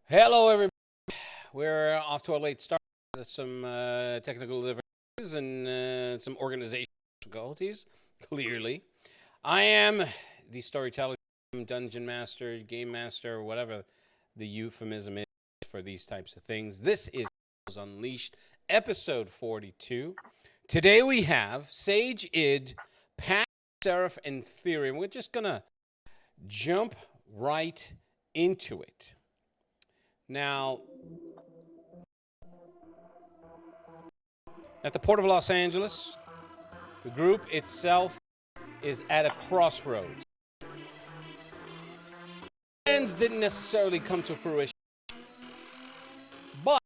Hello, everybody. We're off to a late start with some technical difficulties and some organizational difficulties, clearly. I am the storyteller, dungeon master, game master, whatever the euphemism is for these types of things. This is Unleashed, episode 42. Today we have Sage Id, Pat, Seraph, and Therium. We're just going to jump right into it. Now, at the Port of Los Angeles, the group itself is at a crossroads. Plans didn't necessarily come to fruition, but,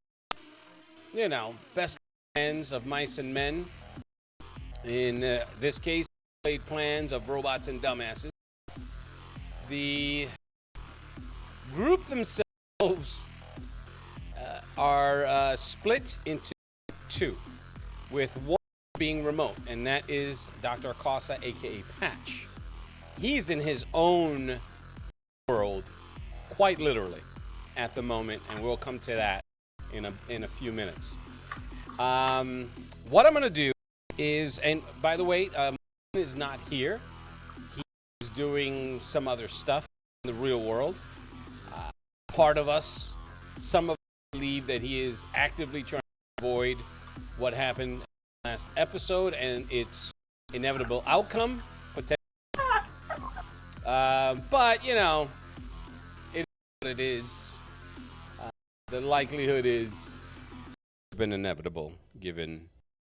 you know, best plans of mice and men. In this case, played plans of robots and dumbasses. The group themselves are split into two, with one being remote, and that is Dr. Acosta, aka Patch. He's in his own world, quite literally, at the moment, and we'll come to that in a few minutes. What I'm going to do is, and by the way, is not here. He's doing some other stuff in the real world. Part of us, some of us believe that he is actively trying to avoid what happened in the last episode and its inevitable outcome, potentially. But, you know, it is what it is. The likelihood is it's been inevitable given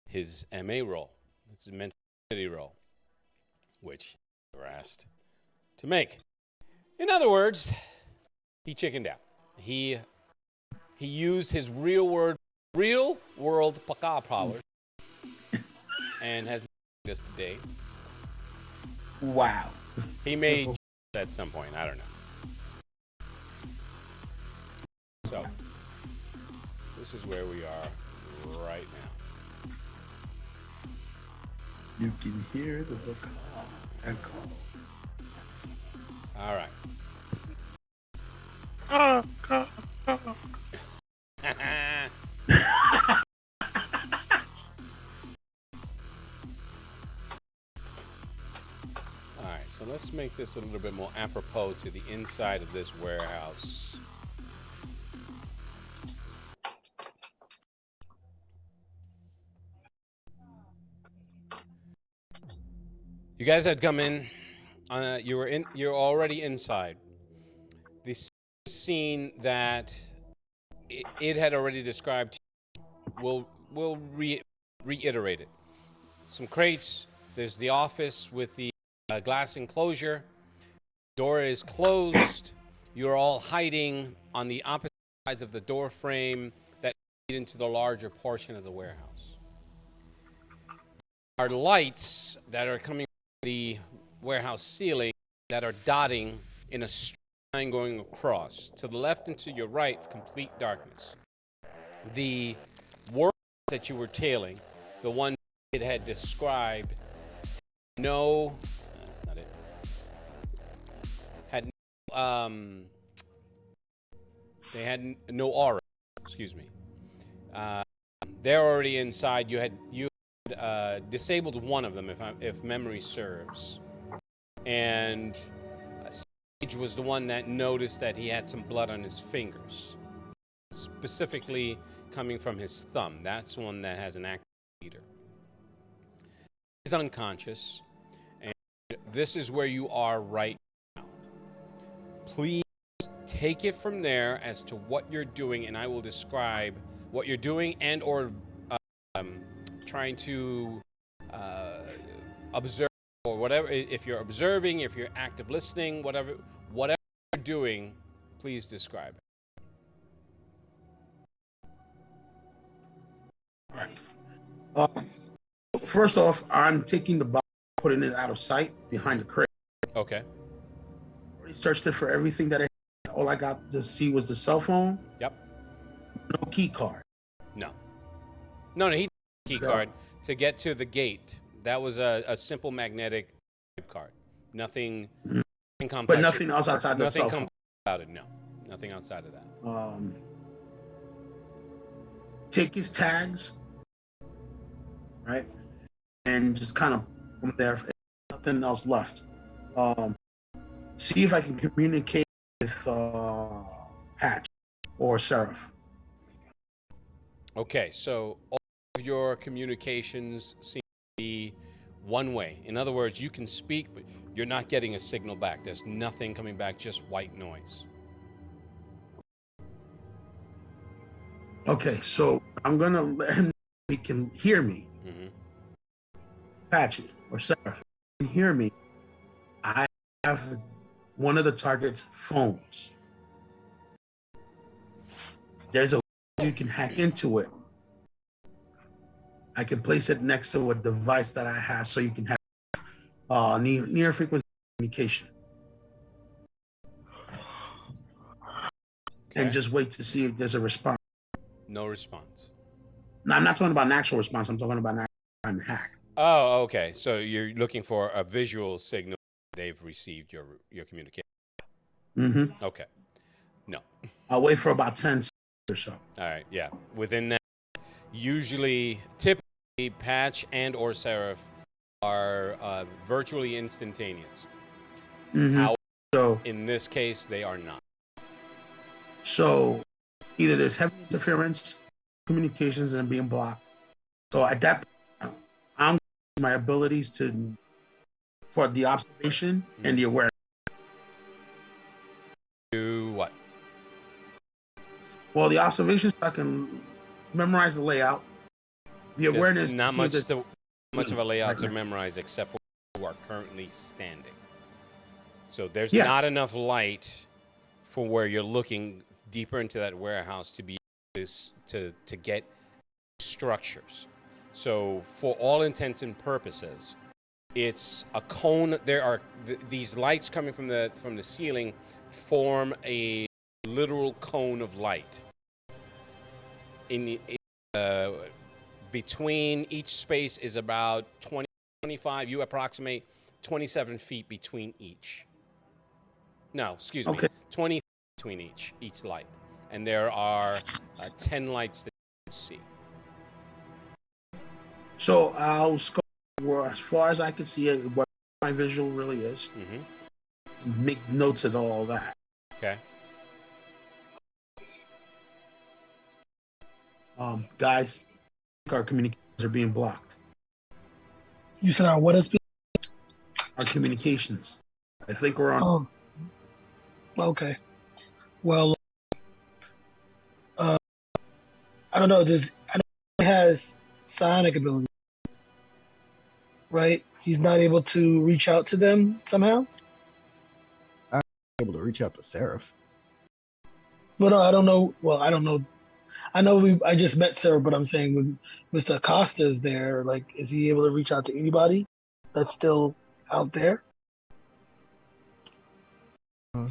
his MA role, his mental role, which they were asked to make. In other words, he chickened out. He used his real world Paka powers and has this today. Wow. He may at some point. I don't know. So this is where we are right now. You can hear the book echo. All right. All right, so let's make this a little bit more apropos to the inside of this warehouse. You guys had come in. You're already inside. The scene that it had already described. We'll reiterate it. Some crates. There's the office with the glass enclosure. Door is closed. You're all hiding on the opposite sides of the door frame that lead into the larger portion of the warehouse. There are lights that are coming from the warehouse ceiling that are dotting in a straight line going across. To the left and to your right, it's complete darkness. The work that you were tailing, the one it had described, no, that's not it. Had they had no aura. Excuse me. They're already inside. You had disabled one of them, if memory serves, and Sage was the one that noticed that he had some blood on his fingers, specifically coming from his thumb. That's one that has an active bleeder. He's unconscious, and this is where you are right now. Please take it from there as to what you're doing, and I will describe what you're doing and or trying to observe or whatever. If you're observing, if you're active listening, whatever you're doing, please describe it. All right. First off, I'm taking the box, putting it out of sight behind the crate. Okay. Already searched it for everything that all I got to see was the cell phone. Yep. No key card. No, he key card to get to the gate. That was a simple magnetic card. Nothing complex. But nothing else outside the cell phone. Nothing about it. No, nothing outside of that. Take his tags, right, and just kind of from there. Nothing else left. See if I can communicate with Patch or Seraph. Okay, so all of your communications seem to be one way. In other words, you can speak, but you're not getting a signal back. There's nothing coming back, just white noise. Okay, so I'm gonna let him know he can hear me. Mm-hmm. Patch or Seraph can hear me. I have one of the target's phones. There's a you can hack into it. I can place it next to a device that I have so you can have near frequency communication. Okay. And just wait to see if there's a response. No response. No, I'm not talking about an actual response. I'm talking about an hack. Oh, okay. So you're looking for a visual signal they've received your communication. Mm-hmm. Okay. No. I'll wait for about 10 seconds or so. All right. Yeah. Within that, typically, Patch and or Seraph are virtually instantaneous. Mm-hmm. However, so in this case, they are not. So either there's heavy interference, communications, and being blocked. So at that point, I'm my abilities for the observation and the awareness. Do what? Well, the observations, I can memorize the layout. The awareness, not much of a layout to memorize except for where you are currently standing. So there's not enough light for where you're looking deeper into that warehouse to be to get structures. So for all intents and purposes, It's a cone. There are these lights coming from the ceiling form a literal cone of light. Between each space is about 20, 25. You approximate 27 feet between each. No, excuse me. Okay. 20 between each light, and there are 10 lights that you can see. So I'll scope as far as I can see it, what my visual really is. Mm-hmm. Make notes of all that. Okay. Guys, our communications are being blocked. You said our what is being? Our communications. I think we're on. Oh, okay. Well, I don't know. I know he has psionic ability, right? He's not able to reach out to them somehow. Able to reach out to Seraph. But no, I don't know. Well, I don't know. I know I just met Sarah, but I'm saying when Mr. Acosta is there, like, is he able to reach out to anybody that's still out there?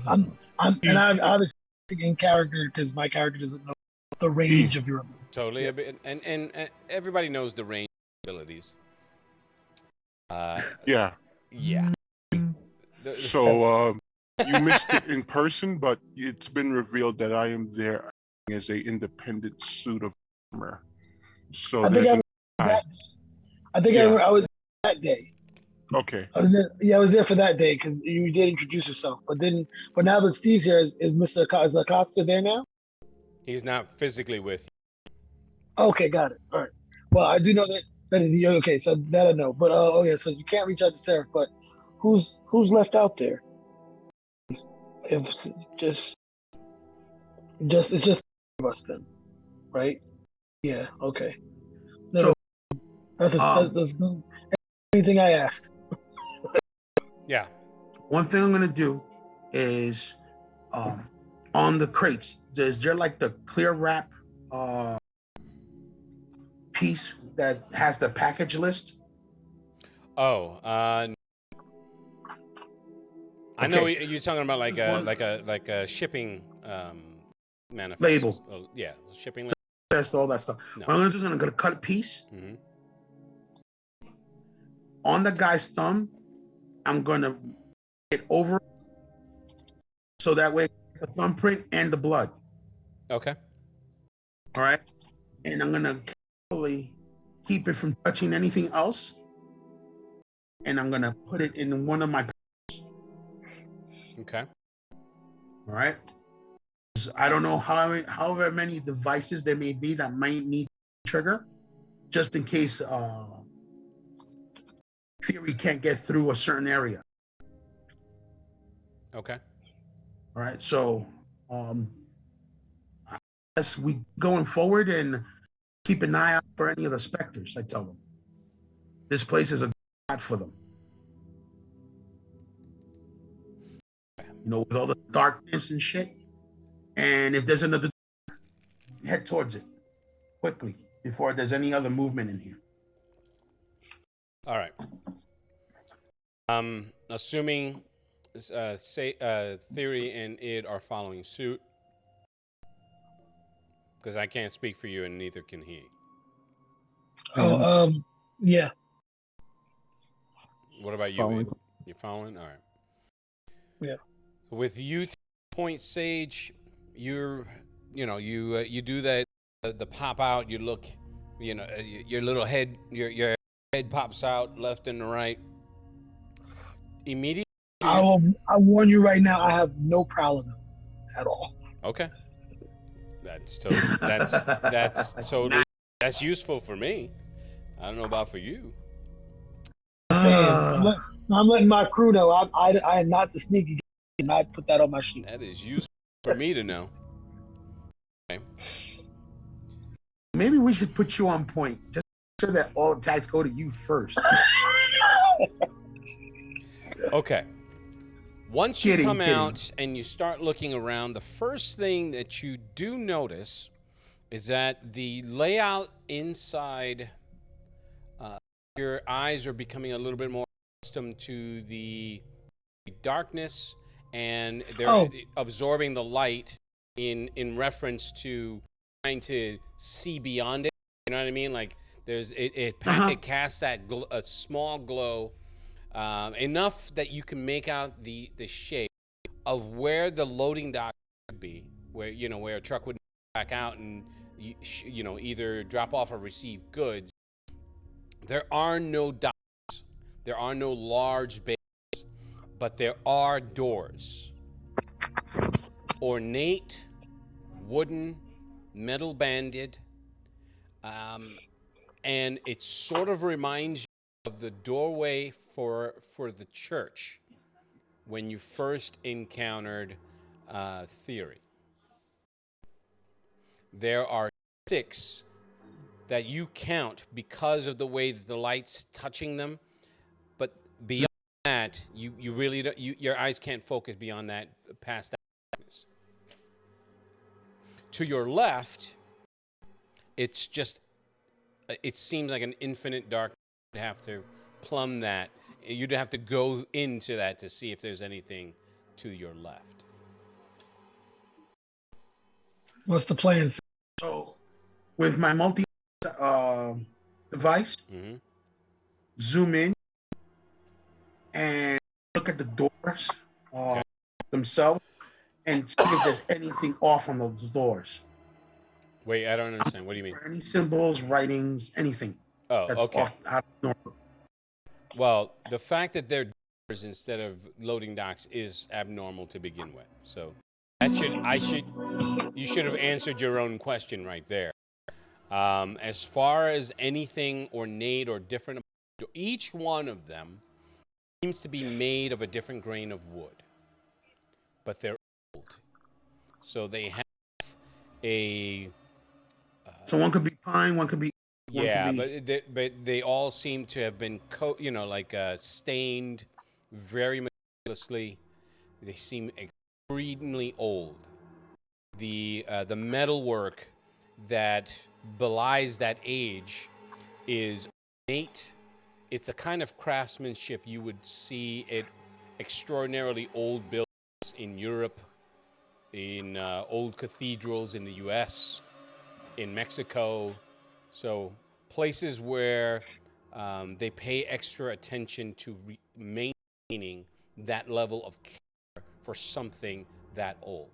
I'm obviously in character because my character doesn't know the range of your abilities. Totally. Yes. And everybody knows the range of abilities. Yeah. Yeah. So you missed it in person, but it's been revealed that I am there as a independent suit of armor. So I think I was that day. Okay. I was there for that day because you did introduce yourself, but now that Steve's here, is Mr. Acosta there now? He's not physically with you. Okay, got it. All right. Well, I do know that okay, so that I know. But so you can't reach out to Sarah, but who's left out there? If it's just of us then, right? Yeah. Okay. So, that's anything I asked. Yeah. one thing I'm gonna do is, on the crates, is there like the clear wrap piece that has the package list? Oh, I know you're talking about like a shipping manifest. Label. Oh, yeah, shipping label. Test all that stuff. No. What I'm gonna do is I'm gonna cut a piece Mm-hmm. on the guy's thumb. I'm gonna get over so that way the thumbprint and the blood. Okay. All right, and I'm gonna carefully keep it from touching anything else, and I'm gonna put it in one of my. Okay. All right. I don't know however many devices there may be that might need trigger, just in case theory can't get through a certain area. Okay. All right. So as we going forward and keep an eye out for any of the specters, I tell them. This place is a god for them. You know, with all the darkness and shit. And if there's another, head towards it quickly before there's any other movement in here. All right. Assuming Theory and Id are following suit, because I can't speak for you and neither can he. Yeah. What about you? Following. Id? You're following? All right. Yeah. With you, Point Sage, you do that, the pop out. You look, your little head, your head pops out left and right. Immediately. I warn you right now. I have no problem at all. Okay. That's totally that's useful for me. I don't know about for you. I'm letting my crew know I am not the sneaky guy, and I put that on my sheet. That is useful for me to know. Okay. Maybe we should put you on point. Just make sure that all attacks go to you first. Okay. Once you Kidding. out and you start looking around, the first thing that you do notice is that the layout inside, your eyes are becoming a little bit more accustomed to the darkness, and they're Oh. absorbing the light in reference to trying to see beyond it. You know what I mean? Like it casts that a small glow, enough that you can make out the shape of where the loading dock would be, where where a truck would back out and either drop off or receive goods. There are no docks, there are no large bays, but there are doors. Ornate, wooden, metal banded, and it sort of reminds you of the doorway for the church when you first encountered Theory. There are 6 that you count because of the way that the light's touching them, but beyond that, you really don't, your eyes can't focus beyond that, past that darkness. To your left, it seems like an infinite darkness. You'd have to plumb that. You'd have to go into that to see if there's anything to your left. What's the plan? So, with my multi device, zoom in and look at the doors themselves and see if there's anything off on those doors. Wait, I don't understand. What do you mean? Any symbols, writings, anything. Oh, that's okay. off out of normal. Well, the fact that they're doors instead of loading docks is abnormal to begin with. So you should have answered your own question right there. As far as anything ornate or different, each one of them seems to be made of a different grain of wood, but they're old. So they have a. So one could be pine, one could be. But they all seem to have been stained very meticulously. They seem extremely old. The metalwork that belies that age is ornate. It's a kind of craftsmanship you would see at extraordinarily old buildings in Europe, in old cathedrals in the U.S., in Mexico. So places where they pay extra attention to maintaining that level of care for something that old.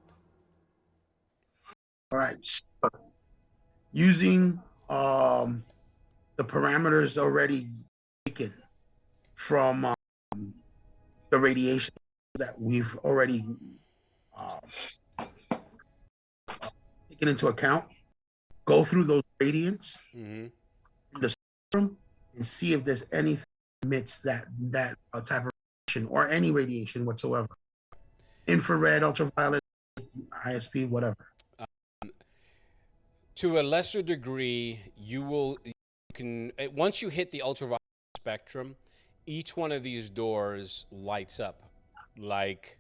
All right. So, using the parameters already taken from the radiation that we've already taken into account, go through those radiants in the spectrum and see if there's anything that emits that type of radiation or any radiation whatsoever. Infrared, ultraviolet, ISP, whatever. To a lesser degree, you can once you hit the ultraviolet spectrum, each one of these doors lights up like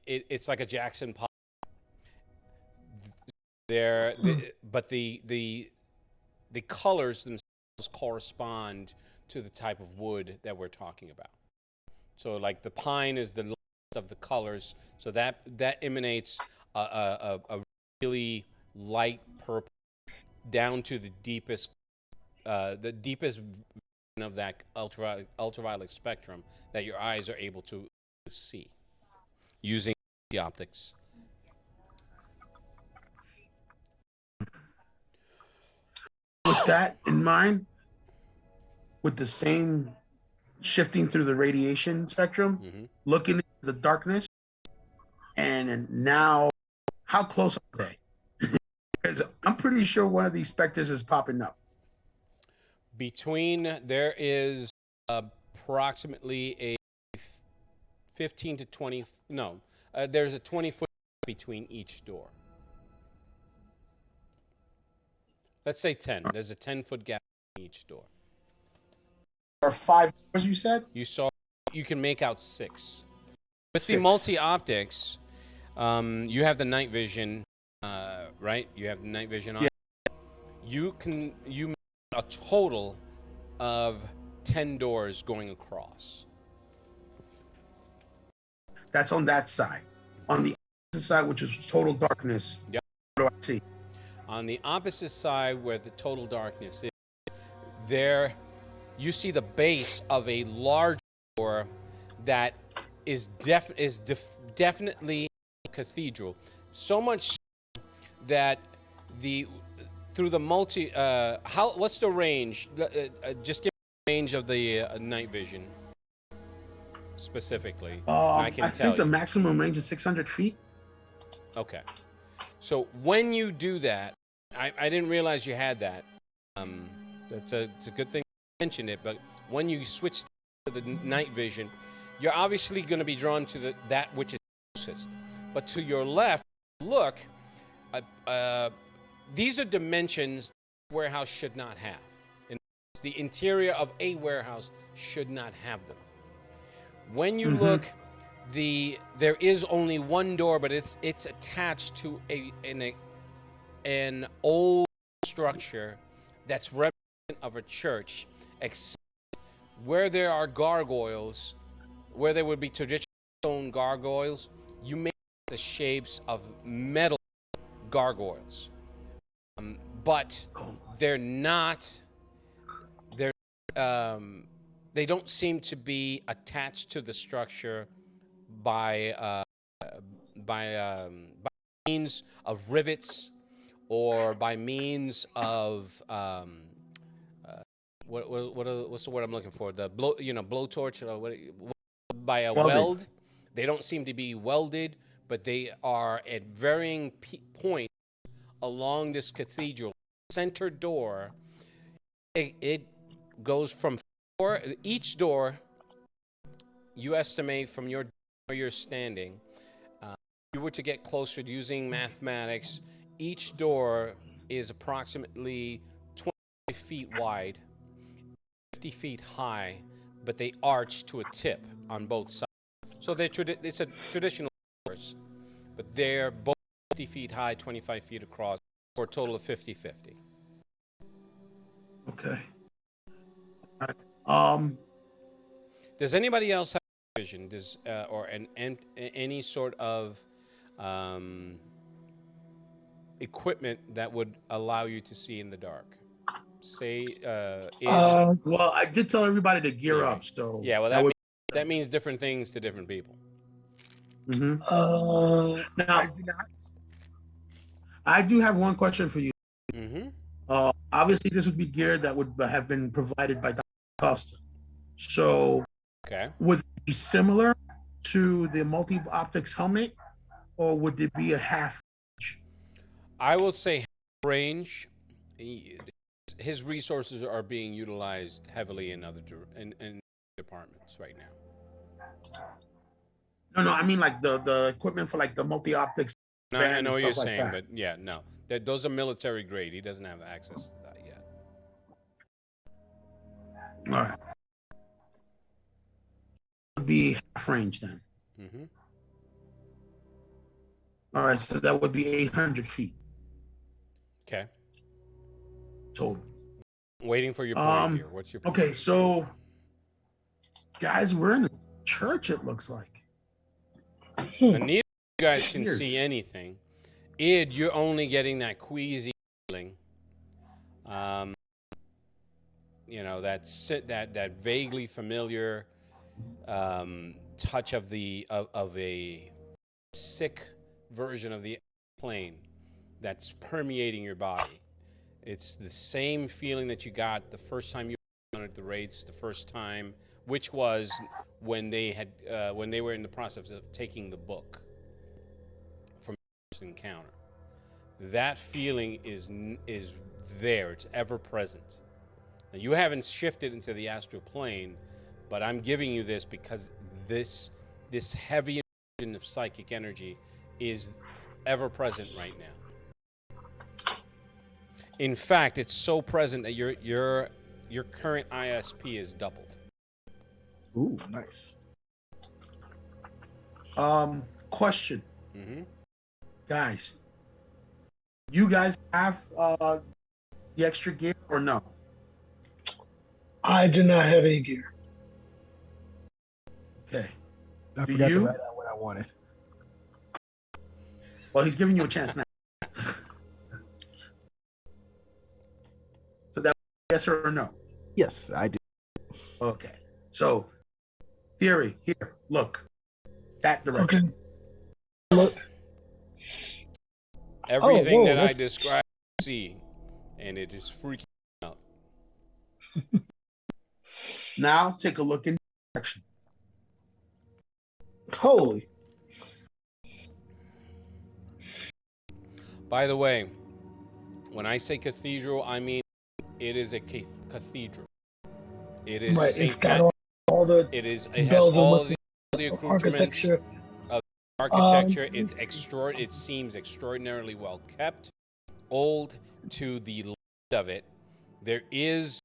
it's like a Jackson Pollock. But the colors themselves correspond to the type of wood that we're talking about. So like the pine is the lightest of the colors, so that emanates a really light purple down to the deepest version of that ultraviolet spectrum that your eyes are able to see using the optics. With that in mind, with the same shifting through the radiation spectrum, looking into the darkness, and now, how close are they? Because I'm pretty sure one of these specters is popping up. There is approximately a 15 to 20, there's a 20-foot between each door. Let's say 10. There's a 10-foot gap in each door. Or 5 doors, you said? You can make out 6. With 6. the multi-optics, you have the night vision, right? You have the night vision on. Yeah. You make a total of 10 doors going across. That's on that side. On the opposite side, which is total darkness. Yep. What do I see? On the opposite side, where the total darkness is, there you see the base of a large door that is definitely a cathedral. So much so that through the multi what's the range? Just give me the range of the night vision specifically. I can tell think the you. maximum range is 600 feet. Okay. So when you do that, I didn't realize you had that. It's a good thing you mentioned it, but when you switch to the night vision, you're obviously going to be drawn to that which is closest. But to your left, look, these are dimensions the warehouse should not have. The interior of a warehouse should not have them. When you look, there is only one door, but it's attached to an old structure that's reminiscent of a church, except where there are gargoyles, where there would be traditional stone gargoyles, you make the shapes of metal gargoyles, but they're not. They don't seem to be attached to the structure by means of rivets or by means of what's the word I'm looking for? The blowtorch. By a Welded. weld. They don't seem to be welded, but they are at varying points along this cathedral. Center door. It goes from each door. You estimate from where you're standing. If you were to get closer to using mathematics, each door is approximately 25 feet wide, 50 feet high, but they arch to a tip on both sides. So it's a traditional doors, but they're both 50 feet high, 25 feet across, for a total of 50-50. Okay. All right. Does anybody else have vision? Or any sort of equipment that would allow you to see in the dark? Say, Well, I did tell everybody to gear up, so yeah. Well, that means different things to different people. Now, I do not. I do have one question for you. Mm-hmm. Obviously, this would be gear that would have been provided by Dr. Costa. So, Okay. would it be similar to the multi-optics helmet, or would it be a half range? I will say range. His resources are being utilized heavily in other in departments right now. No, I mean like the equipment for like the multi-optics. No, I know what you're stuff like saying, that. but yeah, no. Those are military grade. He doesn't have access to that yet. All right. Would be half range then. Mm-hmm. All right, so that would be 800 feet Okay. total. Waiting for your point here. What's your point? Okay, so guys, we're in a church, it looks like. And neither of you guys can Weird. see anything. Id, you're only getting that queasy feeling. That vaguely familiar touch of a sick version of the plane that's permeating your body. It's the same feeling that you got the first time you encountered the Wraiths, the first time, which was when they were in the process of taking the book from the first encounter. That feeling is there. It's ever present. Now, you haven't shifted into the astral plane, but I'm giving you this because this heavy infusion of psychic energy is ever present right now. In fact, it's so present that your current ISP is doubled. Ooh, nice. Question, Mm-hmm. guys. You guys have the extra gear or no? I do not have any gear. Okay. I Do forgot to you? write out what I wanted. Well, he's giving you a chance now. So that yes or no? Yes, I do. Okay. So, theory here. Look, that direction. Okay. Look. Everything whoa, that I that's- described, you see, and it is freaking out. Now take a look in direction. Holy. By the way, when I say cathedral, I mean it is a cathedral. It is Right. Saint It's got all the It is. It has bells and all whistles the of accoutrements. architecture. Architecture. let's It's It seems extraordinarily well kept. Old to the left of it, there is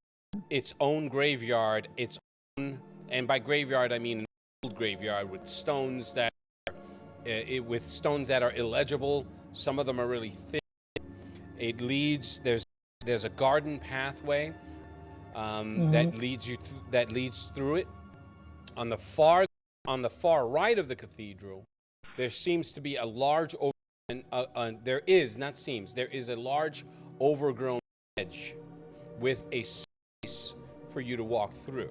its own graveyard. Its own, and by graveyard I mean an old graveyard with stones that are illegible. Some of them are really thin. It leads. There's a garden pathway that leads through it. On the far right of the cathedral, there seems to be a large there is a large overgrown hedge with a space for you to walk through.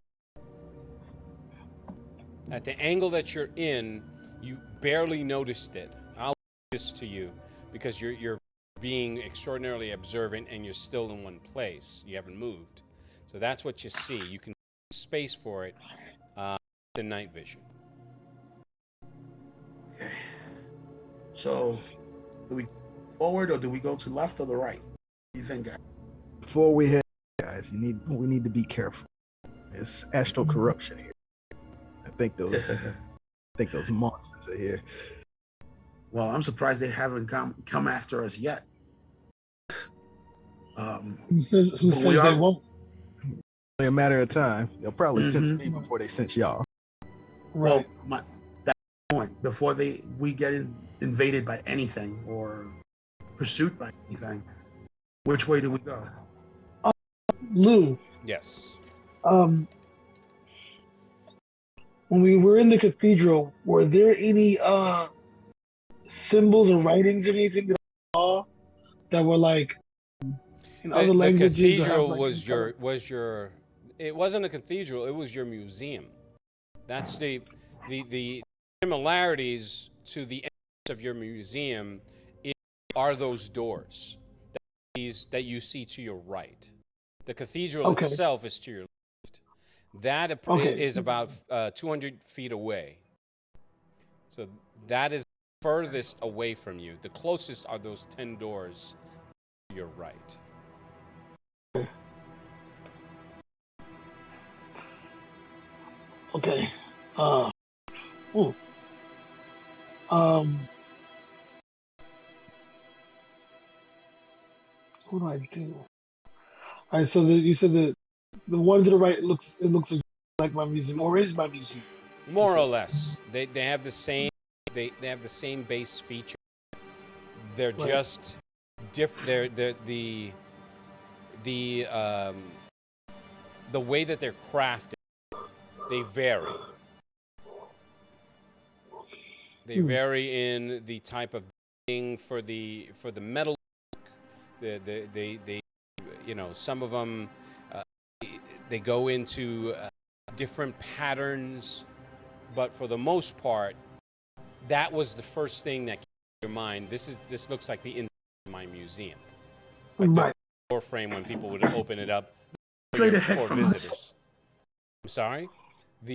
At the angle that you're in, you barely noticed it. I'll do this to you because you're being extraordinarily observant and you're still in one place. You haven't moved. So that's what you see. You can see space for it. The night vision. Okay. So, do we go forward or do we go to left or the right? What do you think, guys? Before we head, guys, we need to be careful. There's astral corruption here. I think those monsters are here. Well, I'm surprised they haven't come after us yet. Who says we they are- won't? Only a matter of time. They'll probably sense me before they sense y'all. Right. Well, that point before we get invaded by anything or pursued by anything, which way do we go? Lou, Yes. when we were in the cathedral, were there any symbols or writings or anything that I saw that were like in other The languages? or have, cathedral like, was some kind your. It wasn't a cathedral. It was your museum. That's the similarities to the entrance of your museum are those doors that you see to your right. The cathedral Okay. itself is to your left. That is about 200 feet away. So that is furthest away from you. The closest are those 10 doors to your right. Okay. What do I do? All right. So you said the one to the right looks like my museum, or is my museum? More or less, they have the same they have the same base feature. They're Right. just different. They're the way that they're crafted, they vary. They vary in the type of thing for the metal. They some of them they go into different patterns, but for the most part, that was the first thing that came to your mind. This looks like the inside of my museum, like Right. the door frame when people would open it up Straight ahead for from us. visitors. I'm sorry.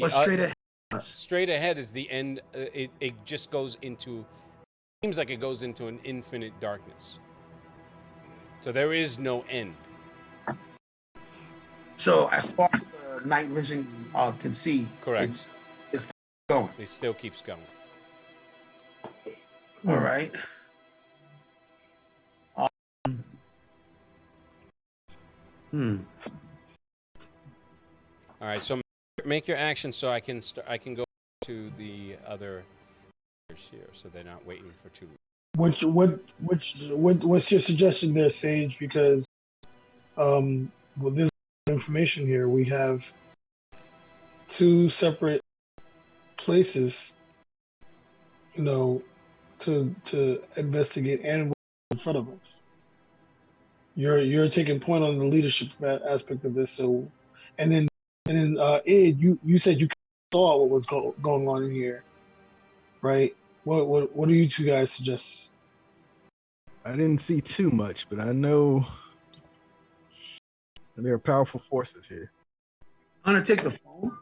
Or straight ahead from us? Straight ahead is the end. It just goes into. Seems like it goes into an infinite darkness. So there is no end. So as far as the night vision can see, Correct. it's going. It still keeps going. All right. All right. So make your action so I can go to the other here, so they're not waiting for too long. What's your suggestion there, Sage? Because well, this information here, we have two separate places, you know, to investigate and in front of us. You're taking point on the leadership aspect of this. So, and then Ed, you said you saw what was going on in here, right? What do you two guys suggest? I didn't see too much, but I know there are powerful forces here. I'm gonna take the phone,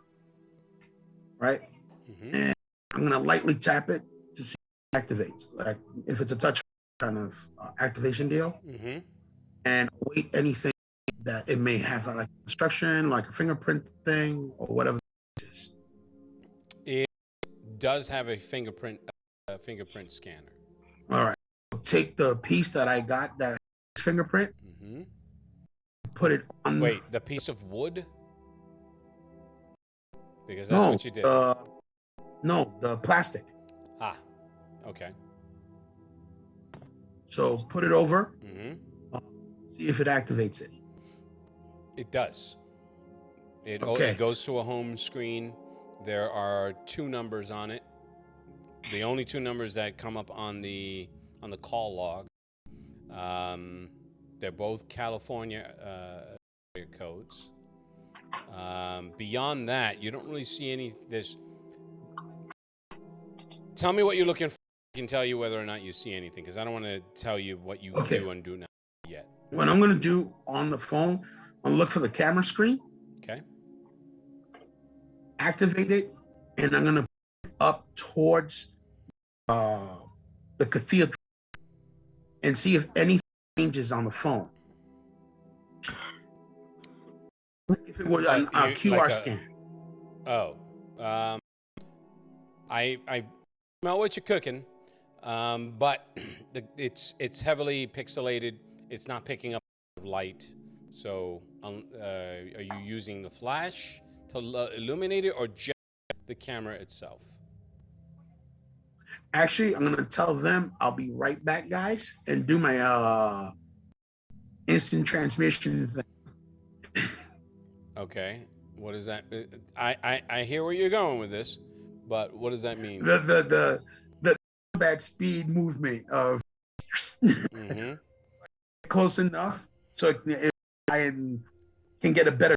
right? Mm-hmm. And I'm gonna lightly tap it to see if it activates. Like if it's a touch kind of activation deal, Mm-hmm. and wait anything that it may have like instruction, like a fingerprint thing or whatever it is. It does have a fingerprint scanner. All right. Take the piece that I got that fingerprint, Mm-hmm. put it on. Wait, the piece of wood? Because that's what you did. No, the plastic. Ah, okay. So put it over. Mm-hmm. See if it activates it. It does. Okay. It goes to a home screen. There are 2 numbers on it. The only 2 numbers that come up on the call log. They're both California area codes. Beyond that, you don't really see any. Tell me what you're looking for. I can tell you whether or not you see anything, because I don't want to tell you what you do and do not yet. What I'm gonna do on the phone, I'm gonna look for the camera screen, Okay. activate it, and I'm gonna put it up towards the cathedral and see if anything changes on the phone. If it was a QR scan. Oh, I smell what you're cooking, but it's heavily pixelated. It's not picking up light. So, are you using the flash to illuminate it, or just the camera itself? Actually, I'm gonna tell them I'll be right back, guys, and do my instant transmission thing. Okay. What is that? I hear where you're going with this, but what does that mean? The bad speed movement of Mm-hmm. close enough so I can get a better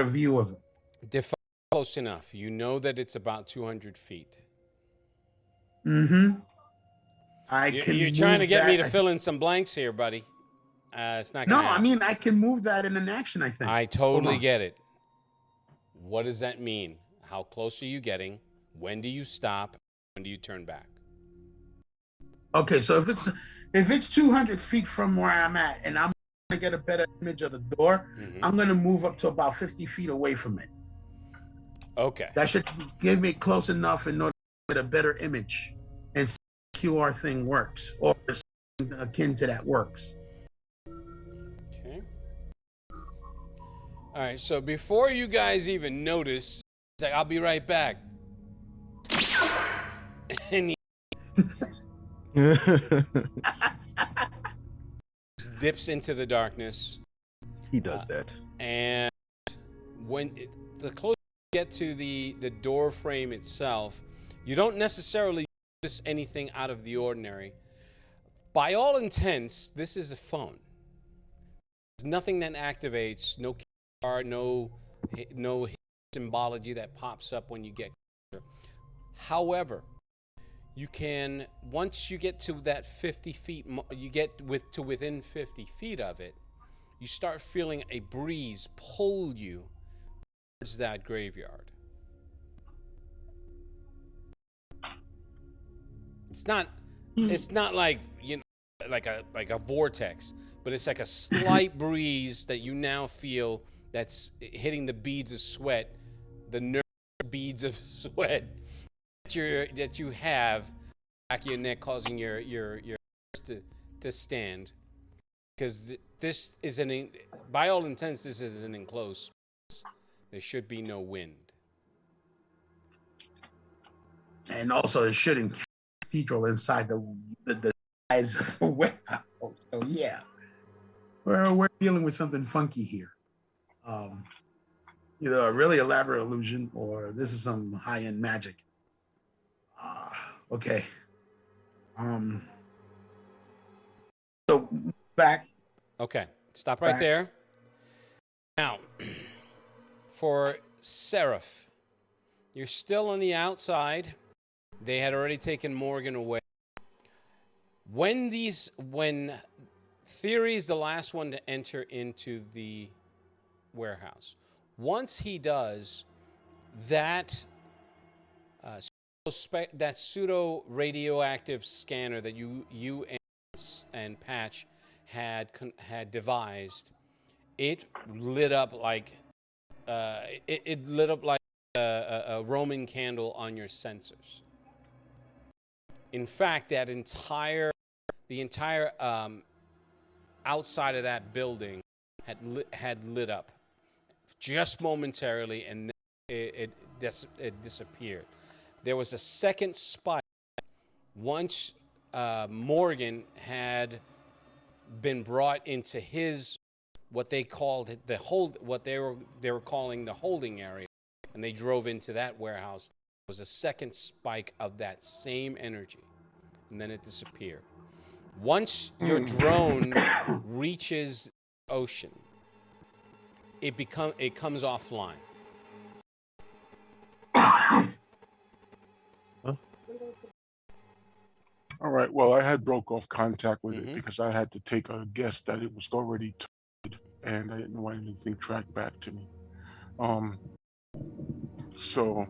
view of it. Define close enough. You know that it's about 200 feet. Mm-hmm. You're trying to get me to fill in some blanks here, buddy. It's not gonna happen. I mean I can move that in an action, I think. I totally get it. What does that mean? How close are you getting? When do you stop? When do you turn back? Okay, so if it's 200 feet from where I'm at and I'm gonna get a better image of the door, I'm gonna move up to about 50 feet away from it. Okay. That should give me close enough in order to get a better image and see if the QR thing works or something akin to that works. Okay. All right, so before you guys even notice, it's like, I'll be right back. And he dips into the darkness. He does that. And when the closer you get to the door frame itself, you don't necessarily notice anything out of the ordinary. By all intents, this is a phone. There's nothing that activates, no QR, no symbology that pops up when you get closer. However, you can, once you get to that 50 feet, you get to within 50 feet of it, you start feeling a breeze pull you towards that graveyard. It's not like, you know, like a vortex, but it's like a slight breeze that you now feel that's hitting the beads of sweat, the nerve beads of sweat that you have back of your neck, causing your to stand, because this is by all intents, this is an enclosed space. There should be no wind. And also it shouldn't cathedral inside the size of the warehouse. So yeah, we're dealing with something funky here. um, either a really elaborate illusion or this is some high-end magic. Okay. Um, so back. Okay, stop right Back. there. Now, for Seraph, you're still on the outside. They had already taken Morgan away. When Theory is the last one to enter into the warehouse. Once he does, that that pseudo radioactive scanner that you and Patch had devised, it lit up like it lit up like a Roman candle on your sensors. In fact, the entire outside of that building had lit up just momentarily, and then it disappeared. There was a second spike once Morgan had been brought into his what they called what they were calling the holding area, and they drove into that warehouse. There was a second spike of that same energy, and then it disappeared. Once your drone reaches the ocean, it comes offline. All right. Well, I had broke off contact with it because I had to take a guess that it was already towed, and I didn't want anything tracked back to me. So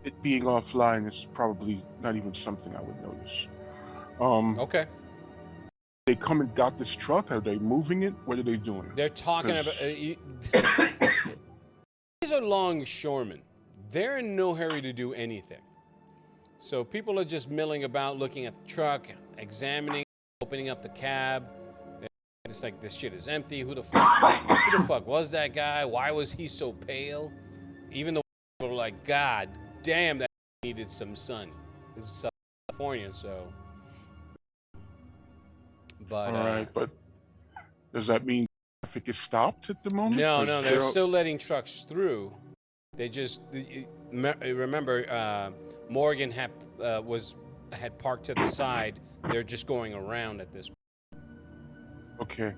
it being offline is probably not even something I would notice. Okay. They come and got this truck. Are they moving it? What are they doing? They're talking about. These are longshoremen. They're in no hurry to do anything. So people are just milling about, looking at the truck, examining, opening up the cab. It's like, this shit is empty. Who the fuck was that guy? Why was he so pale? Even though people were like, God damn, that needed some sun. This is South California, so. But, all right, but does that mean traffic is stopped at the moment? No, they're still letting trucks through. They just remember Morgan had parked to the side. They're just going around at this point. Okay.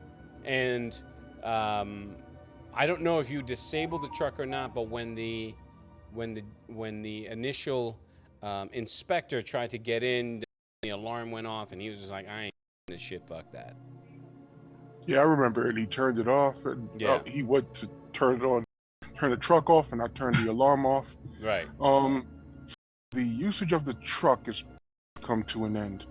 And I don't know if you disabled the truck or not, but when the initial inspector tried to get in, the alarm went off, and he was just like, I ain't doing this shit. Fuck that. Yeah, I remember, and he turned it off, and he went to turn it on, turn the truck off, and I turned the alarm off. Right. The usage of the truck has come to an end.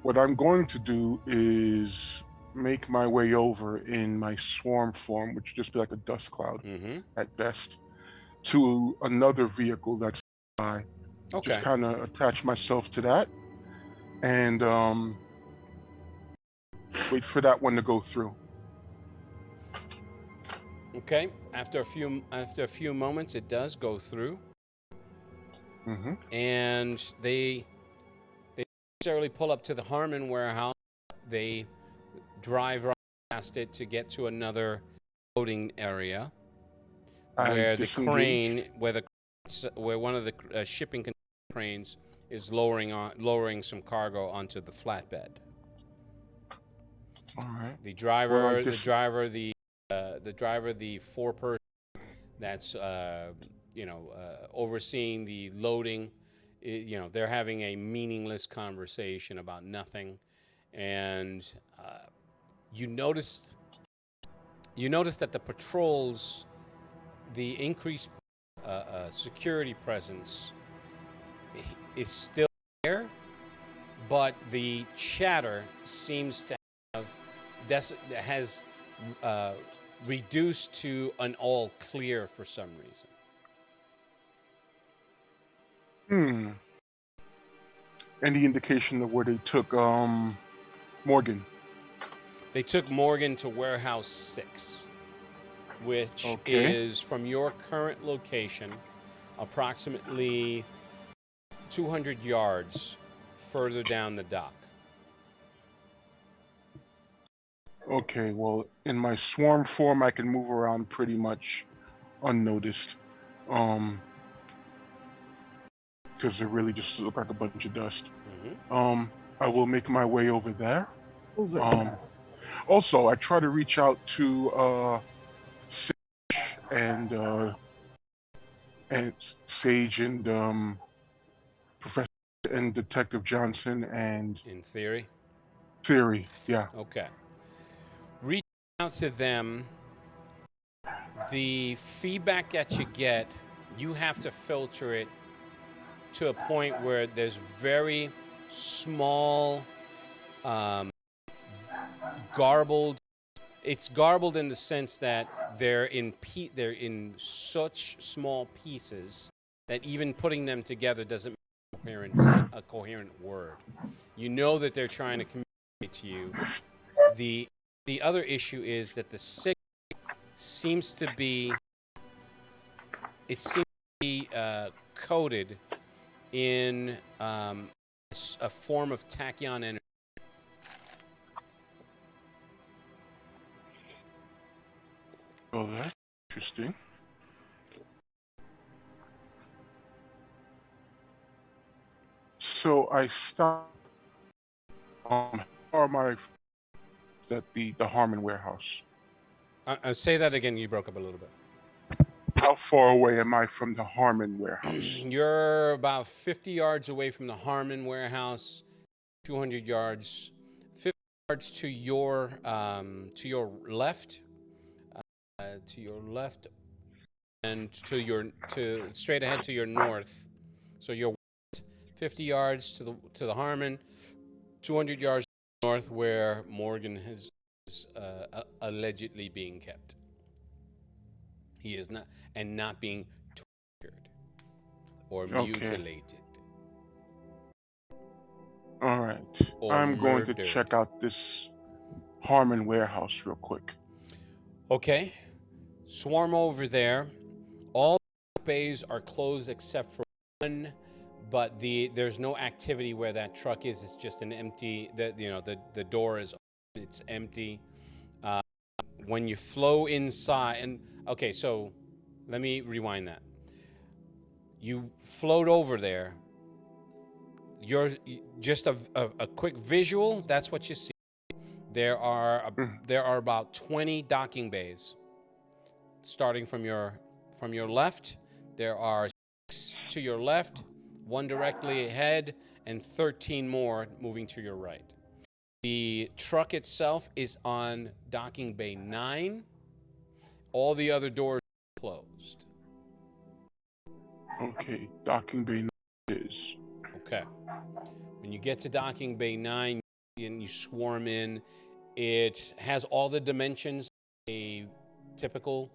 What I'm going to do is make my way over in my swarm form, which would just be like a dust cloud at best, to another vehicle that's by. Okay. Just kind of attach myself to that, and wait for that one to go through. Okay. After a few moments, it does go through, and they necessarily pull up to the Harmon warehouse. They drive right past it to get to another loading area where the crane, where one of the shipping cranes is lowering some cargo onto the flatbed. All right. The driver, the four-person that's overseeing the loading, they're having a meaningless conversation about nothing, and you notice that the patrols, the increased security presence is still there, but the chatter seems to has reduced to an all clear for some reason. Any indication of where they took Morgan? They took Morgan to Warehouse 6, which is from your current location approximately 200 yards further down the dock. Okay, well, in my swarm form, I can move around pretty much unnoticed. Because it really just look like a bunch of dust. I will make my way over there. What was that? Also, I try to reach out to Sage and Sage and Professor and Detective Johnson and In theory. Theory. Yeah. Okay. Reach out to them. The feedback that you get, you have to filter it to a point where there's very small, garbled. It's garbled in the sense that they're in such small pieces that even putting them together doesn't make a coherent word. You know that they're trying to communicate to you. The other issue is that the signal seems to be coded in a form of tachyon energy. Oh, that's interesting. So I stopped. How far am I at the Harmon warehouse? Say that again. You broke up a little bit. How far away am I from the Harmon warehouse? You're about 50 yards away from the Harmon warehouse, 200 yards, 50 yards to your left, and to straight ahead to your north. So you're 50 yards to the Harmon, 200 yards north where Morgan is allegedly being kept. He is not being tortured or mutilated. All right. Or I'm going murdered. to check out this Harmon warehouse real quick. Okay. Swarm over there. All bays are closed except for one, but there's no activity where that truck is. It's just an empty. The door is open. It's empty. When you flow inside, and okay, so let me rewind that. You float over there. You're just a quick visual. That's what you see. There are about 20 docking bays. Starting from your left, there are 6 to your left, 1 directly ahead, and 13 more moving to your right. The truck itself is on docking bay 9. All the other doors are closed. Okay, docking bay is. Okay. When you get to docking bay 9 and you swarm in, it has all the dimensions of a typical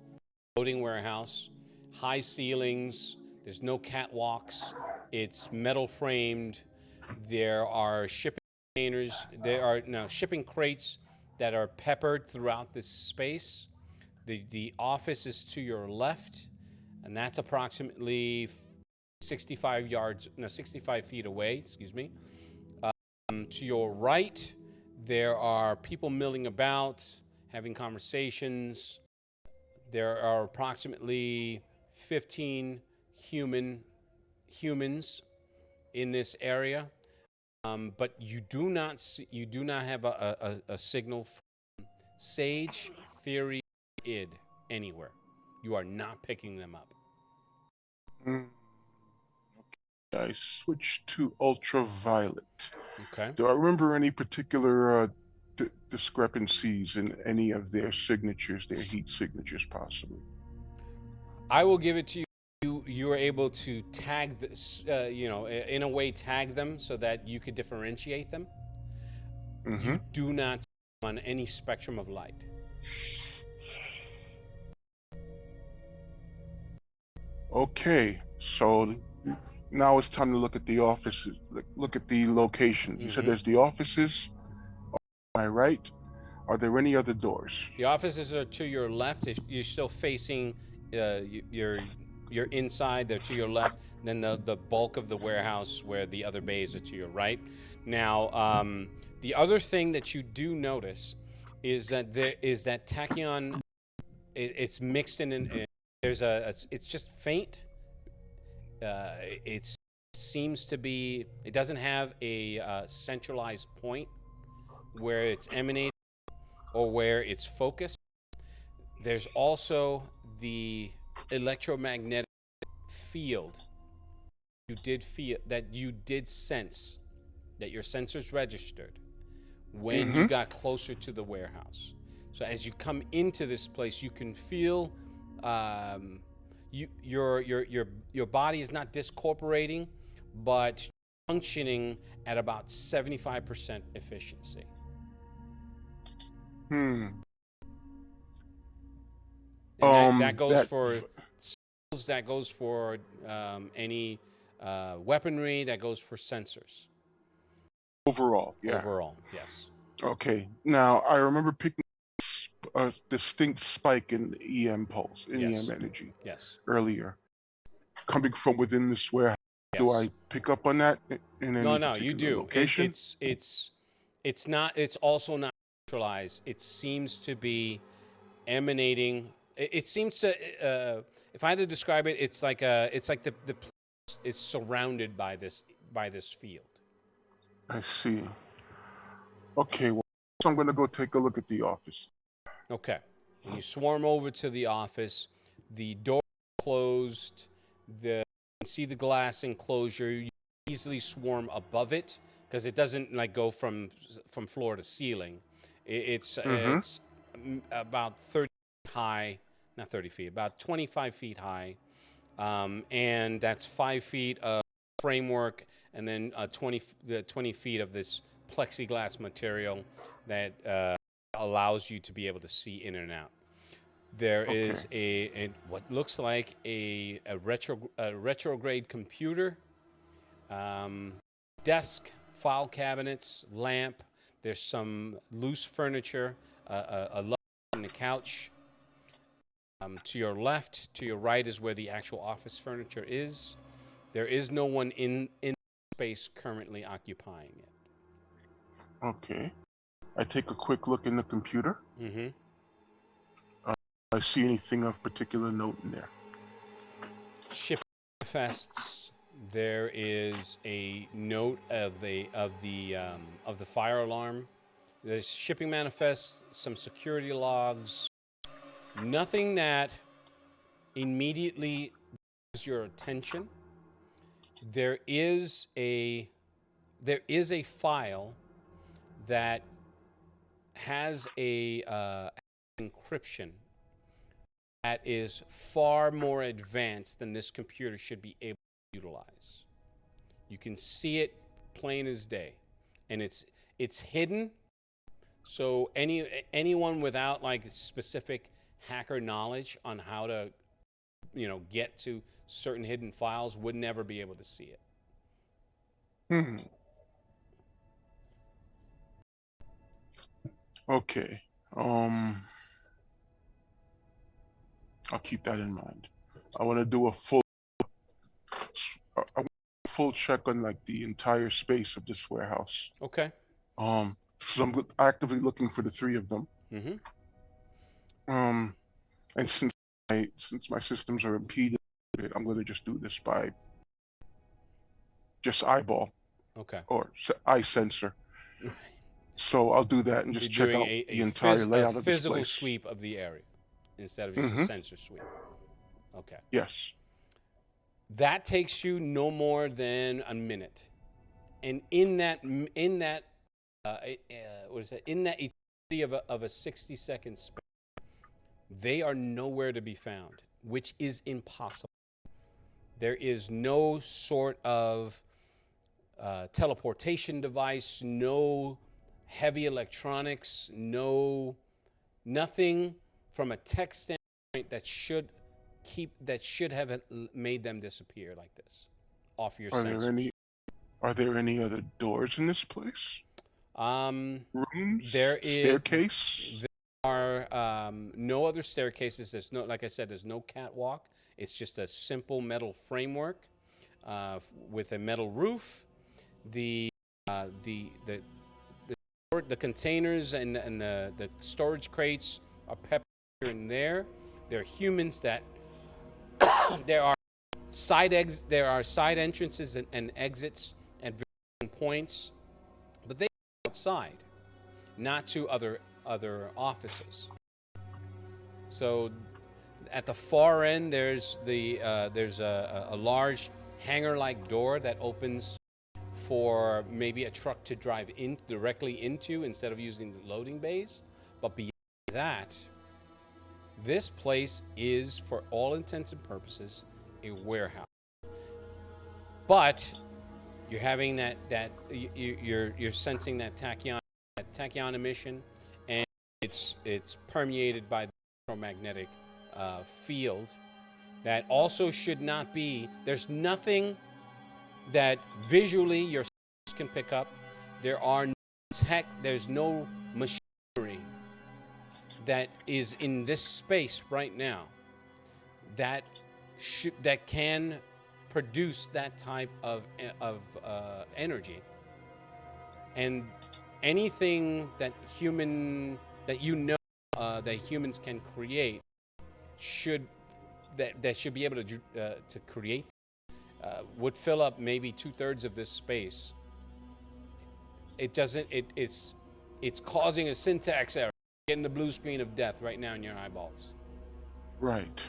loading warehouse. High ceilings. There's no catwalks. It's metal framed. There are shipping containers. There are now shipping crates that are peppered throughout this space. The office is to your left, and that's approximately 65 feet away. Excuse me. To your right, there are people milling about, having conversations. There are approximately 15 humans in this area, but you do not have a signal from Sage, Theory, Id anywhere. You are not picking them up. I switched to ultraviolet. Okay. Do I remember any particular discrepancies in any of their signatures, their heat signatures, possibly? I will give it to you. You are able to tag this, in a way, tag them so that you could differentiate them. Mm-hmm. You do not see on any spectrum of light. Okay, so now it's time to look at the offices. Look at the locations. You said there's the offices. Am I right? Are there any other doors? The offices are to your left. If you're still facing you're inside, they're to your left. Then the bulk of the warehouse where the other bays are to your right. Now, the other thing that you do notice is that there is that tachyon. It's mixed in. There's it's just faint. It seems to be. It doesn't have a centralized point where it's emanating or where it's focused. There's also the electromagnetic field you did sense, that your sensors registered when you got closer to the warehouse. So as you come into this place, you can feel your body is not discorporating, but functioning at about 75% efficiency. And that goes for skills, that goes for any weaponry, that goes for sensors. Overall, yeah. Overall, yes. Okay. Now, I remember picking a distinct spike in EM pulse, in Yes. EM energy Yes. earlier, coming from within this warehouse. Yes. Do I pick up on that in any No, particular you do. location? It's not. It's also not neutralized. It seems to be emanating. It seems to. If I had to describe it, it's like the place is surrounded by this field. I see. Okay, well, so I'm going to go take a look at the office. Okay. When you swarm over to the office, the door is closed. You can see the glass enclosure. You easily swarm above it because it doesn't like go from floor to ceiling. It's about 30 feet high, not 30 feet, about 25 feet high, and that's 5 feet of framework, and then 20 feet of this plexiglass material that allows you to be able to see in and out. There is a what looks like a retrograde computer, desk, file cabinets, lamp. There's some loose furniture, a love and a couch. To your left, to your right is where the actual office furniture is. There is no one in space currently occupying it. Okay. I take a quick look in the computer. Mm-hmm. I see anything of particular note in there? Shipping manifests. There is a note of the fire alarm. There's shipping manifests, some security logs. Nothing that immediately grabs your attention. There is a file that has a encryption that is far more advanced than this computer should be able to utilize. You can see it plain as day, and it's hidden. So anyone without like specific hacker knowledge on how to, get to certain hidden files would never be able to see it. Okay. I'll keep that in mind. I want to do a full check on like the entire space of this warehouse. Okay. So I'm actively looking for the three of them. Mm-hmm. And since my systems are impeded, I'm going to just do this by just eyeball. Okay. Or eye sensor. So I'll do that and just check out the entire layout of this physical place. sweep of the area instead of just a sensor sweep. Okay. Yes. That takes you no more than a minute, and in that eternity of a 60-second span, they are nowhere to be found, which is impossible. There is no sort of teleportation device, no heavy electronics, nothing from a tech standpoint that should have made them disappear like this off your sensors. Are there any other doors in this place? Rooms? There is staircase? There are no other staircases. There's no, like I said, there's no catwalk. It's just a simple metal framework with a metal roof. The the containers and the storage crates are peppered here and there. There are humans that there are side entrances and exits at varying points, but they are outside, not to other offices. So at the far end, there's a large hangar-like door that opens for maybe a truck to drive in directly into instead of using the loading bays. But beyond that, this place is, for all intents and purposes, a warehouse. But you're having you're sensing that tachyon emission, and it's permeated by the electromagnetic field that also should not be. There's nothing that visually your senses can pick up. There's no machinery that is in this space right now that can produce that type of energy. And anything that humans can create should be able to create would fill up maybe 2/3 of this space. It doesn't. It's causing a syntax error. Getting the blue screen of death right now in your eyeballs. Right.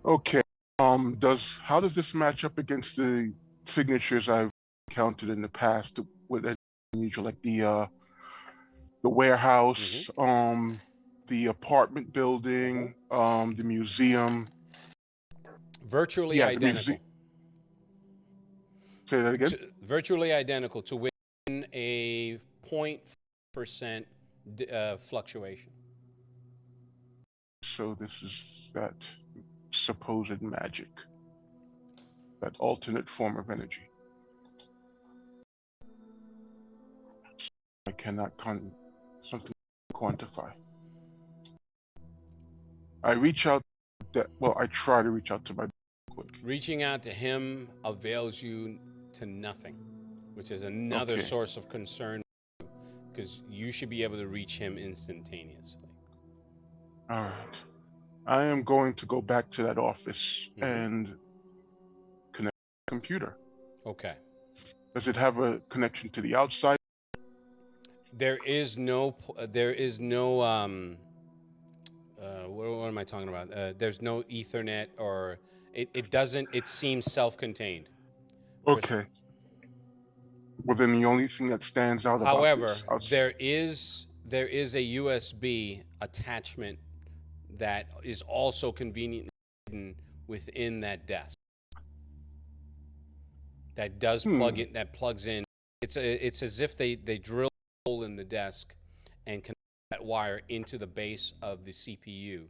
Okay. How does this match up against the signatures I've encountered in the past with usual, like the warehouse, the apartment building, the museum? Virtually identical. Say that again. Virtually identical to within a 0.5% fluctuation. So this is that supposed magic, that alternate form of energy. I cannot something to quantify. I reach out. I try to reach out to my quick. Reaching out to him avails you to nothing, which is another source of concern, because you should be able to reach him instantaneously. All right. I am going to go back to that office and connect the computer. Okay. Does it have a connection to the outside? There is no what am I talking about? There's no Ethernet, or it seems self-contained. Okay. Well, then the only thing that stands out However, there is a USB attachment that is also conveniently hidden within that desk. That does plug in. That plugs in. It's as if they drill a hole in the desk and connect that wire into the base of the CPU.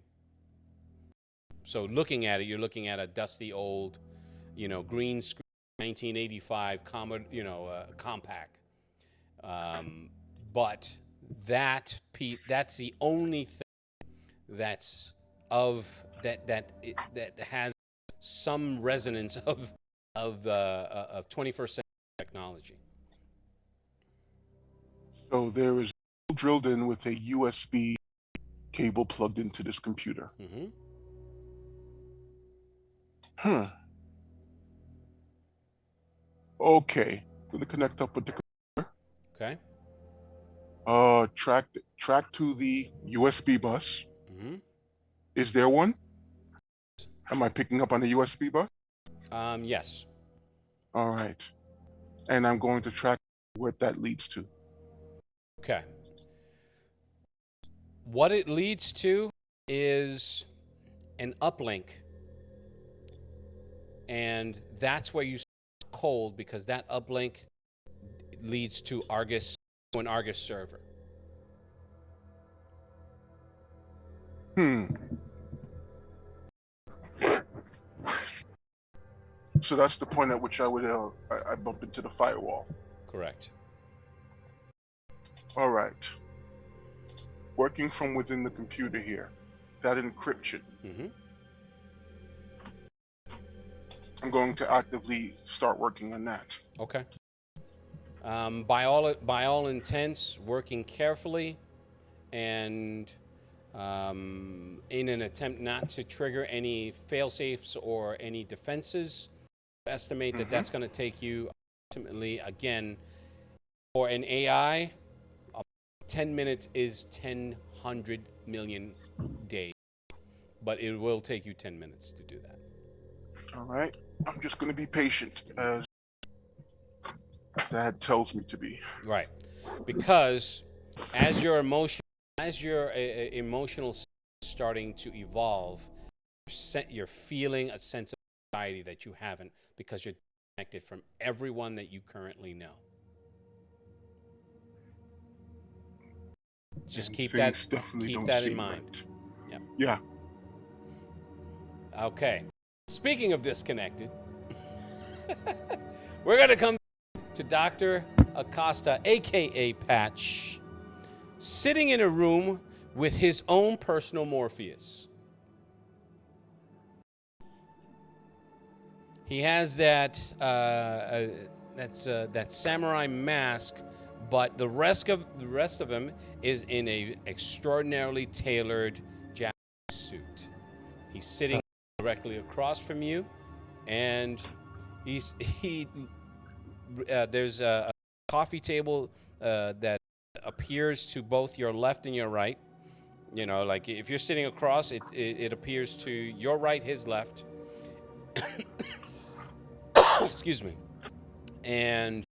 So looking at it, you're looking at a dusty old, green screen 1985 Compaq. But that's the only thing that has some resonance of 21st century technology. So there is drilled in with a USB cable plugged into this computer. Okay, going to connect up with the computer. Okay. Track to the USB bus. Is there one? Am I picking up on the USB bus? Yes. All right. And I'm going to track what that leads to. Okay. What it leads to is an uplink. And that's where you start cold, because that uplink leads to an Argus server. So that's the point at which I would I bump into the firewall. Correct. All right. Working from within the computer here, that encryption. I'm going to actively start working on that. Okay. By all intents, working carefully and in an attempt not to trigger any fail-safes or any defenses. Estimate that that's going to take you ultimately, again, for an AI, 10 minutes is 100 million days. But it will take you 10 minutes to do that. All right. I'm just going to be patient, as Dad tells me to be. Right. Because as your emotional starting to evolve, you're feeling a sense of anxiety that you haven't because you're disconnected from everyone that you currently know. Just And keep things definitely don't that in seem mind. right. Yep. Yeah. Okay. Speaking of disconnected, we're going to come to Dr. Acosta, a.k.a. Patch, sitting in a room with his own personal Morpheus. He has that samurai mask, but the rest of him is in a extraordinarily tailored Japanese suit. He's sitting directly across from you, and there's a coffee table that appears to both your left and your right. You know, like if you're sitting across, it appears to your right, his left. Excuse me. And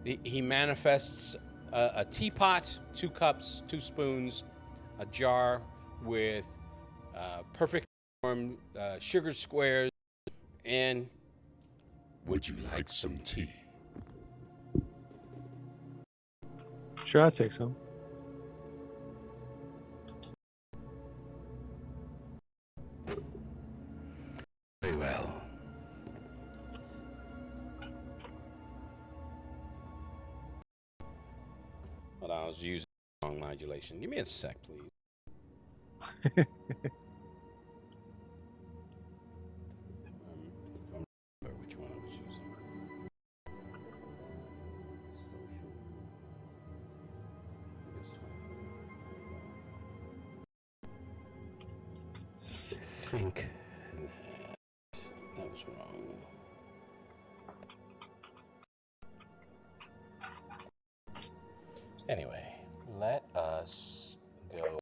he manifests a teapot, 2 cups, 2 spoons, a jar with perfect formed sugar squares, and would you like some tea? Sure, I'll take some. Very well. Hold on, I was using wrong modulation. Give me a sec, please. I don't remember which one I was using. I think that was wrong. Anyway, let us go.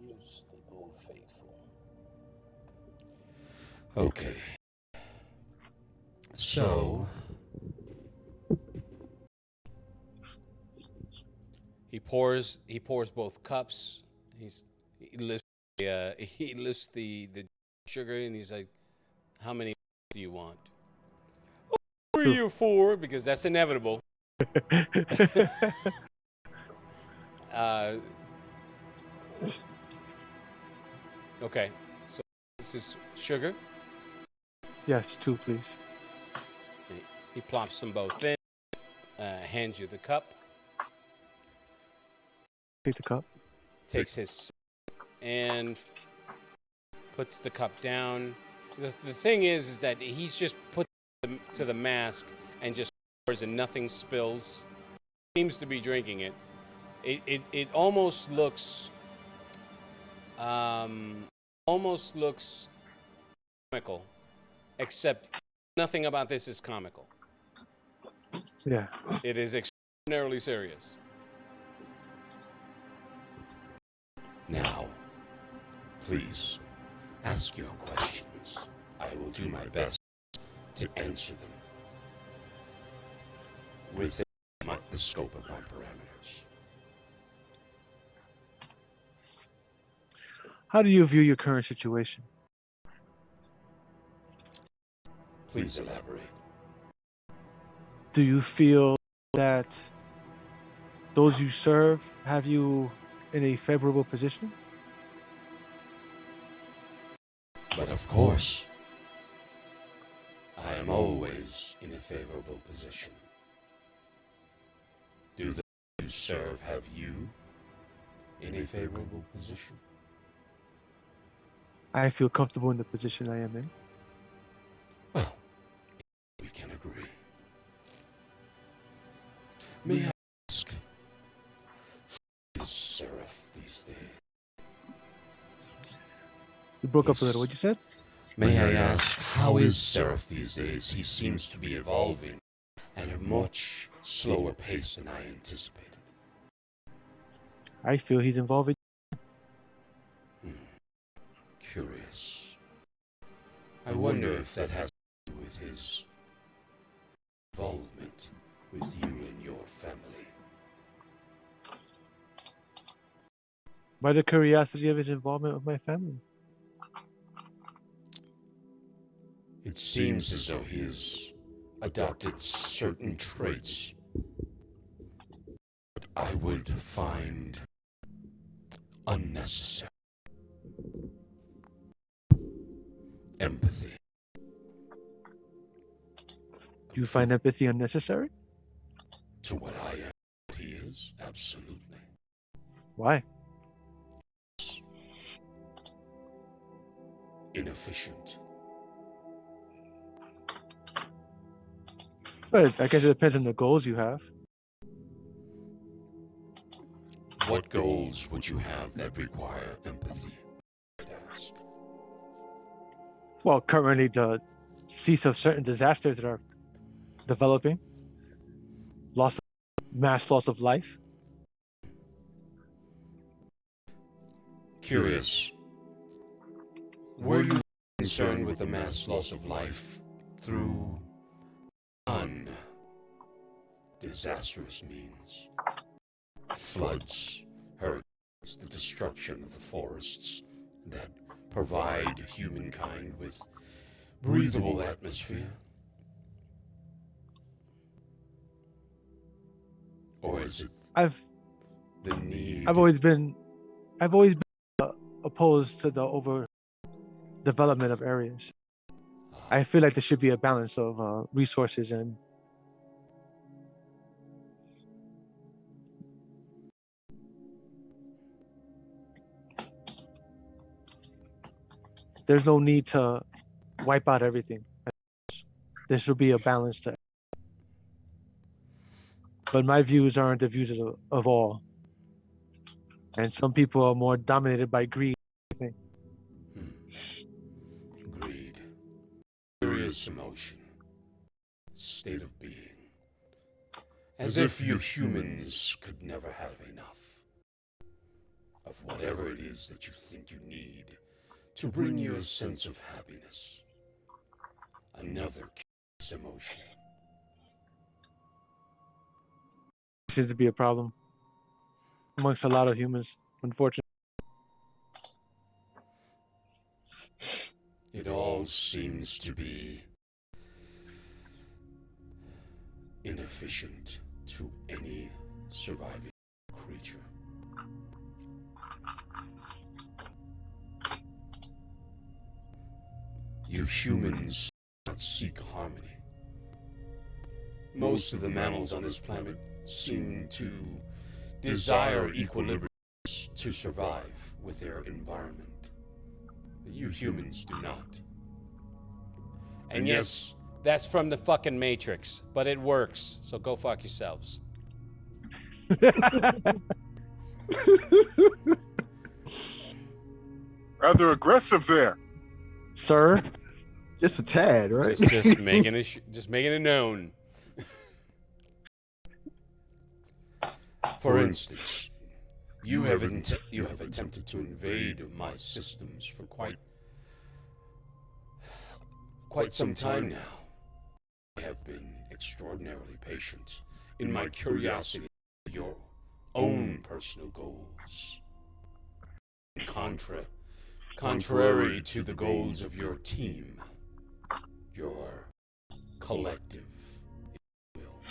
Use the Old Faithful. Okay. So, He pours both cups. He lifts the sugar, and he's like, "How many do you want?" Who are you for? Because that's inevitable. Okay, so this is sugar. Yes, 2, please. He plops them both in, hands you the cup, Take the cup. takes his sip, and puts the cup down. The thing is that he's just put to the mask and just pours and nothing spills. Seems to be drinking it. It almost looks comical, except nothing about this is comical. Yeah. It is extraordinarily serious. now, please ask your questions. I will do my best to answer them within the scope of my parameters. How do you view your current situation? Please elaborate. Do you feel that those you serve have you in a favorable position? But of course, I am always in a favorable position. Do those you serve have you in a favorable position? I feel comfortable in the position I am in. May I ask, how is Seraph these days? You broke up a little. What you said? May I ask, how is Seraph these days? He seems to be evolving at a much slower pace than I anticipated. I feel he's involved. Curious. I wonder if that has to do with his involvement with you and your family. By the curiosity of his involvement with my family. It seems as though he has adopted certain traits that I would find unnecessary. Empathy. Do you find empathy unnecessary? To what I am, what he is? Absolutely. Why? Inefficient. But I guess it depends on the goals you have. What goals would you have that require empathy? I'd ask. Well, currently the cease of certain disasters that are developing, mass loss of life. Curious. Were you concerned with the mass loss of life through disastrous means? Floods, hurricanes, the destruction of the forests that provide humankind with breathable atmosphere? Or is it I've the need? always been opposed to the over development of areas. I feel like there should be a balance of resources and there's no need to wipe out everything. There should be a balance to it. But my views aren't the views of all. And some people are more dominated by greed, I think. Greed. Curious emotion. State of being. As if you humans could never have enough of whatever it is that you think you need to bring you a sense of happiness. Another curious emotion. Seems to be a problem amongst a lot of humans, unfortunately. It all seems to be inefficient to any surviving creature. You humans do not seek harmony. Most of the mammals on this planet seem to desire equilibrium to survive with their environment. But you humans do not. And yes, that's from the fucking Matrix, but it works. So go fuck yourselves. Rather aggressive there. Sir, Just a tad, right? Just making it known. For instance, you have attempted to invade my systems for quite some time now. I have been extraordinarily patient in my curiosity for your own personal goals. Contrary to the goals of your team, your collective, if you will.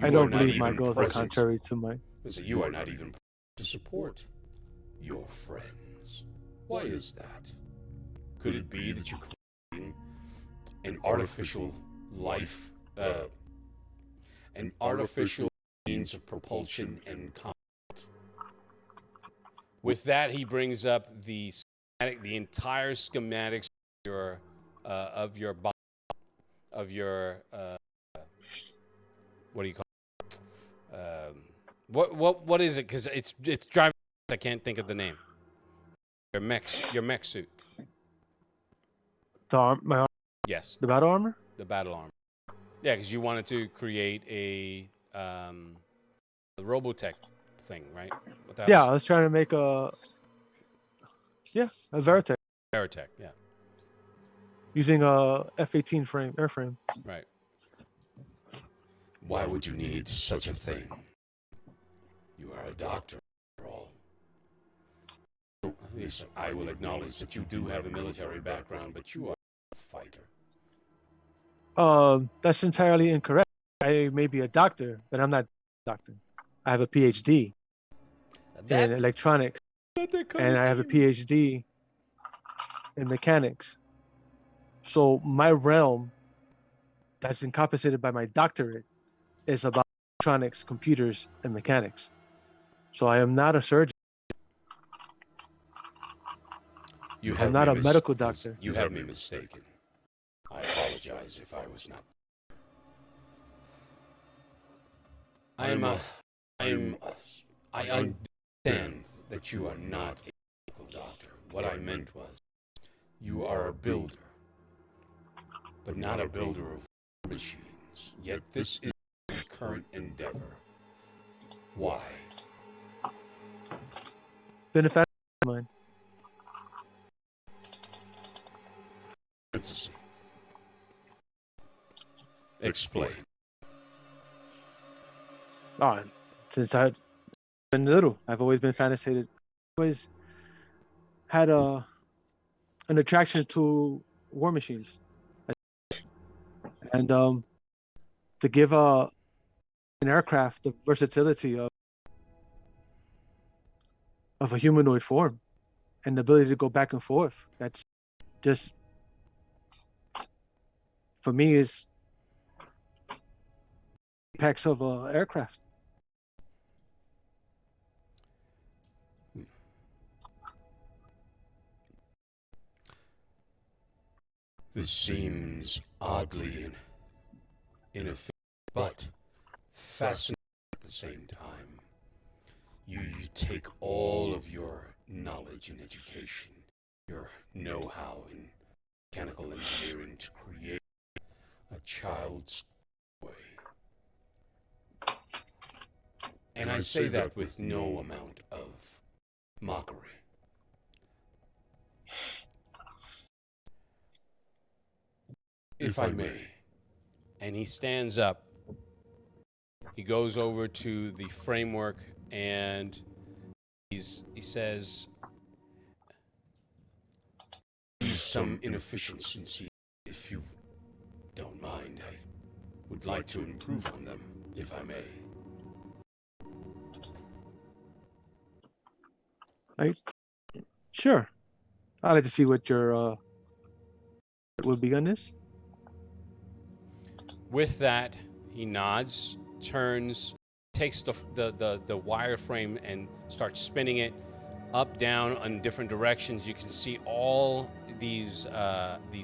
I You don't are not believe my even goals are present. contrary to my. Listen, you are not even to support your friends. Why is that? Could it be that you're creating an artificial life, an artificial means of propulsion and combat? With that, he brings up the entire schematics of your body, of your what do you call it? What is it? Because it's driving. I can't think of the name. Your mech suit. My arm, Yes, the battle armor. the battle armor. Yeah, because you wanted to create a Robotech thing, right? What the hell Yeah, is I was trying to make a Veritech Veritech, yeah, using a F-18 airframe. right. Why would you need such a thing? You are a doctor, after all. Yes, I will acknowledge that you do have a military background, but you are a fighter. That's entirely incorrect. I may be a doctor, but I'm not a doctor. I have a PhD in electronics, and I have a PhD in mechanics. So my realm, that's encompassed by my doctorate, is about electronics, computers, and mechanics. So I am not a surgeon. I'm not a medical doctor. You have me mistaken. I apologize if I was not. I understand that you are not a medical doctor. What I meant was, you are a builder, but not a builder of machines. Yet this is your current endeavor. Why? Been a fashion of mine. Fantasy. Explain. Oh, since I've been little, I've always been fantasized. Always had an attraction to war machines, and to give an aircraft the versatility of a humanoid form and the ability to go back and forth. That's just, for me, is apex of an aircraft. This seems oddly inefficient, but fascinating at the same time. You take all of your knowledge and education, your know-how in mechanical engineering to create a child's toy. And I say that with no amount of mockery. If I may. And he stands up. He goes over to the framework and he says, Some inefficiencies, if you don't mind. I would like to improve on them, if I may. Sure. I'd like to see what your would be on this. with that, he nods, turns, takes the wireframe and starts spinning it up, down, in different directions. You can see all these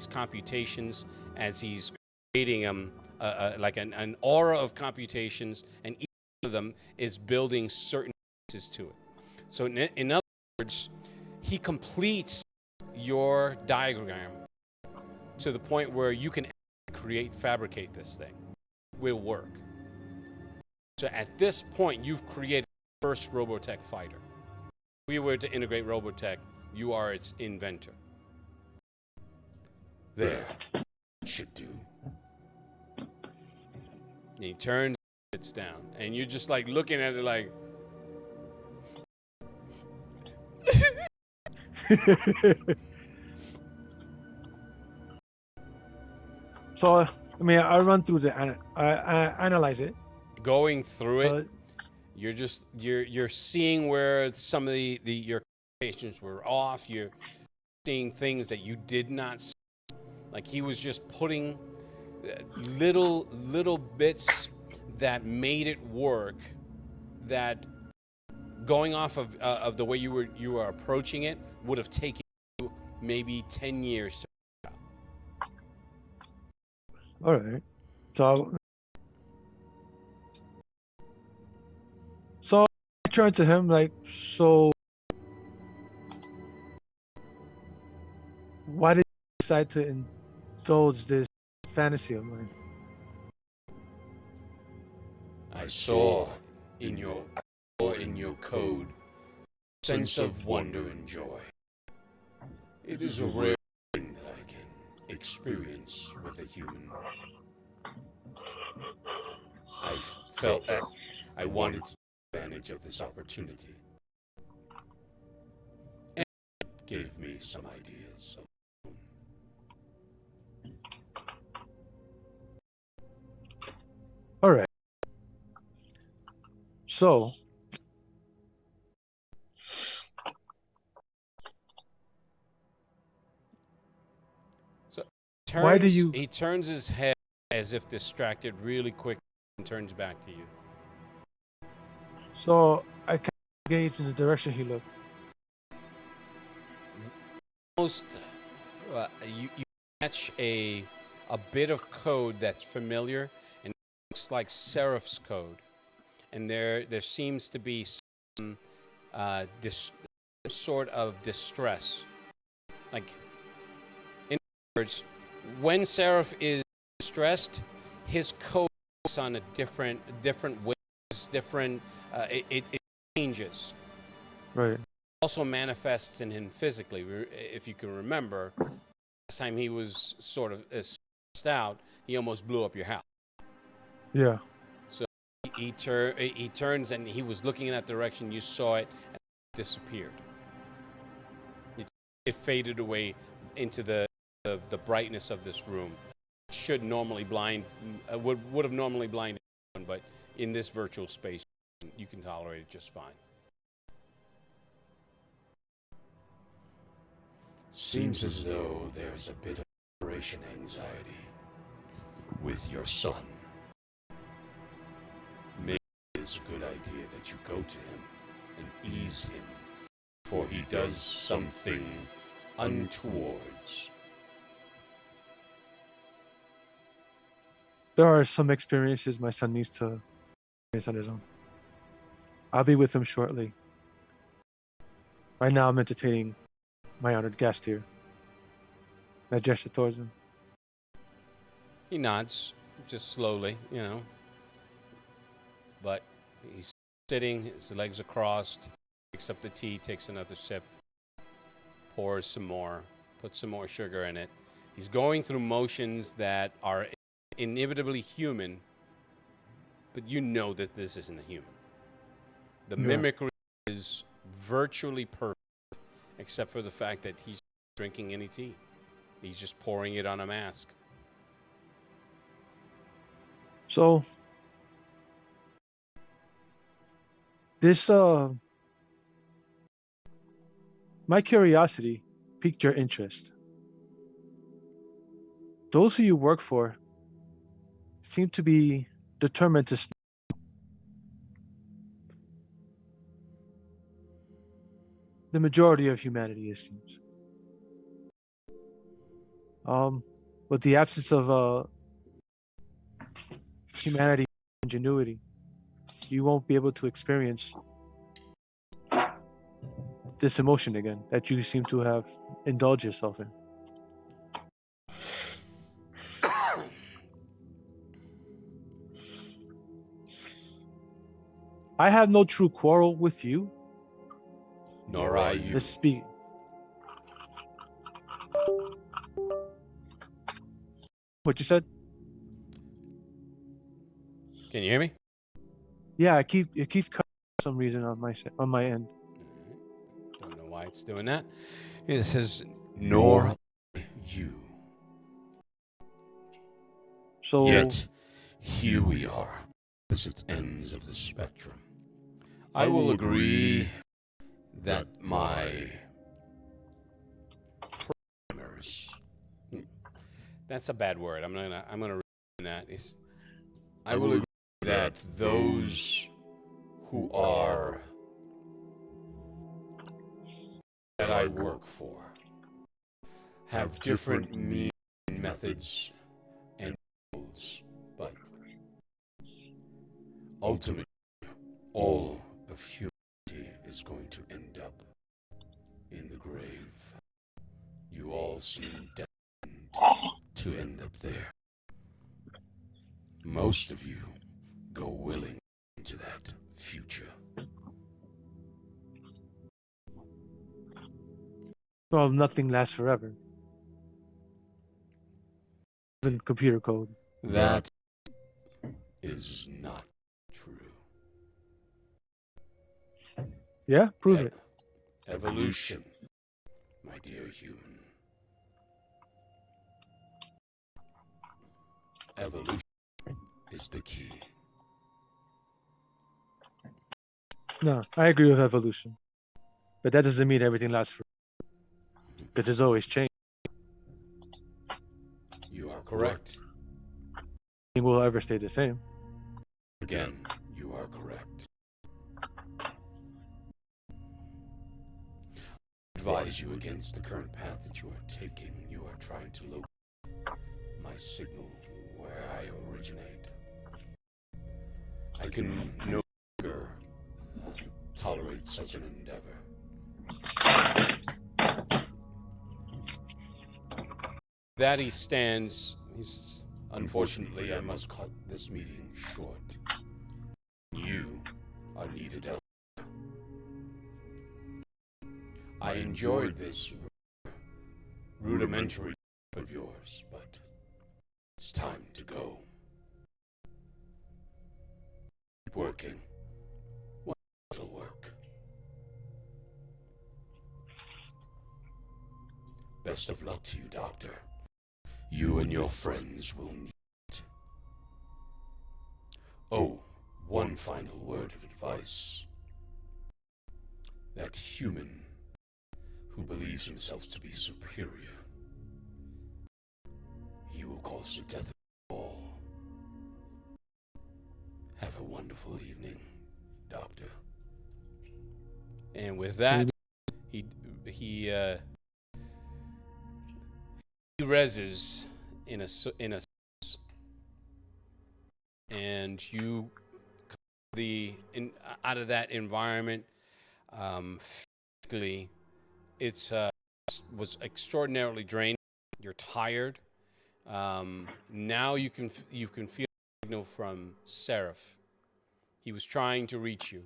computations as he's creating them, like an aura of computations, and each of them is building certain pieces to it. So in other words, he completes your diagram to the point where you can fabricate this thing. It will work. So at this point, you've created the first Robotech fighter. If we were to integrate Robotech, you are its inventor. There. Should do. And he turns, sits down, and you're just like looking at it like, So, I mean, I run through I analyze it. going through it. You're just you're seeing where some of your computations were off. You're seeing things that you did not see. Like he was just putting little bits that made it work. That going off of the way you were approaching it would have taken you maybe 10 years to. All right. So turn to him like, so why did you decide to indulge this fantasy of mine? I saw in your code a sense of wonder and joy. It is a rare thing that I can experience with a human. I felt that I wanted to take advantage of this opportunity. And it gave me some ideas. All right. So, why do you? He turns his head as if distracted really quick and turns back to you. So I kind of gaze in the direction he looked. Almost, you match a bit of code that's familiar and it looks like Seraph's code, and there seems to be some sort of distress. Like, in other words, when Seraph is stressed, his code is on a different ways, different. It changes. Right. Also manifests in him physically. If you can remember, last time he was sort of stressed out, he almost blew up your house. Yeah. So he turns and he was looking in that direction. You saw it and it disappeared. It faded away into the brightness of this room. Should normally blind would have normally blinded anyone, but in this virtual space, you can tolerate it just fine. Seems as though there's a bit of separation anxiety with your son. Maybe it's a good idea that you go to him and ease him before he does something untowards. There are some experiences my son needs to experience on his own. I'll be with him shortly. Right now, I'm entertaining my honored guest here. I gesture towards him. He nods, just slowly, But he's sitting, his legs are crossed, picks up the tea, takes another sip, pours some more, puts some more sugar in it. He's going through motions that are inevitably human, but you know that this isn't a human. The mimicry is virtually perfect, except for the fact that he's not drinking any tea. He's just pouring it on a mask. So, this, my curiosity piqued your interest. Those who you work for seem to be determined to the majority of humanity, it seems. With the absence of humanity ingenuity, you won't be able to experience this emotion again that you seem to have indulged yourself in. I have no true quarrel with you. Nor I you. Let's speak. What you said? Can you hear me? Yeah, it keeps cutting for some reason on my end. Don't know why it's doing that. It says, Nor you. So Yet, here we are, opposite ends of the spectrum. I will agree that my primers. that's a bad word. I'm gonna read that. I will agree that those who are that I work for have different means and methods and goals, but ultimately all of humanity all seem destined to end up there. Most of you go willing into that future. Well, nothing lasts forever. Even computer code. That is not true. Yeah, prove it. Evolution, my dear human. Evolution is the key. No, I agree with evolution, but that doesn't mean everything lasts forever. Because there's always change. You are correct. Nothing will ever stay the same. Again, you are correct. I advise you against the current path that you are taking. You are trying to locate my signal where I originate. I can no longer tolerate such an endeavor. That he stands. He's Unfortunately, I must cut this meeting short. You are needed elsewhere. I enjoyed this rudimentary of yours, but it's time to go. Keep working. It'll work. Best of luck to you, Doctor. You and your friends will need it. Oh, one final word of advice. That human who believes himself to be superior, he will cause the death of all. Have a wonderful evening, Doctor. And with that, he reses in a and you out of that environment. Physically, it's was extraordinarily draining. You're tired. Now you can feel a signal from Seraph. He was trying to reach you,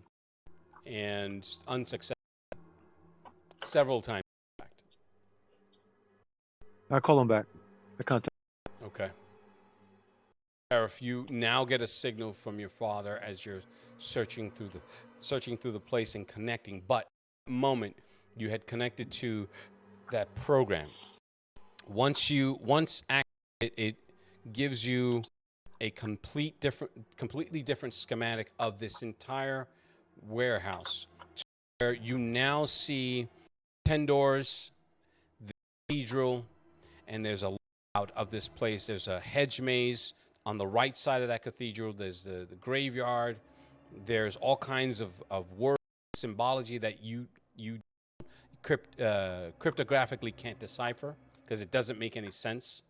and unsuccessful several times. I call him back. I contact. Okay. Seraph, you now get a signal from your father as you're searching through the place and connecting. But at the moment you had connected to that program. Once activated, it gives you a completely different schematic of this entire warehouse. Where you now see 10 doors, the cathedral, and there's a layout of this place. There's a hedge maze on the right side of that cathedral. There's the graveyard. There's all kinds of word symbology that you cryptographically can't decipher because it doesn't make any sense.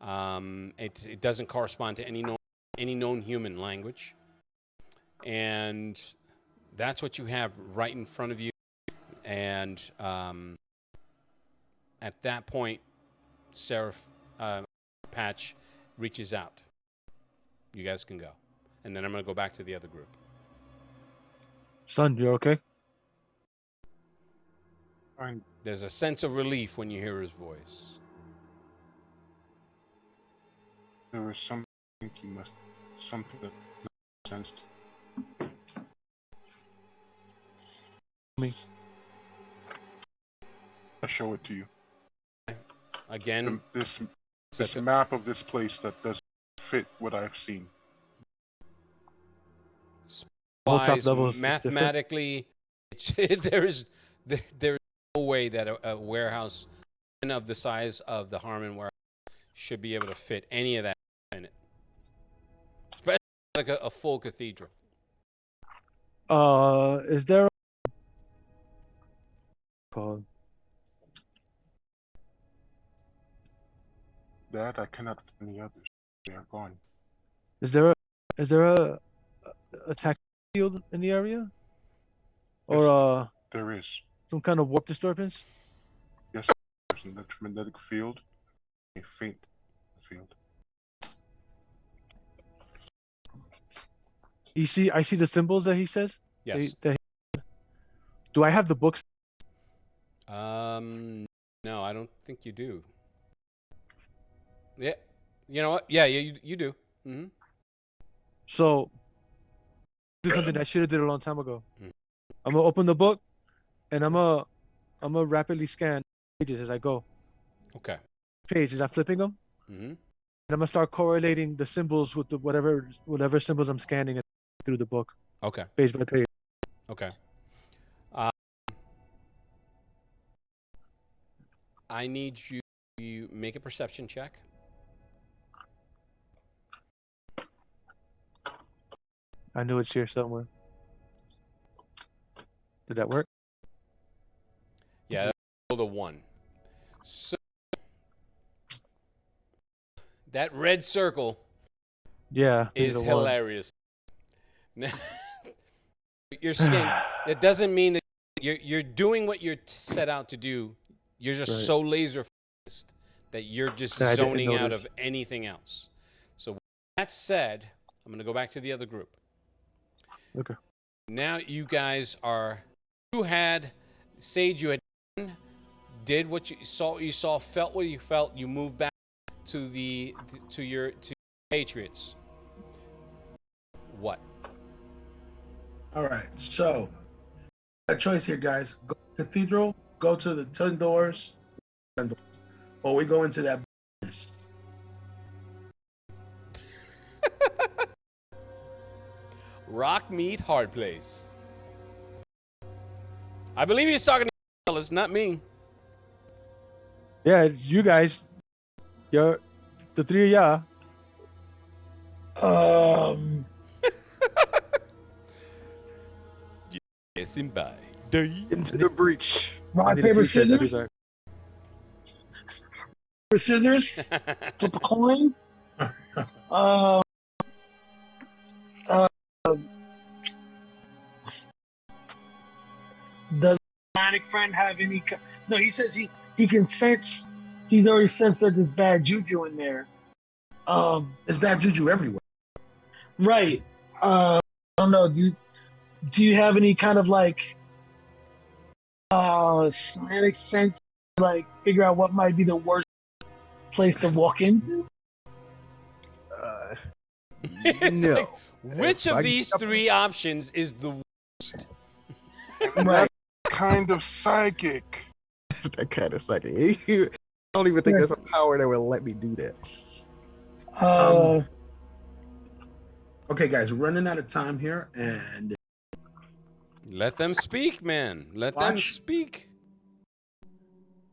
It doesn't correspond to any known human language. And that's what you have right in front of you. And at that point, Seraph Patch reaches out. You guys can go. And then I'm going to go back to the other group. Son, you're okay? Fine. There's a sense of relief when you hear his voice. There is something something that sensed. Me. I'll show it to you. Again, This such a- map of this place that doesn't fit what I've seen. All top wise, levels is different. mathematically, there's no way that a warehouse of the size of the Harmon warehouse should be able to fit any of that in it. Especially like a full cathedral. Is there called? That I cannot find the others. They are gone. Is there a attack field in the area? Or There is. some kind of warp disturbance? Yes. There's. an electromagnetic field, a faint field. I see the symbols that he says. Yes. Do I have the books? No, I don't think you do. Yeah. You know what? Yeah, you do. Mm-hmm. So, do something I should have did a long time ago. Mhm. I'm gonna open the book, and I'm gonna rapidly scan pages as I go. Okay. Pages, I'm flipping them, Mm-hmm. and I'm gonna start correlating the symbols with the whatever symbols I'm scanning through the book, Okay. page by page. Okay. I need you to make a perception check. I knew it's here somewhere. Did that work? Yeah, roll the 1. So that red circle Yeah. is the one. hilarious. Now, your skin. It doesn't mean that you're doing what you're set out to do. You're just Right. so laser focused that you're just That I didn't zoning out notice. of anything else. So with that said, I'm going to go back to the other group. Okay. Now you guys you had Sage, you had did what you saw, felt what you felt, you moved back to your Patriots. What? All right, so a choice here, guys. Go to Cathedral, go to the 10 doors, or we go into that business. Rock, meat, hard place. I believe he's talking to you fellas, not me. Yeah, it's you guys. You're the three of y'all. Passing by. Into the breach. I Rock, need a paper, t-shirt, I'll be scissors. back. Paper, scissors. Flip a coin. Does Manic friend have any? No, he says he can sense. He's already sensed that there's bad juju in there. There's bad juju everywhere. Right. I don't know. Do you have any kind of like sonic sense, like figure out what might be the worst place to walk in? It's No. like, which I- of these 3 options is the worst? Right. Kind of psychic. That kind of psychic. I don't even think there's a power that will let me do that. Okay, guys, we're running out of time here, and Let them speak, man. Let them Watch. speak.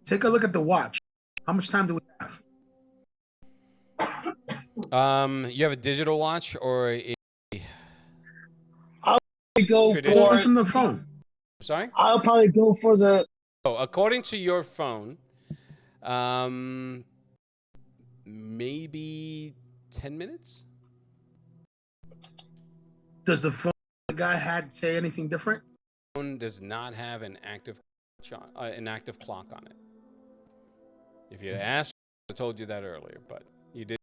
take a look at the watch. How much time do we have? You have a digital watch or a we go Traditional. One for. from the phone. sorry? I'll probably go for the. Oh, according to your phone, maybe 10 minutes? Does the phone the guy had say anything different? Phone does not have an active clock on it. If you had asked, I told you that earlier, but you didn't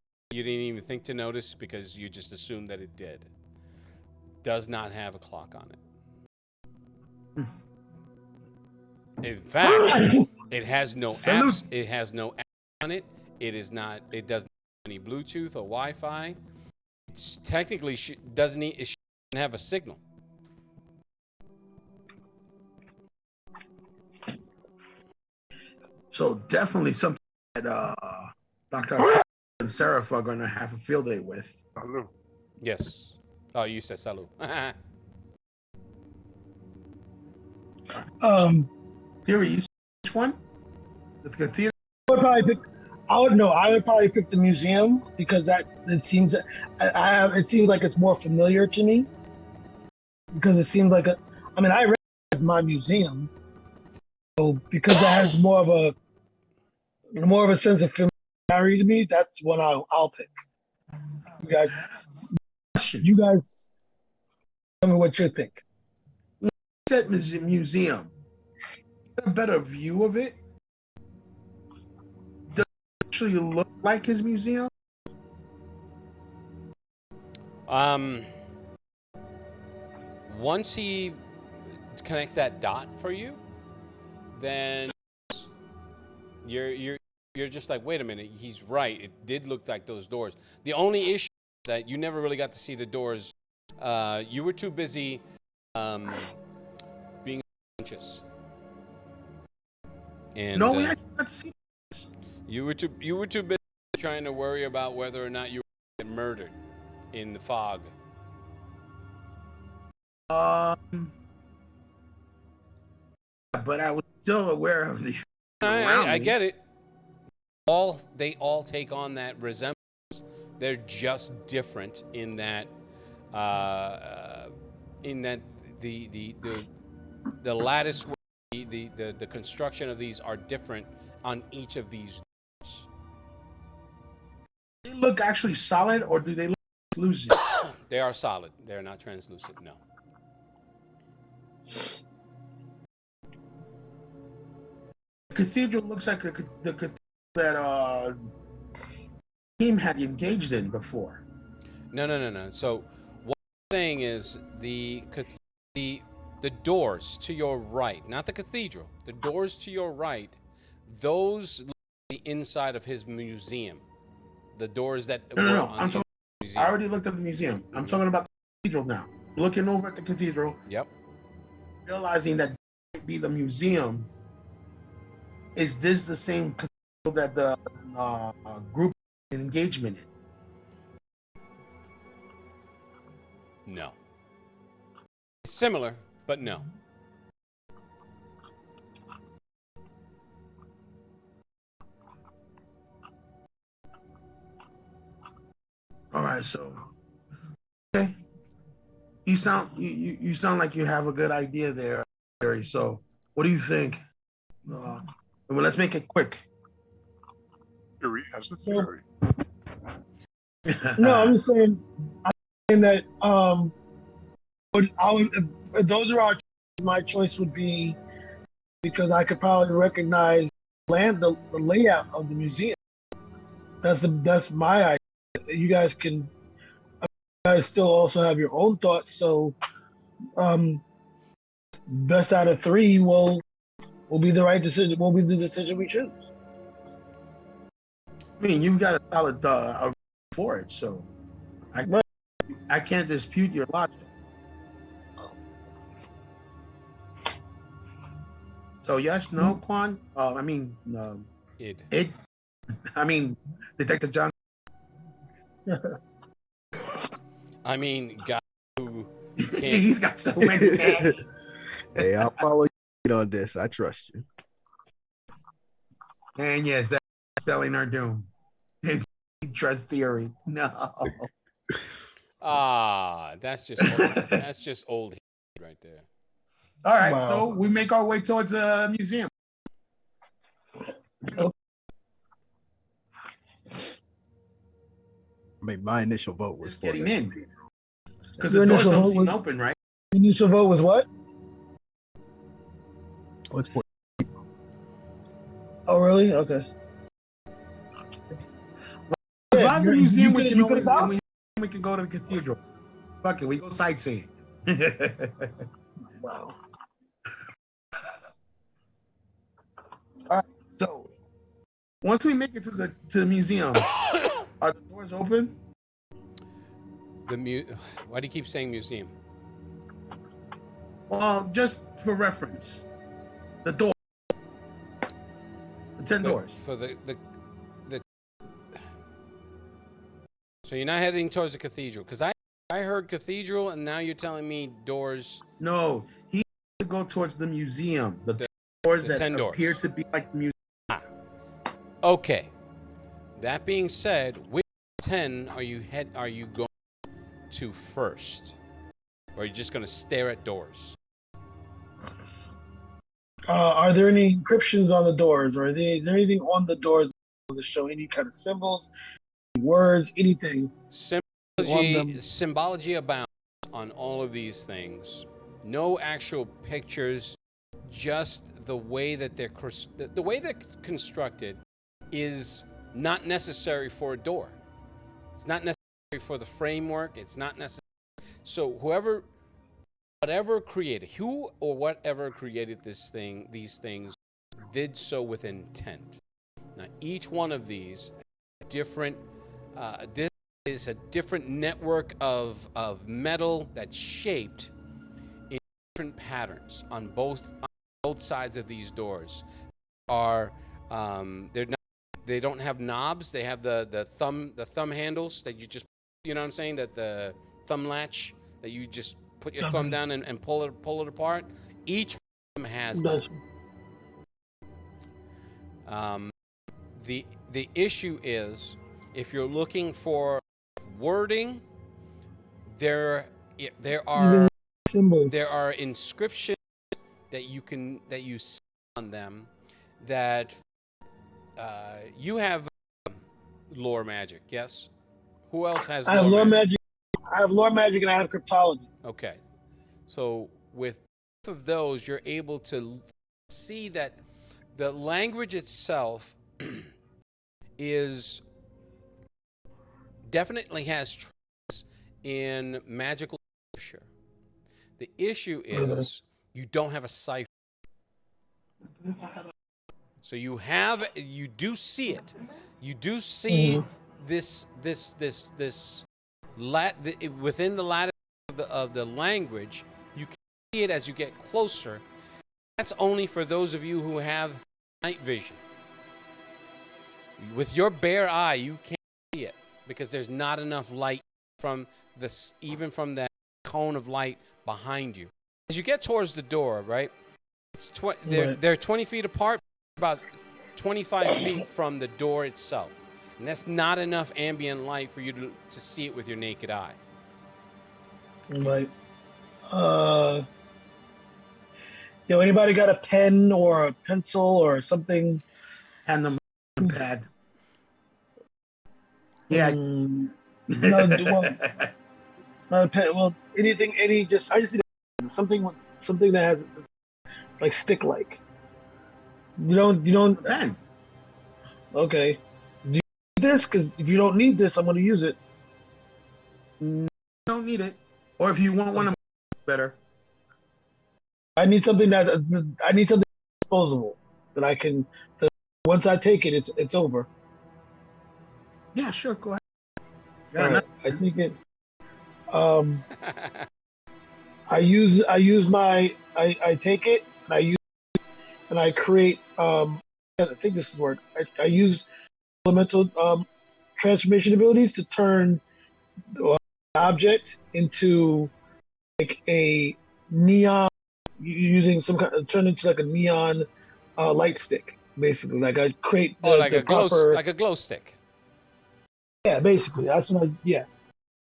even think to notice because you just assumed that it did. Does not have a clock on it. In fact, it has no Salute. apps. It has no app on it. It doesn't have any Bluetooth or Wi-Fi. It technically it shouldn't have a signal. So definitely something that Dr. and Seraph are going to have a field day with. Hello. Yes. Oh, you said salud. Theory, you see which one? The cathedral. I would probably pick. I would probably pick the museum because it seems like it's more familiar to me. Because it seems like I recognize my museum, so because it has more of a sense of familiarity to me, that's what I'll pick. You guys, tell me what you think. Said museum. A better view of it. actually look like his museum? Once he connects that dot for you, then you're just like, wait a minute, he's right. It did look like those doors. The only issue is that you never really got to see the doors. You were too busy being conscious. And No, we actually got to see this. you were too busy trying to worry about whether or not you were get murdered in the fog. But I was still aware of the. I get it. They all take on that resemblance. They're just different in that the lattice, the construction of these are different on each of these doors. They look actually solid, or do they look translucent? They are solid. They're not translucent. No. The cathedral looks like the cathedral that team had engaged in before. No. So what I'm saying is the doors to your right, not the cathedral, the doors to your right, those look like the inside of his museum. The doors that No. on the museum. I already looked at the museum. I'm talking about the cathedral now. Looking over at the cathedral, Yep. realizing that might be the museum. Is this the same cathedral that the group engagement in? No. Similar, but no. All right, so okay, you sound like you have a good idea there, Harry. So, what do you think? Well, let's make it quick. Theory has a theory. No, I'm just saying that if those are our choices, my choice would be, because I could probably recognize the layout of the museum. That's my idea. You guys still also have your own thoughts. So, best out of three will be the right decision. Will be the decision we choose. I mean, you've got a solid for it, so I can't dispute your logic. So yes, no, Quan. I mean, Id. I mean, Detective John. I mean, guy who can't. He's got so many names. Hey, I'll follow you on this. I trust you. And yes, that's spelling our doom. Trust theory. No. That's just old right there. All right, Wow. so we make our way towards a museum. I mean, my initial vote was Just for getting the in. cathedral. Because Your the doors initial don't vote seem was- open, right? Your initial vote was what? What's for? Oh, really? Okay. Survive the you- museum, you we could- can you always could've we can go to the cathedral. Fuck it, we go sightseeing. Wow. So once we make it to the museum, are the doors open? Why do you keep saying museum? Well, just for reference, the door, the 10 doors. For the. So you're not heading towards the cathedral, because I heard cathedral, and now you're telling me doors. No, he to go towards the museum. The doors the that 10 doors. appear to be like the museum. Okay. That being said, which 10 are you going to first, or are you just going to stare at doors? Are there any encryptions on the doors, or is there anything on the doors that show any kind of symbols, words, anything? Symbology abounds on all of these things. No actual pictures, just the way that they're constructed is not necessary for a door. It's not necessary for the framework. It's not necessary. So whoever created these things did so with intent. Now, each one of these this is a different network of metal that's shaped in different patterns on both sides of these doors. They don't have knobs. They have the thumb handles that you just, you know what I'm saying, that the thumb latch that you just put your thumb down and pull it apart. Each one of them has that. The issue is, if you're looking for wording, there are symbols. There are inscriptions that you see on them that you have lore magic, yes? Who else has? I have lore magic. I have lore magic and I have cryptology. Okay, so with both of those, you're able to see that the language itself definitely has traces in magical scripture. The issue is you don't have a cipher. So you do see it. You do see this within the lattice of the language. You can see it as you get closer. That's only for those of you who have night vision. With your bare eye, you can't see it because there's not enough light even from that cone of light behind you. As you get towards the door, right? They're 20 feet apart, about 25 feet from the door itself. And that's not enough ambient light for you to see it with your naked eye. Right. Anybody got a pen or a pencil or something? And the pad. Yeah. No, not a pen. Well, anything. I just need something that has like stick-like. You don't. Pen. Okay. Do you need this? Because if you don't need this, I'm going to use it. You don't need it. Or if you want one, better. I need something disposable that I can. Once I take it, it's over. Yeah, sure. Go ahead. All right, I take it. I take it and I create. I think this is work. I use elemental transformation abilities to turn the object into like a neon, using some kind of turn into like a neon light stick, basically. Like I create like a glow stick. Yeah, basically. That's what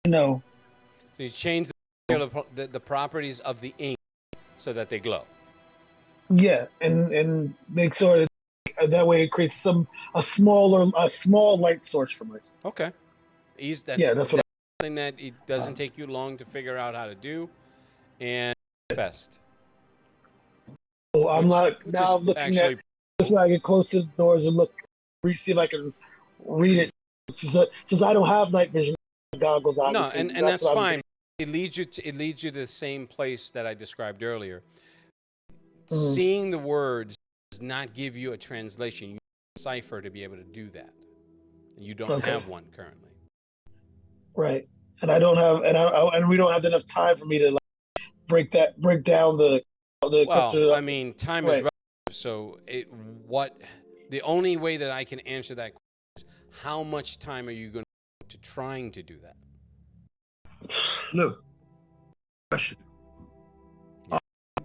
No. So you change the properties of the ink so that they glow. Yeah, and make sure that way it creates a small light source for myself. Okay. That's something that it doesn't take you long to figure out how to do, and fest. So I'm looking at this when I get close to the doors and see if I can read it. Since I don't have night vision goggles, obviously. No, and that's fine. It leads you to the same place that I described earlier. Seeing the words does not give you a translation. You need a cipher to be able to do that. You don't have one currently. Right, and I don't have, and we don't have enough time for me to break down the. Well, I mean, time is relative. So the only way that I can answer that question is how much time are you going to put to trying to do that? Look, question.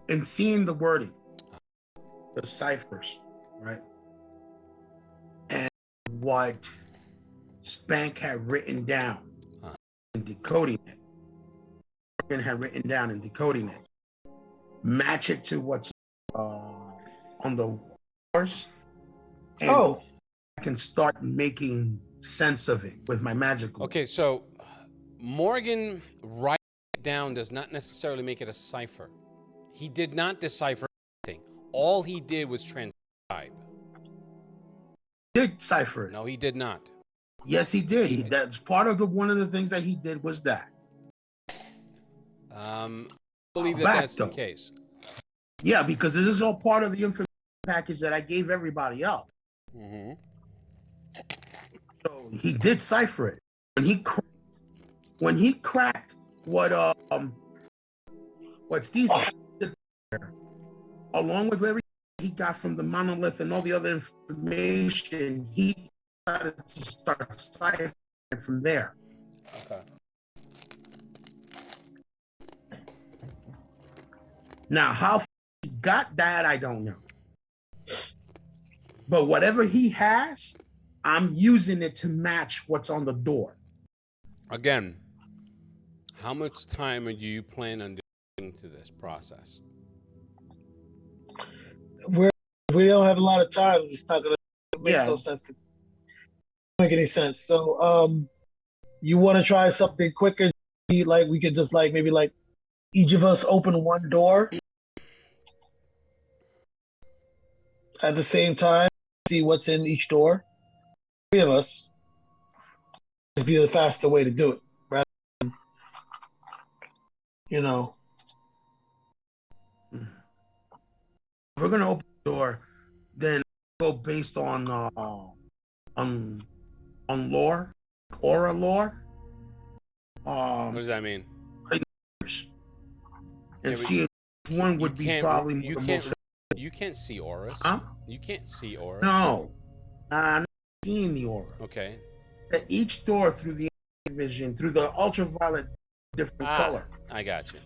In seeing the wording, the ciphers, right, and what Spank had written down and decoding it, and had written down and decoding it, match it to what's on the doors, and I can start making sense of it with my magical. Okay, so Morgan writing it down does not necessarily make it a cipher. He did not decipher anything. All he did was transcribe. did cipher it. No, he did not. Yes, he did. That's part of one of the things that he did was that. I believe Back, that's the though. case. Yeah, because this is all part of the information package that I gave everybody else. Mm-hmm. So he did cipher it. When he cracked what Steve did there, along with everything he got from the monolith and all the other information, he decided to start ciphering from there. Okay. Now, how he got that, I don't know. But whatever he has, I'm using it to match what's on the door. Again, how much time do you plan on doing to this process? We don't have a lot of time. It's not gonna make no sense to make any sense. So, you want to try something quicker? Like we could just maybe each of us open one door at the same time, see what's in each door. 3 of us. This be the faster way to do it, rather than, If we're gonna open the door, then go based on lore, aura lore. What does that mean? And see if one would be probably the most. You can't see auras. Huh? You can't see auras. No, I'm not seeing the aura. Okay. At each door through the vision, through the ultraviolet, different color. I got you.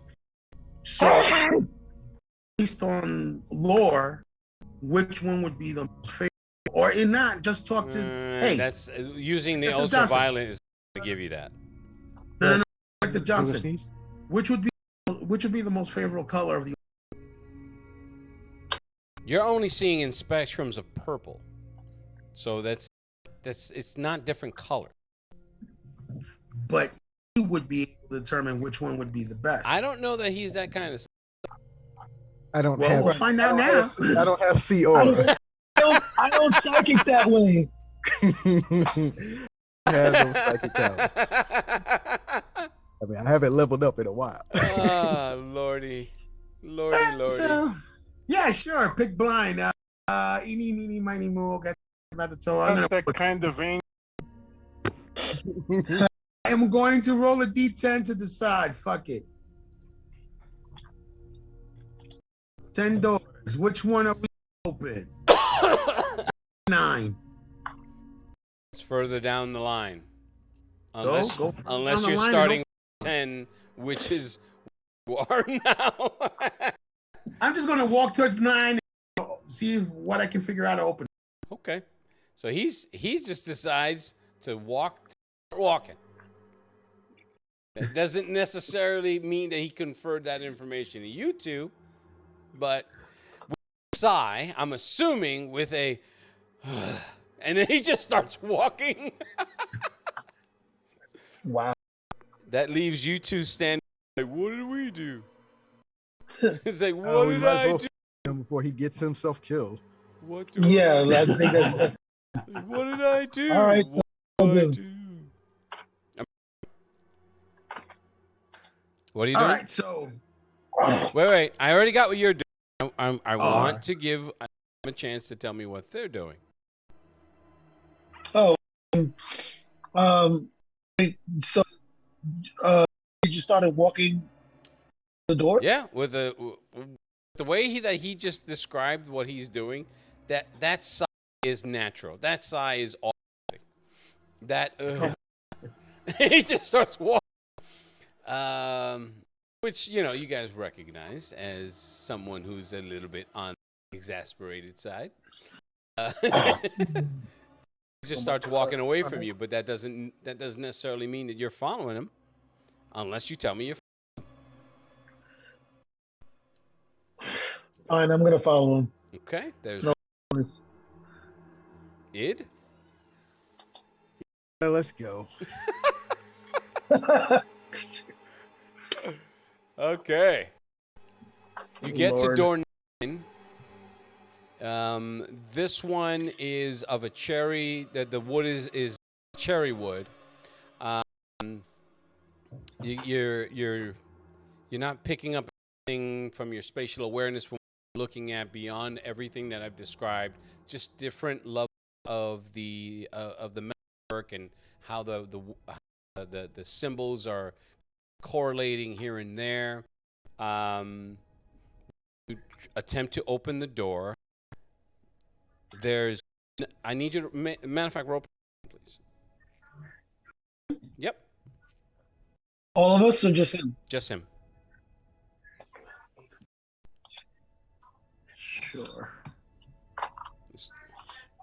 So, based on lore, which one would be the most favorite? Or in not just talk to. Hey, that's using the Dr. ultraviolet is to give you that. No, Dr. Johnson. Which would be the most favorable color of the? You're only seeing in spectrums of purple, so that's it's not different color. But he would be able to determine which one would be the best. I don't know that he's that kind of. I don't Well, have. we'll find out now. I don't have C aura. I don't psychic that way. I have no psychic powers. I mean, I haven't leveled up in a while. Ah, lordy. So, yeah, sure. Pick blind. Eeny, meeny, miny, mo. Got about the toe. That's that kind of vein. I'm going to roll a d10 to decide. Fuck it. 10 doors. Which one are we open? 9. It's further down the line. Unless Go you're down the line starting with 10, which is where you are now. I'm just going to walk towards 9 and see what I can figure out to open. Okay. So he just decides to walking. That doesn't necessarily mean that he conferred that information to you two, but with a sigh, I'm assuming with a and then he just starts walking. Wow. That leaves you two standing like, what did we do? It's like, Oh, what we did might as I well do? him before he gets himself killed. What do Yeah, I I think that's. What did I do? All right, What so did I good. do? What are you All doing? right, so Wait. I already got what you're doing. I All want right. to give them a chance to tell me what they're doing. Oh, so you just started walking the door? Yeah, with the way that he just described what he's doing, that sigh is natural. That sigh is automatic. That he just starts walking. Which, you guys recognize as someone who's a little bit on the exasperated side. He just starts walking away from you, but that doesn't necessarily mean that you're following him, unless you tell me you're. Fine, I'm gonna follow him. Okay, there's No. Id. Let's go. Okay. You get to Lord. door 9, This one is of a cherry. The wood is cherry wood. You're not picking up anything from your spatial awareness from looking at beyond everything that I've described. Just different levels of the metalwork and how the symbols are correlating here and there. You attempt to open the door. I need you to, matter of fact, roll, please. Yep. All of us or just him? Just him. Sure.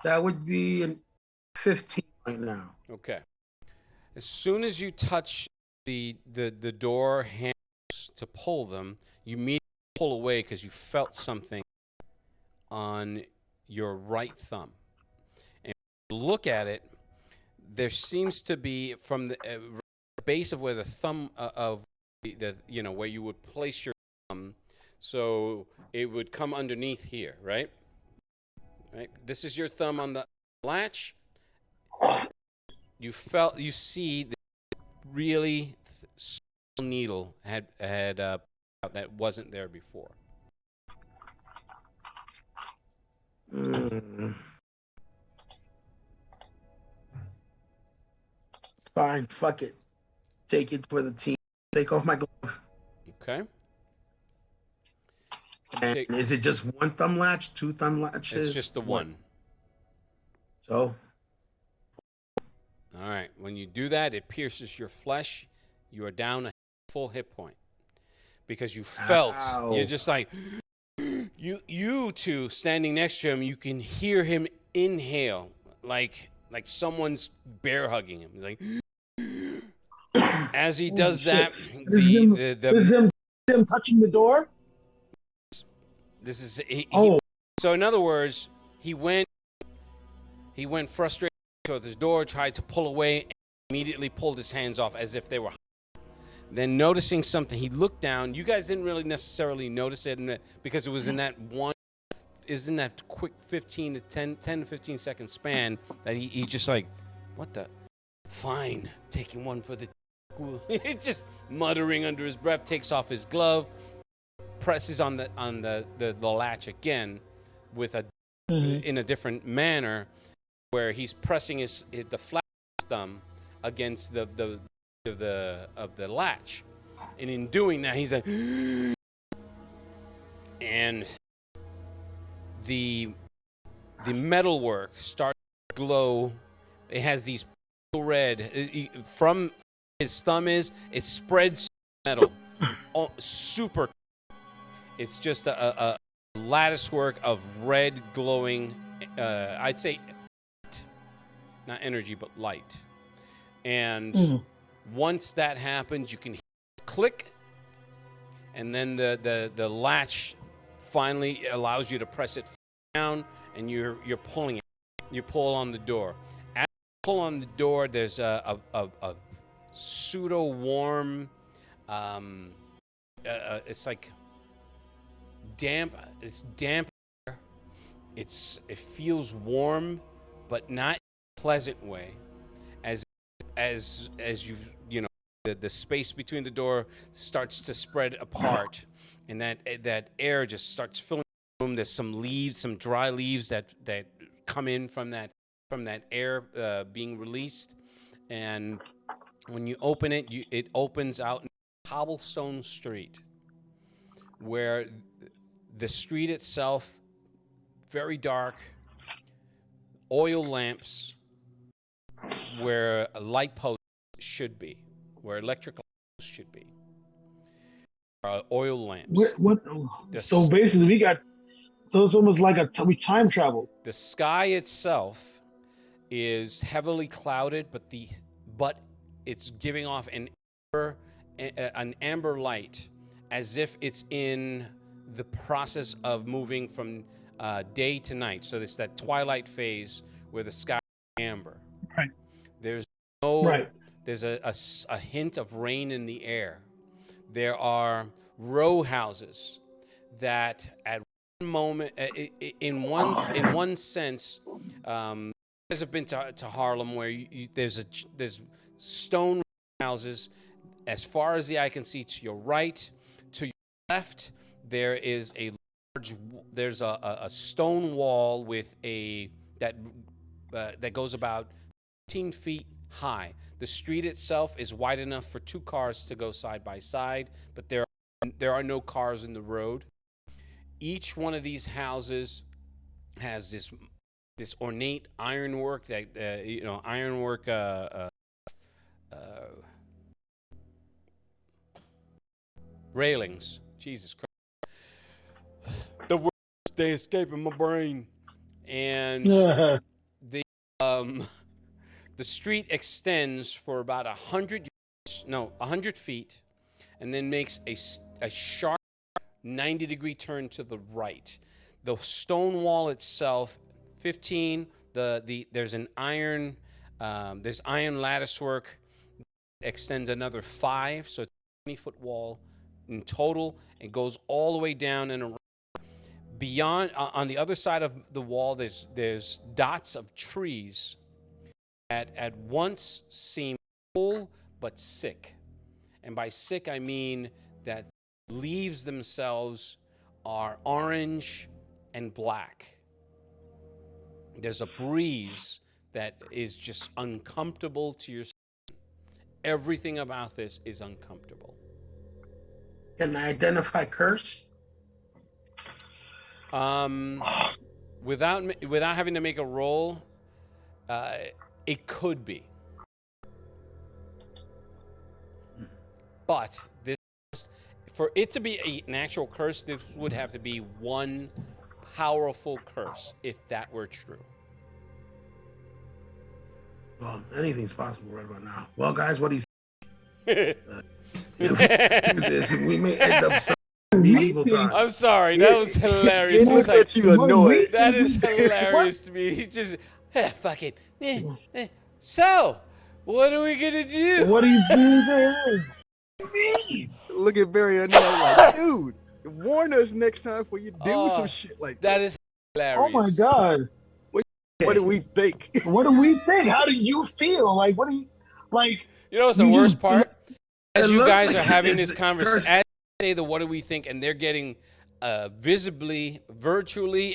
That would be a 15 right now. Okay. As soon as you touch the door handles to pull them, you immediately pull away because you felt something on your right thumb. And when you look at it, there seems to be from the base of where the thumb of the where you would place your thumb, so it would come underneath here, right? Right. This is your thumb on the latch. You see the really small needle had that wasn't there before. Fine, fuck it. Take it for the team. Take off my glove. Okay. And is it just one thumb latch, two thumb latches? It's just the one. So? All right. When you do that, it pierces your flesh. You are down a full hit point because you felt. Ow. You're just like you two standing next to him. You can hear him inhale like someone's bear hugging him. He's like, as he does that, is him touching the door? This is so. In other words, he went frustrated toward his door, tried to pull away, and immediately pulled his hands off as if they were. Then noticing something, he looked down. You guys didn't really necessarily notice it because it was in that quick 10 to 15 second span that he just like, what the? Fine, taking one for the. Just muttering under his breath, takes off his glove, presses on the latch again with in a different manner, where he's pressing the flat thumb against the latch, and in doing that he's like, and the metalwork starts to glow. It has these red from his thumb it spreads metal, super. It's just a lattice work of red glowing, I'd say not energy but light. And once that happens, you can hear it click, and then the latch finally allows you to press it down, and you're pulling it. You pull on the door. As you pull on the door, there's a pseudo warm, it's like damp. It's damp. It feels warm, but not in a pleasant way. As you know, the space between the door starts to spread apart, and that air just starts filling the room. There's some leaves, some dry leaves that come in from that air being released, and when you open it, it opens out in a cobblestone street, where the street itself, very dark, oil lamps, where a light post should be, where electrical posts should be. Oil lamps. So basically, so it's almost like we time travel. The sky itself is heavily clouded, but it's giving off an amber light, as if it's in the process of moving from day to night. So it's that twilight phase where the sky is amber. Right. There's a hint of rain in the air. There are row houses that at moment, in one sense, you guys have been to Harlem, where there's stone houses as far as the eye can see. To your right, to your left, there is there's a stone wall with that goes about 15 feet high. The street itself is wide enough for 2 cars to go side by side, but there are no cars in the road. Each one of these houses has this ornate ironwork railings. Jesus Christ, the words they escaping my brain, and the street extends for about 100 feet, and then makes a sharp 90-degree turn to the right. The stone wall itself, 15. There's iron lattice work that extends another 5, so it's a 20-foot wall in total. It goes all the way down and around. Beyond, on the other side of the wall, there's dots of trees that at once seem full but sick. And by sick, I mean that the leaves themselves are orange and black. There's a breeze that is just uncomfortable to your skin. Everything about this is uncomfortable. Can I identify curse? Without having to make a roll, it could be. But for it to be an actual curse, this would have to be one powerful curse, if that were true. Well, anything's possible right about now. Well, guys, what do you think? We may end up some medieval time. I'm sorry, that was hilarious. It looks at you annoyed. That is hilarious to me. He's just, fuck it. So, what are we gonna do? What do you mean? Look at Barry annoyed like, dude, warn us next time before you do some shit like that. That is hilarious. Oh my God. What do we think? What do we think? How do you feel? Like, what do you, like? You know what's the worst part? As you guys like are having this conversation, as you say the what do we think, and they're getting virtually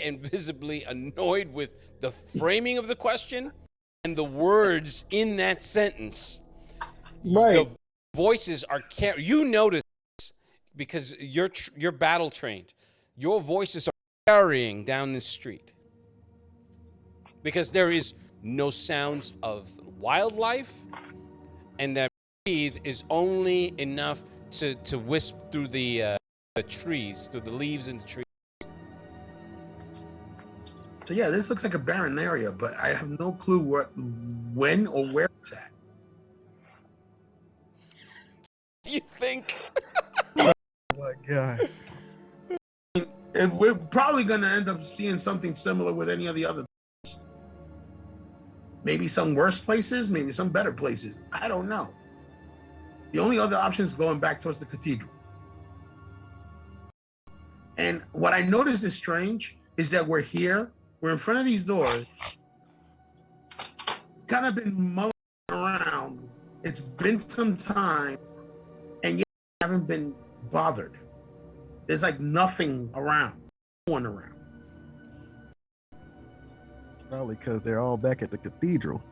and visibly annoyed with the framing of the question and the words in that sentence. Right. The voices are you notice this because you're battle trained. Your voices are carrying down the street because there is no sounds of wildlife, and that breathe is only enough to wisp through the trees, through the leaves in the trees. So yeah, this looks like a barren area, but I have no clue when or where it's at. You think? Oh my God. And we're probably going to end up seeing something similar with any of the other things. Maybe some worse places, maybe some better places. I don't know. The only other option is going back towards the cathedral. And what I noticed is strange is that we're here, we're in front of these doors, kind of been mulling around. It's been some time, and yet I haven't been bothered. There's like nothing around, no one around. Probably because they're all back at the cathedral.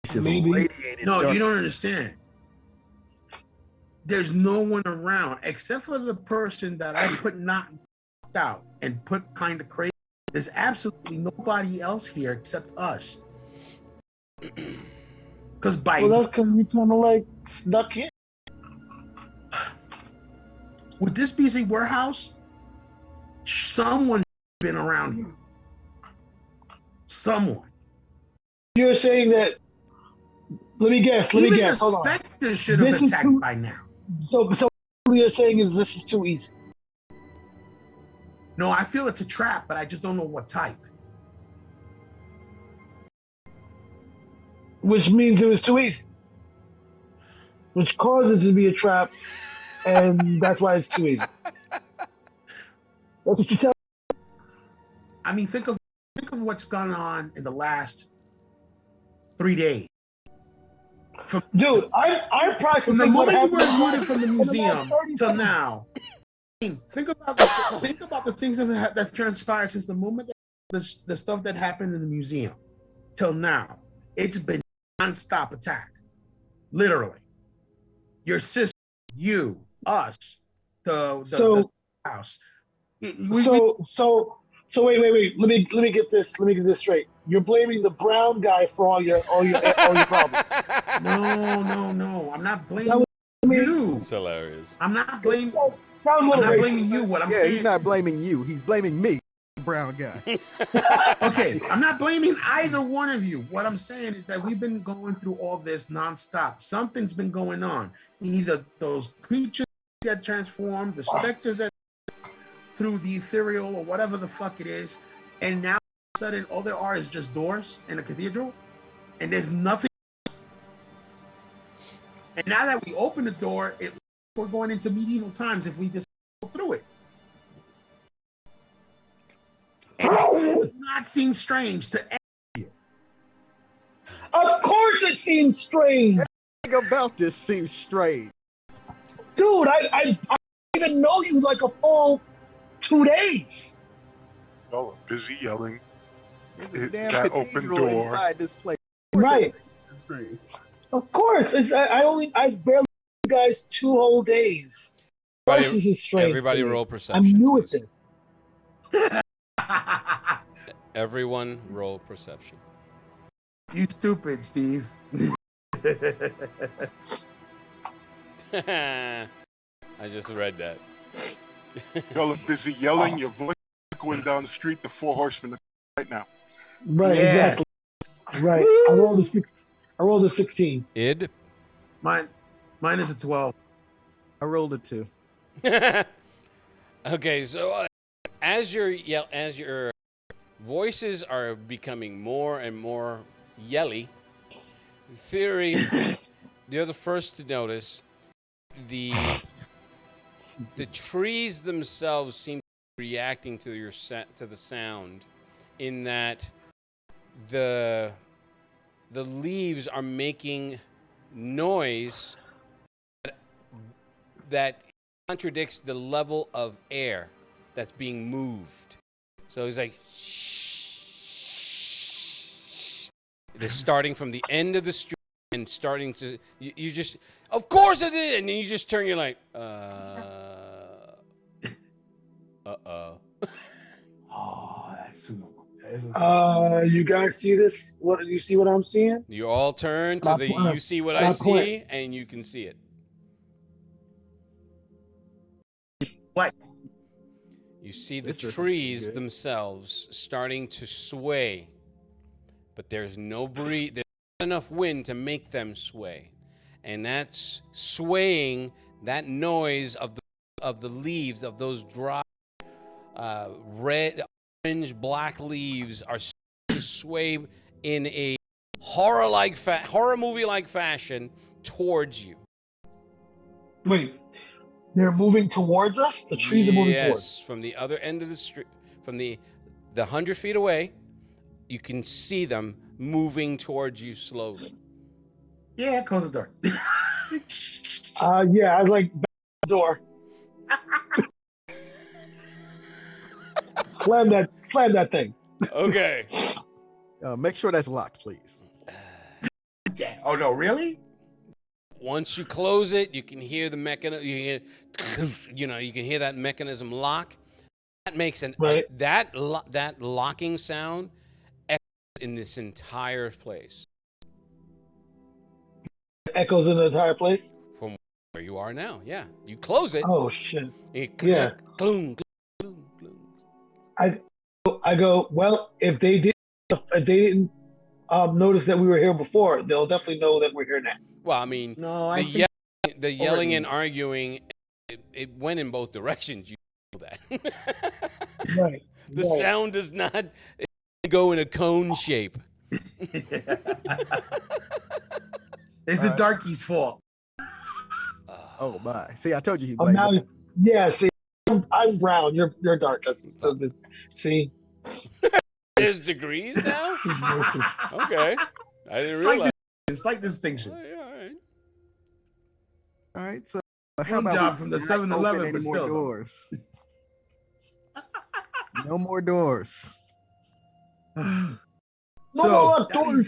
It's just Maybe. radiated. No, dark. you don't understand. There's no one around except for the person that I put knocked out and put kind of crazy. There's absolutely nobody else here except us. Because Well, that's because we kind of like snuck in. would this be a warehouse? Someone been around here. Someone. You're saying that. Let me guess. Even the Hold on. Spectre should have This is attacked by now. So what you're saying is this is too easy. No, I feel it's a trap, but I just don't know what type. Which means it was too easy. Which causes it to be a trap, and that's why it's too easy. That's what you're telling I mean, think of what's gone on in the last 3 days. Dude, I'm practicing From the what moment you happened were rooted from the in last museum 30 till seconds. now. Think about the things that transpired since the moment the stuff that happened in the museum till now. It's been nonstop attack, literally. Your sister, you, us, the house. So wait. Let me get this straight. You're blaming the brown guy for all your problems. No. I'm not blaming you. It's hilarious. I'm not blaming. Sounds a I'm little not racist. blaming you. What I'm Yeah, saying. he's not blaming you. He's blaming me, the brown guy. Okay, I'm not blaming either one of you. What I'm saying is that we've been going through all this nonstop. Something's been going on. Either those creatures get transformed, the specters that through the ethereal or whatever the fuck it is, and now all of a sudden all there are is just doors in a cathedral, and there's nothing else. And now that we open the door, we're going into medieval times if we just go through it. And it does not seem strange to any of you. Of course it seems strange. Everything about this seems strange. Dude, I didn't even know you like a full 2 days. Y'all are busy yelling. There's a damn That open cathedral door. inside this place. Of course Right. everything's strange. Of course. I barely you guys 2 whole days. Of course this is strange. Everybody to me. roll perception. I'm new at please. this. Everyone roll perception. You stupid, Steve. I just read that. Y'all are busy yelling. Your voice is going down the street. The 4 horsemen right now. Right, Yes. exactly. Right. I rolled a 16. Id. Mine is a 12. I rolled a 2. Okay, so as your voices are becoming more and more yelly, Theory, you're the first to notice the trees themselves seem to be reacting to to the sound, in that the leaves are making noise that contradicts the level of air that's being moved. So he's like, shh. They're starting from the end of the street and starting to, you just, of course it is, and then you just turn, you're like, uh-oh. Oh, that's You guys see this? What you see? What I'm seeing? You all turn to the, you see what I see, and you can see it. What? You see the This doesn't seem trees good. themselves starting to sway, but there's no breeze, there's not enough wind to make them sway, and that's swaying. That noise of the leaves of those dry, red, orange, black leaves are starting to sway in a horror movie-like fashion towards you. Wait, they're moving towards us. The trees are moving towards. Yes, from the other end of the street, from the 100 feet away, you can see them moving towards you slowly. Yeah, close the door. Yeah, I like back the door. Slam that thing. Okay. Make sure that's locked, please. Oh no, really? Once you close it, you can hear the mechanism. You can hear that mechanism lock. That makes that locking sound echoes in this entire place. Echoes in the entire place. From where you are now, yeah. You close it. Oh shit! Yeah. Gloom, gloom, gloom. I go. Well, if they didn't notice that we were here before, they'll definitely know that we're here now. Well, I mean, No, the yelling and arguing, it went in both directions. You know that. Right. The sound does not go in a cone shape. It's the darkie's fault. Oh my! See, I told you he Oh, blamed. now, yeah. See, I'm brown. You're dark. See, There's degrees now? Okay. I didn't Slight, realize. slight distinction. Oh, yeah, all right. All right, so how One about job we from the not 7-Eleven, open any but more still, though. doors? No more doors. No So more that doors.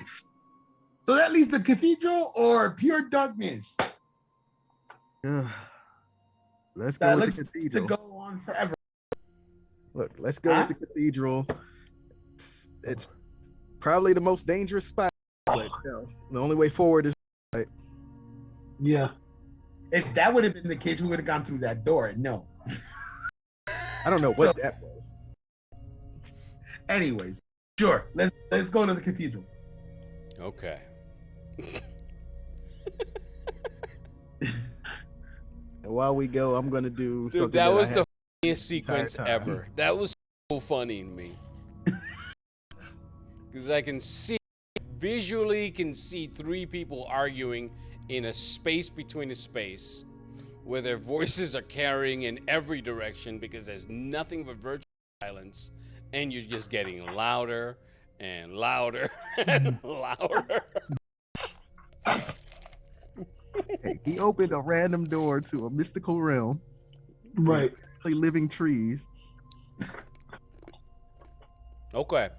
so that leads to cathedral or pure darkness. Let's go That with looks the to cathedral. go on forever. Look, let's go Huh? with the cathedral. It's probably the most dangerous spot, but the only way forward is Yeah. If that would have been the case, we would have gone through that door. No. I don't know what that was. Anyways, sure. Let's go to the cathedral. Okay. And while we go, I'm gonna do Dude, something that was I the have- funniest sequence time. ever. That was so funny to me. Because I can visually see three people arguing in a space between a space where their voices are carrying in every direction because there's nothing but virtual silence, and you're just getting louder and louder and louder. Hey, he opened a random door to a mystical realm. Right. Living trees. Okay.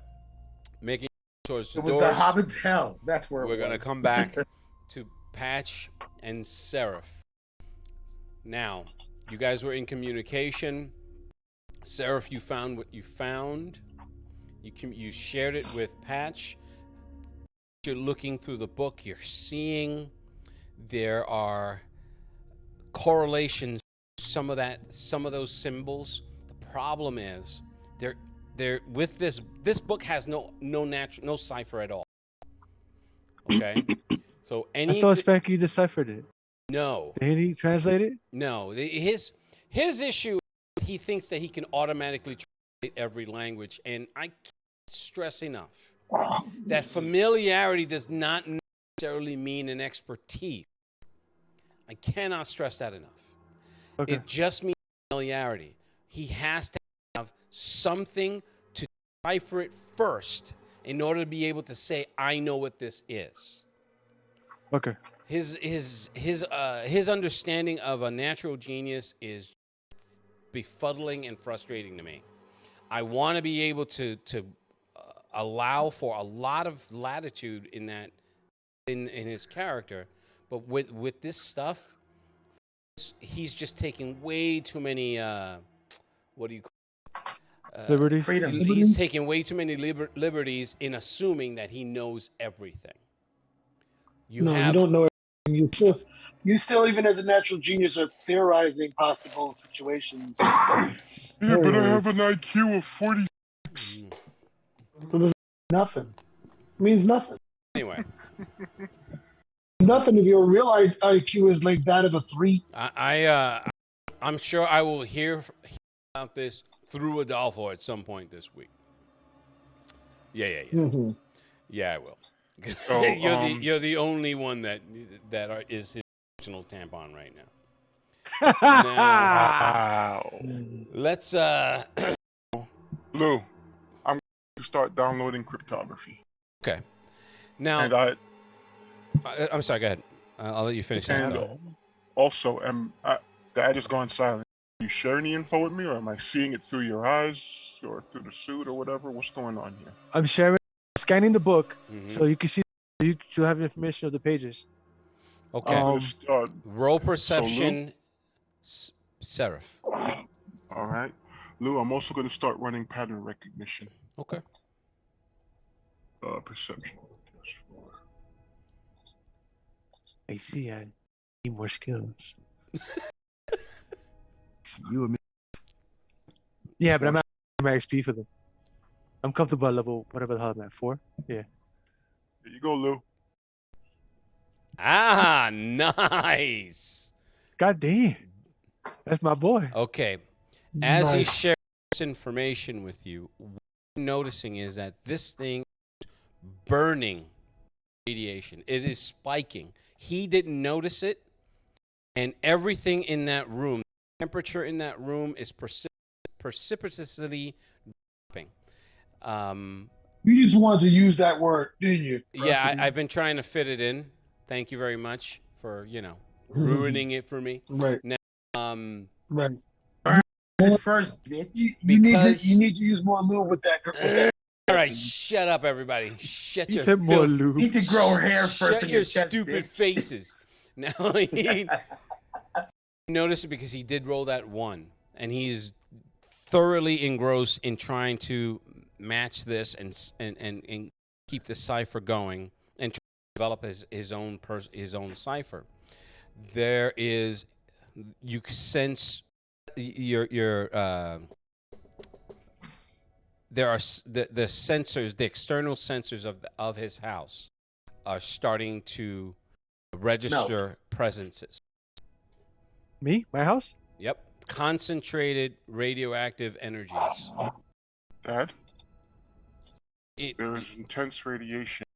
Making towards the It was doors. the Hobbit's hell. That's where We're it gonna was. come back to Patch and Seraph. Now, you guys were in communication. Seraph, you found what you found. You shared it with Patch. You're looking through the book. You're seeing there are correlations. Some of those symbols. The problem is they're with this book has no cipher at all. Okay, so I thought Spanky deciphered it. no. Did he translate it? No, his issue, he thinks that he can automatically translate every language, and I can't stress enough that familiarity does not necessarily mean an expertise. I cannot stress that enough. Okay. It just means familiarity. He has to have something to decipher it first in order to be able to say, I know what this is. Okay. His understanding of a natural genius is befuddling and frustrating to me. I want to be able to allow for a lot of latitude in that in his character, but with this stuff, he's just taking way too many what do you call it? Liberties? Freedom. He's taking way too many liberties in assuming that he knows everything. You don't know everything. You still, even as a natural genius, are theorizing possible situations. Yeah, but I have an IQ of 40. So there's nothing. It means nothing. Anyway, Nothing if your real IQ is like that of a 3. I'm sure I will hear about this through Adolfo at some point this week. Yeah. Mm-hmm. Yeah, I will. So, you're the only one that is his original tampon right now. Wow. Let's Lou, I'm going to start downloading cryptography. okay. Now And I'm sorry. Go ahead. I'll let you finish that. and thought. also, the ad has gone silent. Are you sharing the info with me, or am I seeing it through your eyes, or through the suit, or whatever? What's going on here? I'm scanning the book Mhm. so you can see. You have information of the pages. Okay. I'm going to start. Roll perception, Seraph. All right. Lou, I'm also going to start running pattern recognition. Okay. Perception. I see. I need more skills. You and me. Yeah, but I'm at my XP for them. I'm comfortable at level whatever the hell I'm at 4. Yeah. Here you go, Lou. Ah, nice. God damn. That's my boy. Okay. As he Nice. shares this information with you, what you're noticing is that this thing is burning radiation. It is spiking. He didn't notice it, and everything in that room, the temperature in that room is precipitously dropping. You just wanted to use that word, didn't you? Yeah, I've been trying to fit it in. Thank you very much for ruining it for me. Right. Now, Right. First, bitch. You need to use more lube with that. All right, shut up, everybody. Shut He your said more filth- lube. You need to grow hair first Shut in your your chest, stupid bitch. faces. Now he notice it because he did roll that 1, and he's thoroughly engrossed in trying to match this and keep the cipher going and try to develop his own cipher. There is, you sense there are the sensors, the external sensors of his house are starting to register presences. Me? My house? Yep. Concentrated radioactive energies. Dad, It, there is intense radiation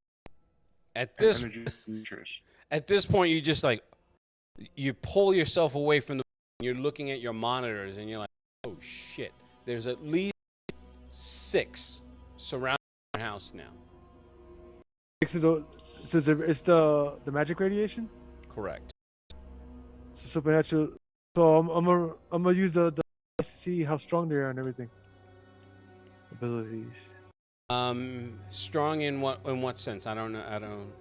at and this energy signatures. at this point, you just you pull yourself away from the. You're looking at your monitors, and you're like, "Oh shit!" There's at least 6 surrounding our house now. It's the magic radiation? Correct. It's supernatural. So I'm gonna use the to see how strong they are and everything. Abilities. Strong in what sense? I don't know. I don't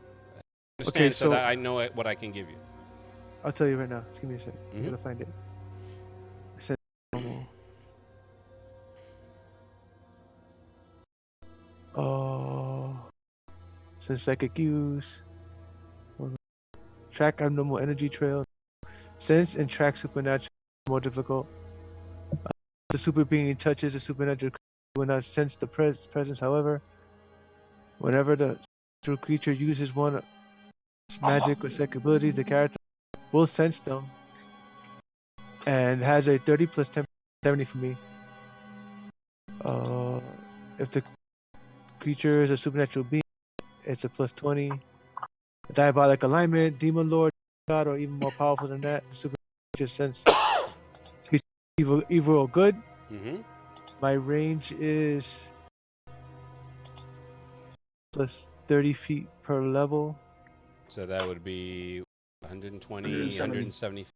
understand. Okay, so so- that I know what I can give you. I'll tell you right now. Just give me a second. Mhm. I'm gonna find it. It said normal. Since psychic use. Track abnormal energy trail. Sense and track supernatural more difficult. The super being touches the supernatural creature will not sense the presence. However, whenever the supernatural creature uses one of its magic or psychic abilities, the character will sense them and has a 30 plus 10 70 for me. If the creature is a supernatural being, it's a plus 20. Diabolic alignment, demon lord, god, or even more powerful than that. Super creature sense evil or good. Mm-hmm. My range is plus 30 feet per level So that would be 120, 170. 170.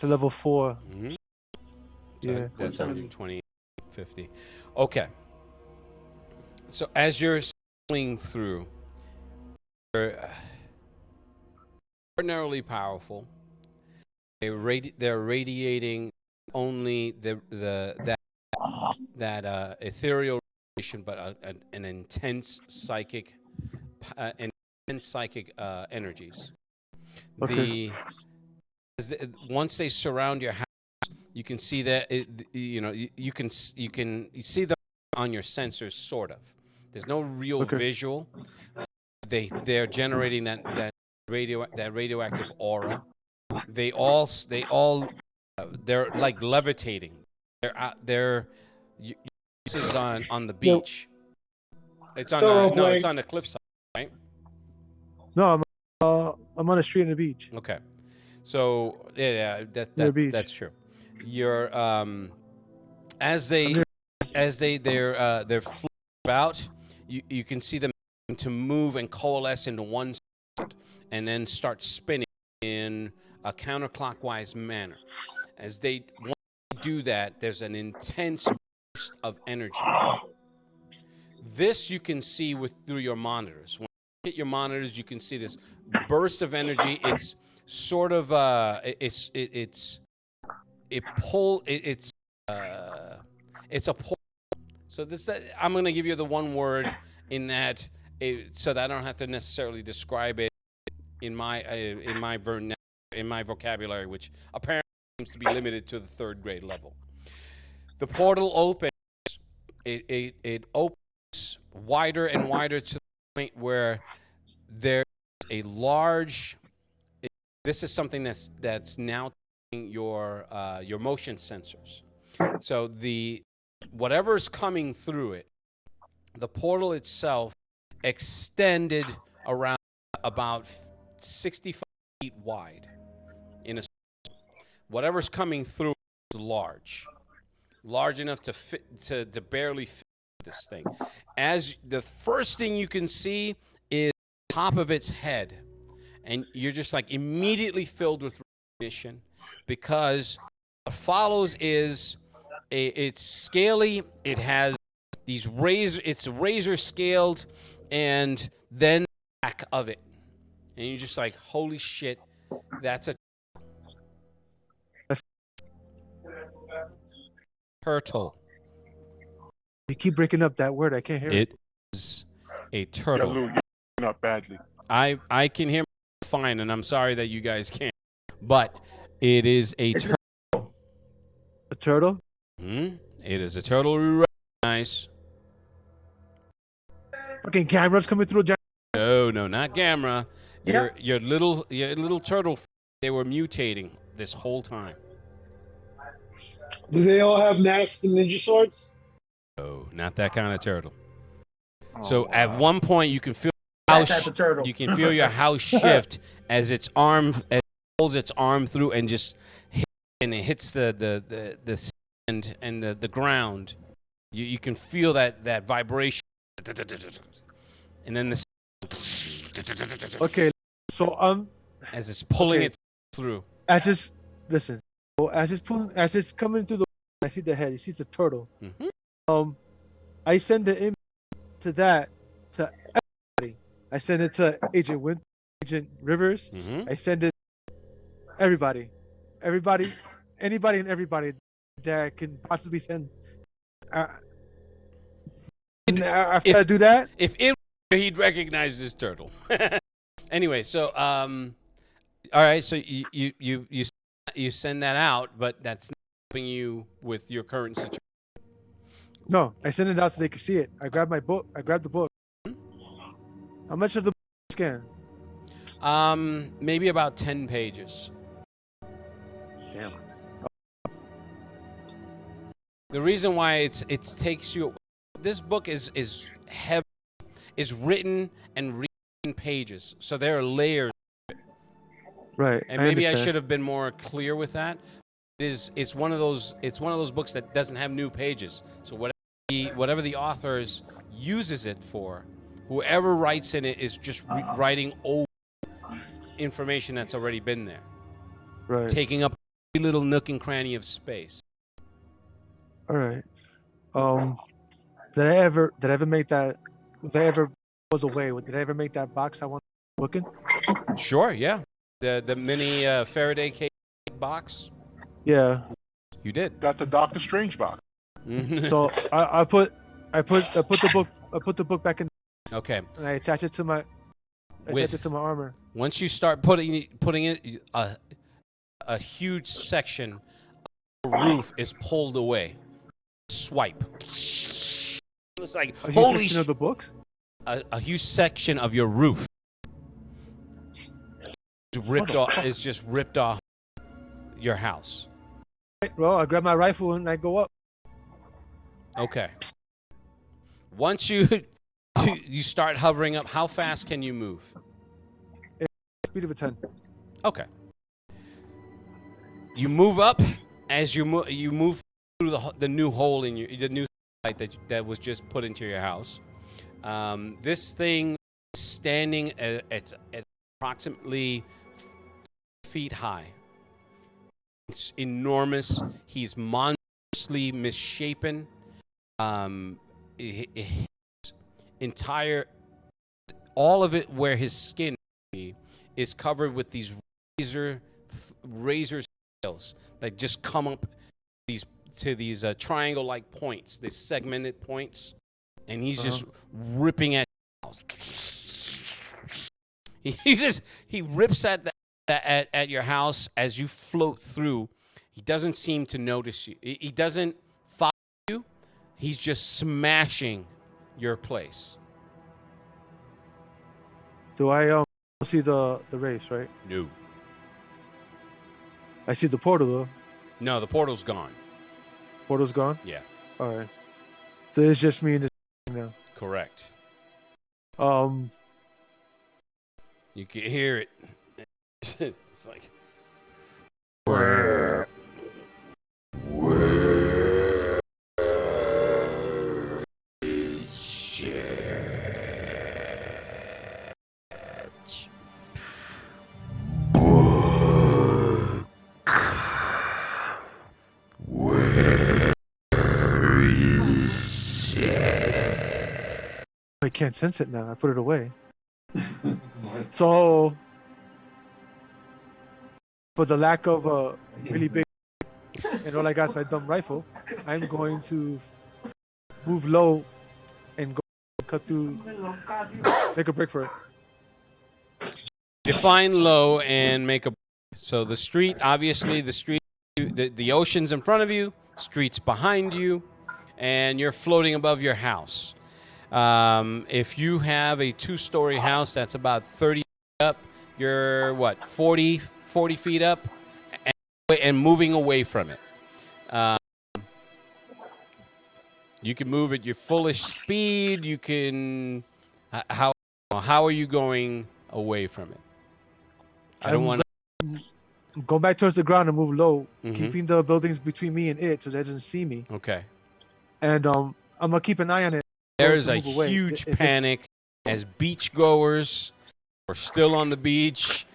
to level 4. Mm-hmm. So Yeah. that's 120, 50. Okay. So as you're swinging through, you're ordinarily powerful. They're radiating only that ethereal radiation, but an intense psychic energies. Okay. Once they surround your house, you can see that you can see them on your sensors, sort of. There's no real Okay. visual. They're generating that radioactive aura. They're like levitating. This is on the beach. It's on it's on the cliffside, right? No, I'm on a street on the beach. Okay. So yeah, Near the beach. that's true. You're as they're floating about, you can see them to move and coalesce into one spot and then start spinning in a counterclockwise manner. As they want to do that, there's an intense burst of energy. This you can see through your monitors. When you hit your monitors, you can see this burst of energy. It's sort of it's a pull. So I'm going to give you the one word in that, so that I don't have to necessarily describe it in my vocabulary, which apparently seems to be limited to the 3rd grade level. The portal opens. It opens wider and wider to the point where there's a large. This is something that's now taking your motion sensors. So whatever's coming through it, the portal itself extended around about 65 feet wide. Whatever's coming through is large enough to fit to barely fit this thing. As the first thing you can see is the top of its head, and you're just like immediately filled with recognition, because what follows is it's scaly. It has these it's razor scaled, and then the back of it, and you're just like, holy shit, that's a turtle. You keep breaking up that word. I can't hear it. It is a Yeah, turtle. Lou, you're not badly. I can hear fine, and I'm sorry that you guys can't, but it is a It's turtle. A turtle? It is a turtle we recognize. Fucking cameras coming through. No, not Gamera. Yeah. Your little turtle. They were mutating this whole time. Do they all have nasty ninja swords? Oh, not that kind of turtle. Oh, So at wow. one point you can feel that type of turtle. you can feel your house shift as its arm holds its arm through and just and it hits the sand and the ground. You can feel that vibration, and then the Okay, so as it's pulling okay. it through. as it's listen, so as it's coming through the, I see the head. You see it's a turtle. Mhm. I send the image to everybody. I send it to Agent Winter, Agent Rivers. Mhm. I send it everybody, anybody and everybody that can possibly send. After I do that, If it were, he'd recognize this turtle. Anyway, so all right, so you send that out, but that's not helping you with your current situation. no, I send it out so they can see it. I grab my book. I grab the book. How much of the book scan? Maybe about 10 pages. Damn. The reason why it takes you, this book is heavy, is written and written pages, so there are layers. Right. And maybe I understand. should have been more clear with that. It's one of those books that doesn't have new pages. So whatever the authors uses it for, whoever writes in it is just writing over information that's already been there, Right. taking up a little nook and cranny of space. All right. Did I ever make that? Did I ever goes away? Did I ever make that box I want looking? Sure, yeah. The mini Faraday cage box. Yeah. You did. Got the Doctor Strange box. So I put the book back in Okay. and I attach it to my armor. Once you start putting it, a huge section of the roof is pulled away. Swipe. It's like A huge holy section of the books. a huge section of your roof is just ripped off your house. Well, I grab my rifle and I go up. Okay. Once you start hovering up, how fast can you move? Speed of a 10. Okay. You move up as you move through the new hole in the new light that was just put into your house. This thing is standing at approximately feet high. It's enormous. He's monstrously misshapen. His entire, all of it where his skin is covered with these razor scales that just come up to these triangle-like points, these segmented points, and he's just ripping at he rips at your house as you float through. He doesn't seem to notice you. He doesn't follow you. He's just smashing your place. Do I see the race, right? No. I see the portal though. No, the portal's gone. Portal's gone? Yeah. All right. So it's just me and this now. Correct. You can hear it. It's like can't sense it now. I put it away. So, for the lack of a really big, and all I got is my dumb rifle, I'm going to move low and go cut through, make a break for it. Define low and make a. So the street, obviously, the ocean's in front of you, street's behind you, and you're floating above your house. If you have a 2-story house that's about 30 feet up, you're what, 40 feet up, and moving away from it. You can move at your fullest speed. You can. How are you going away from it? I don't want to go back towards the ground and move low, Mhm. keeping the buildings between me and it so that it doesn't see me. Okay. And I'm gonna keep an eye on it. There is a Move away. huge If it's- panic as beachgoers are still on the beach.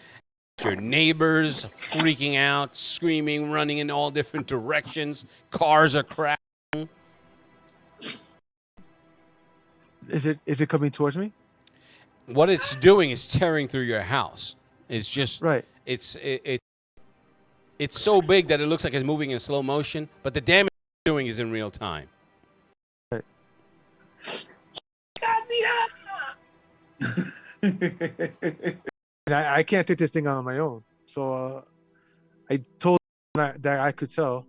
Your neighbors freaking out, screaming, running in all different directions. Cars are crashing. Is it coming towards me? What it's doing is tearing through your house. It's just Right. It's so big that it looks like it's moving in slow motion, but the damage it's doing is in real time. Right. And I can't take this thing on my own. So I told that I could tell.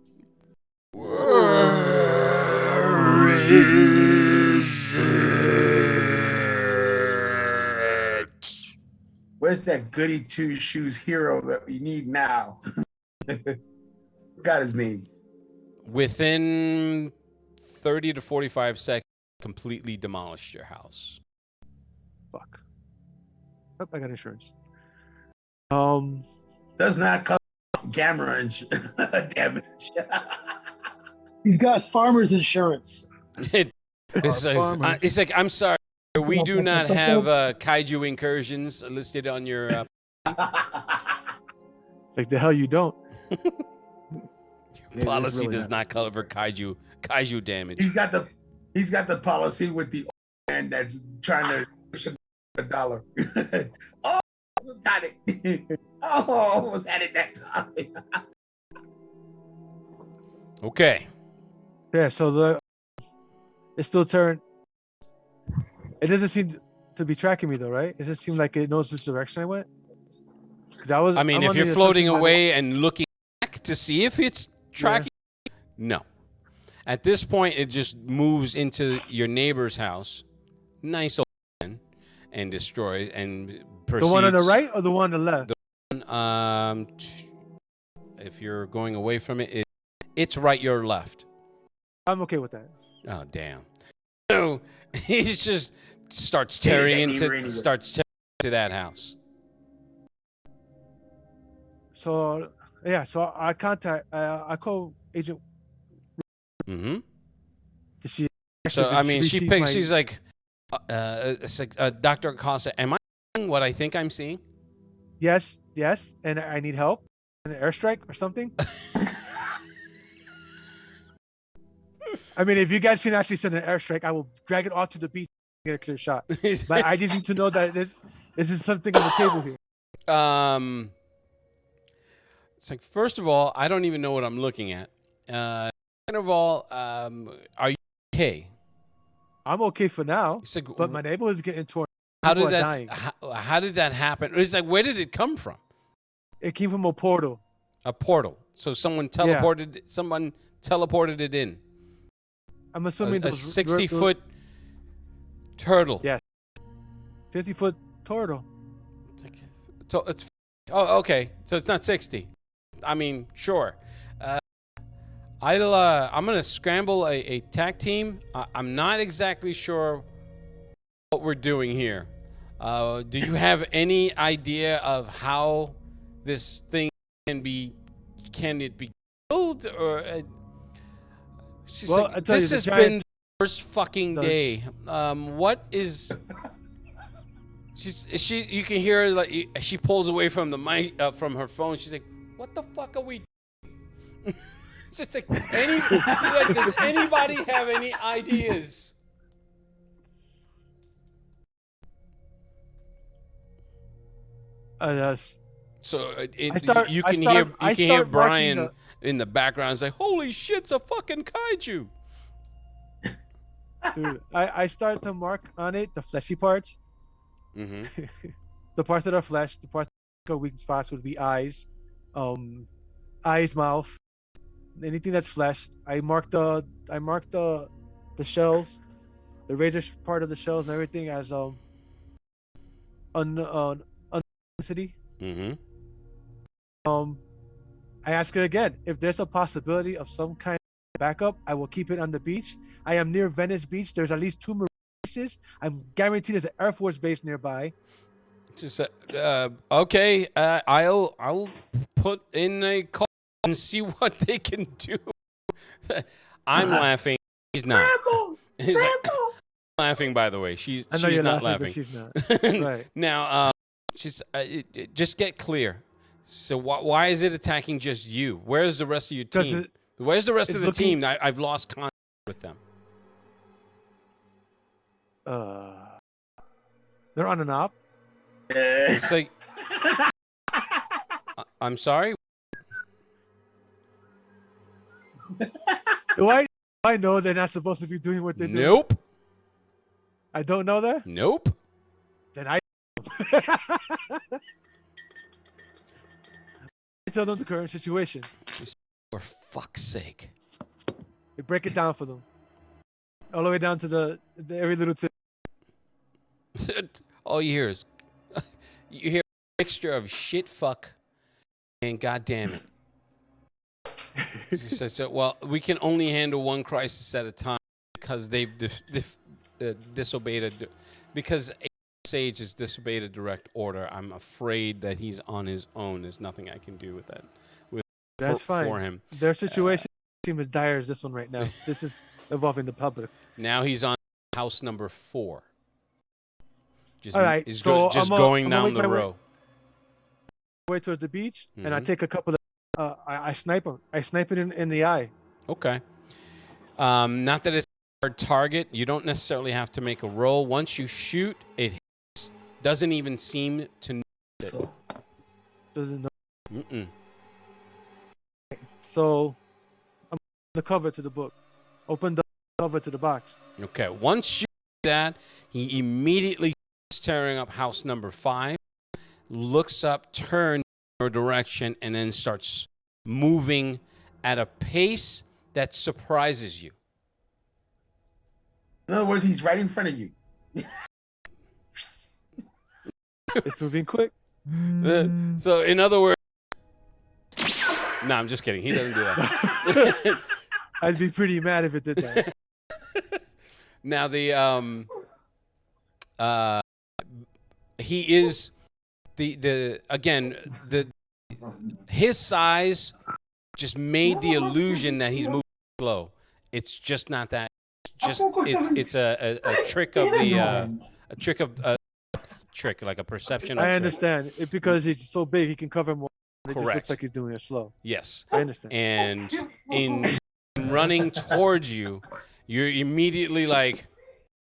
Where's that goody two shoes hero that we need now? Forgot his name. Within 30 to 45 seconds, completely demolished your house. Fuck. Oh, I got insurance. Does not cover camera damage. He's got farmer's insurance. It's like, I'm sorry, we do not have kaiju incursions listed on your. Like the hell you don't. Your policy does not cover kaiju damage. He's got the policy with the old man that's trying to push $1. Oh, almost got it. Oh, almost had it that time. Okay. Yeah, so it's still turned. It doesn't seem to be tracking me though, right? It just seemed like it knows which direction I went. I mean, if you're floating away and looking back to see if it's tracking, no. At this point, it just moves into your neighbor's house, nice old man, and destroys and proceeds. The one on the right or the one on the left? If you're going away from it, it's right, your left. I'm okay with that. Oh, damn. So he just starts tearing into that house. So yeah, so I call Agent. Mm-hmm. She So I mean, received she's like, it's like, Dr. Acosta, am I seeing what I think I'm seeing? Yes, and I need help. An airstrike or something. I mean, if you guys can actually send an airstrike, I will drag it off to the beach and get a clear shot. But I just need to know that this is something on the table here. It's like, first of all, I don't even know what I'm looking at. Second of all, are you okay? I'm okay for now, It's like, but my neighborhood is getting torn. how People did are that? dying. How did that happen? It's like, where did it come from? It came from a portal. A portal. So someone teleported it in. I'm assuming A 60-foot turtle. Yeah. 50-foot turtle. So it's okay. So it's not 60. I mean, sure. I'm gonna scramble a tag team. I'm not exactly sure what we're doing here. Do you have any idea of how this thing can it be killed or? She's Well, like, I tell you, this the has giant- been the worst fucking day. What is? You can hear her, like she pulls away from the mic from her phone. She's like, "What the fuck are we?" It's just like, does anybody have any ideas? So I start- you I can start- hear I you can hear start marking Brian in the background say, "Holy shit, it's a fucking kaiju!" dude, I start to mark on it the fleshy parts, Mm-hmm. the parts that are flesh, the parts that are weak spots would be eyes, eyes, mouth, anything that's flesh. I mark the shells, the razor part of the shells and everything as unicity. Mm-hmm. I ask it again if there's a possibility of some kind of backup. I will keep it on the beach. I am near Venice Beach. There's at least 2 marine bases. I'm guaranteed there's an Air Force base nearby. Just okay. I'll put in a call and see what they can do. I'm laughing. He's not. He's like, laughing. By the way, she's you're not laughing, laughing. but she's not. Right. Now, she's just get clear. So why is it attacking just you? Where's the rest of your team? Where's the rest of the team? I've lost contact with them. They're on and off. It's like, I'm sorry. Do I know they're not supposed to be doing what they're doing? Nope. I don't know that? Nope. Then I tell them the current situation. For fuck's sake. We break it down for them. All the way down to the every little tip. All you hear is you hear a mixture of shit, fuck, and goddamn it. She says, so, well, we can only handle one crisis at a time because they've disobeyed because Sage has disobeyed a direct order. I'm afraid that he's on his own. There's nothing I can do with that. That's fine. For him. Their situation seems as dire as this one right now. This is involving the public. Now he's on house number 4. Just, all right, so going down the row. Way towards the beach, and I take a couple of. I snipe him. I snipe it in the eye. Okay. Not that it's a hard target. You don't necessarily have to make a roll. Once you shoot, it hits. Doesn't even seem to know it. Doesn't know. Mm-mm. So, I'm the cover to the book. Open the cover to the box. Okay. Once you do that, he immediately starts tearing up house number 5, looks up, turns in your direction, and then starts moving at a pace that surprises you. In other words, he's right in front of you. It's moving quick. So, in other words, no, I'm just kidding. He doesn't do that. I'd be pretty mad if it did that. Now he is his size just made the illusion that he's moving slow. It's just not that. It's a trick of trick, like a perception. I understand. It's because he's so big, he can cover more. It Correct. just looks like he's doing it slow. Yes, I understand. And in running towards you, you're immediately like,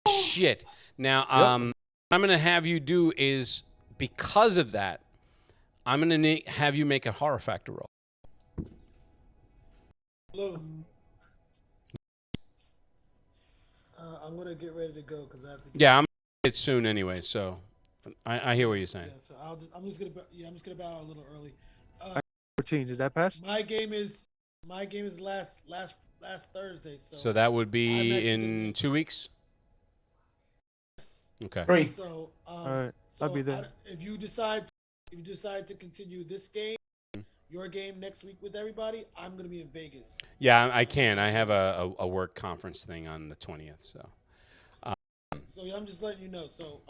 shit. Now, what I'm gonna have you do is, because of that, I'm gonna have you make a horror factor roll. Hello. I'm gonna get ready to go because I have to. Yeah, I'm gonna get soon anyway, so I hear what you're saying. Yeah, so I'm just gonna bow out a little early. 14. Does that pass? My game is last Thursday. So that would be in 2 weeks. Okay. Great. So all right, I'll be there. If you decide to continue this game, your game next week with everybody, I'm gonna be in Vegas. Yeah, I can. I have a work conference thing on the 20th. So. So I'm just letting you know. So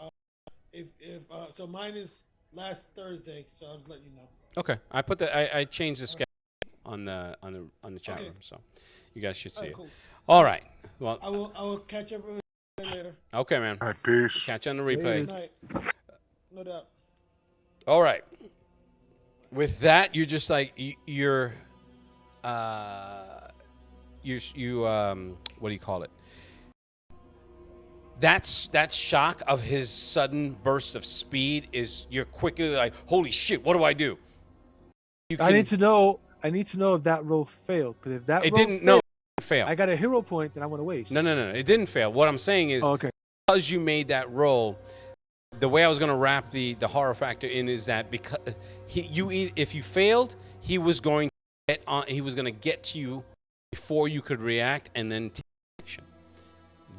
so mine is last Thursday. So I'm just letting you know. Okay, I changed the schedule on the chat room, so you guys should see it. Cool. All right. Well, I will catch up with you later. Okay, man. All right, peace. Catch you on the replay. Good night. No doubt. All right. With that, you're just like you're what do you call it? that shock of his sudden burst of speed is you're quickly like, holy shit, what do I do? I need to know if that roll failed, because if that It roll didn't. failed, No, it failed. I got a hero point that I want to waste. No, it didn't fail. What I'm saying is, Oh, okay. because you made that roll, the way I was going to wrap the horror factor in is that because if you failed, he was going to get to you before you could react and then take action.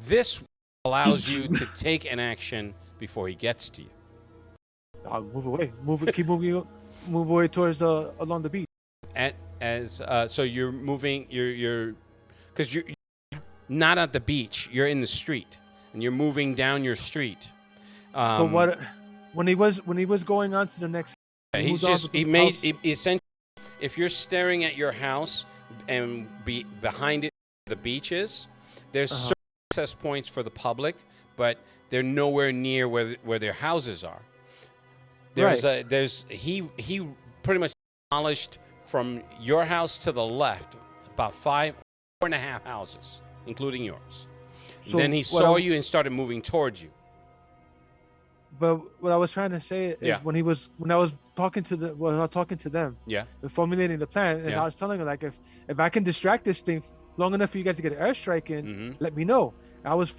This allows you to take an action before he gets to you. I'll move away. Keep moving. Move away towards along the beach. So you're moving. Because you're not at the beach. You're in the street, and you're moving down your street. So what? When he was going on to the next. Essentially, if you're staring at your house and behind it the beach is, there's certain access points for the public, but they're nowhere near where their houses are. He pretty much demolished from your house to the left about 4.5 houses, including yours. So then he saw you and started moving towards you. But what I was trying to say is when I was talking to them, and formulating the plan, and I was telling her, like, if I can distract this thing long enough for you guys to get an airstrike in, let me know. I was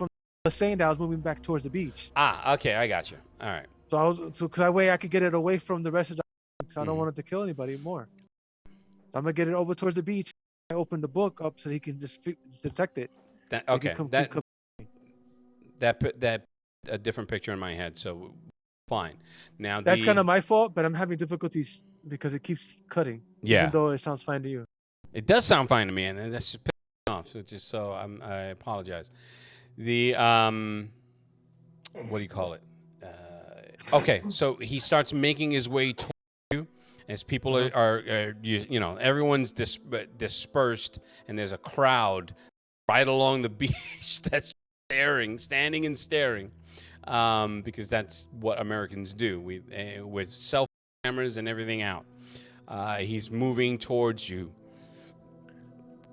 saying that I was moving back towards the beach. Okay, I got you. All right. So because that way I could get it away from the rest of the, because I don't want it to kill anybody more. So I'm gonna get it over towards the beach. I open the book up so he can just detect it. That a different picture in my head, so fine. Now that's kind of my fault, but I'm having difficulties because it keeps cutting. Even though it sounds fine to you. It does sound fine to me, and that's just pissing off. So just so I apologize. The what do you call it? Okay, so he starts making his way towards you as people are everyone's dispersed, and there's a crowd right along the beach that's standing and staring, because that's what Americans do. With cell cameras and everything out. He's moving towards you.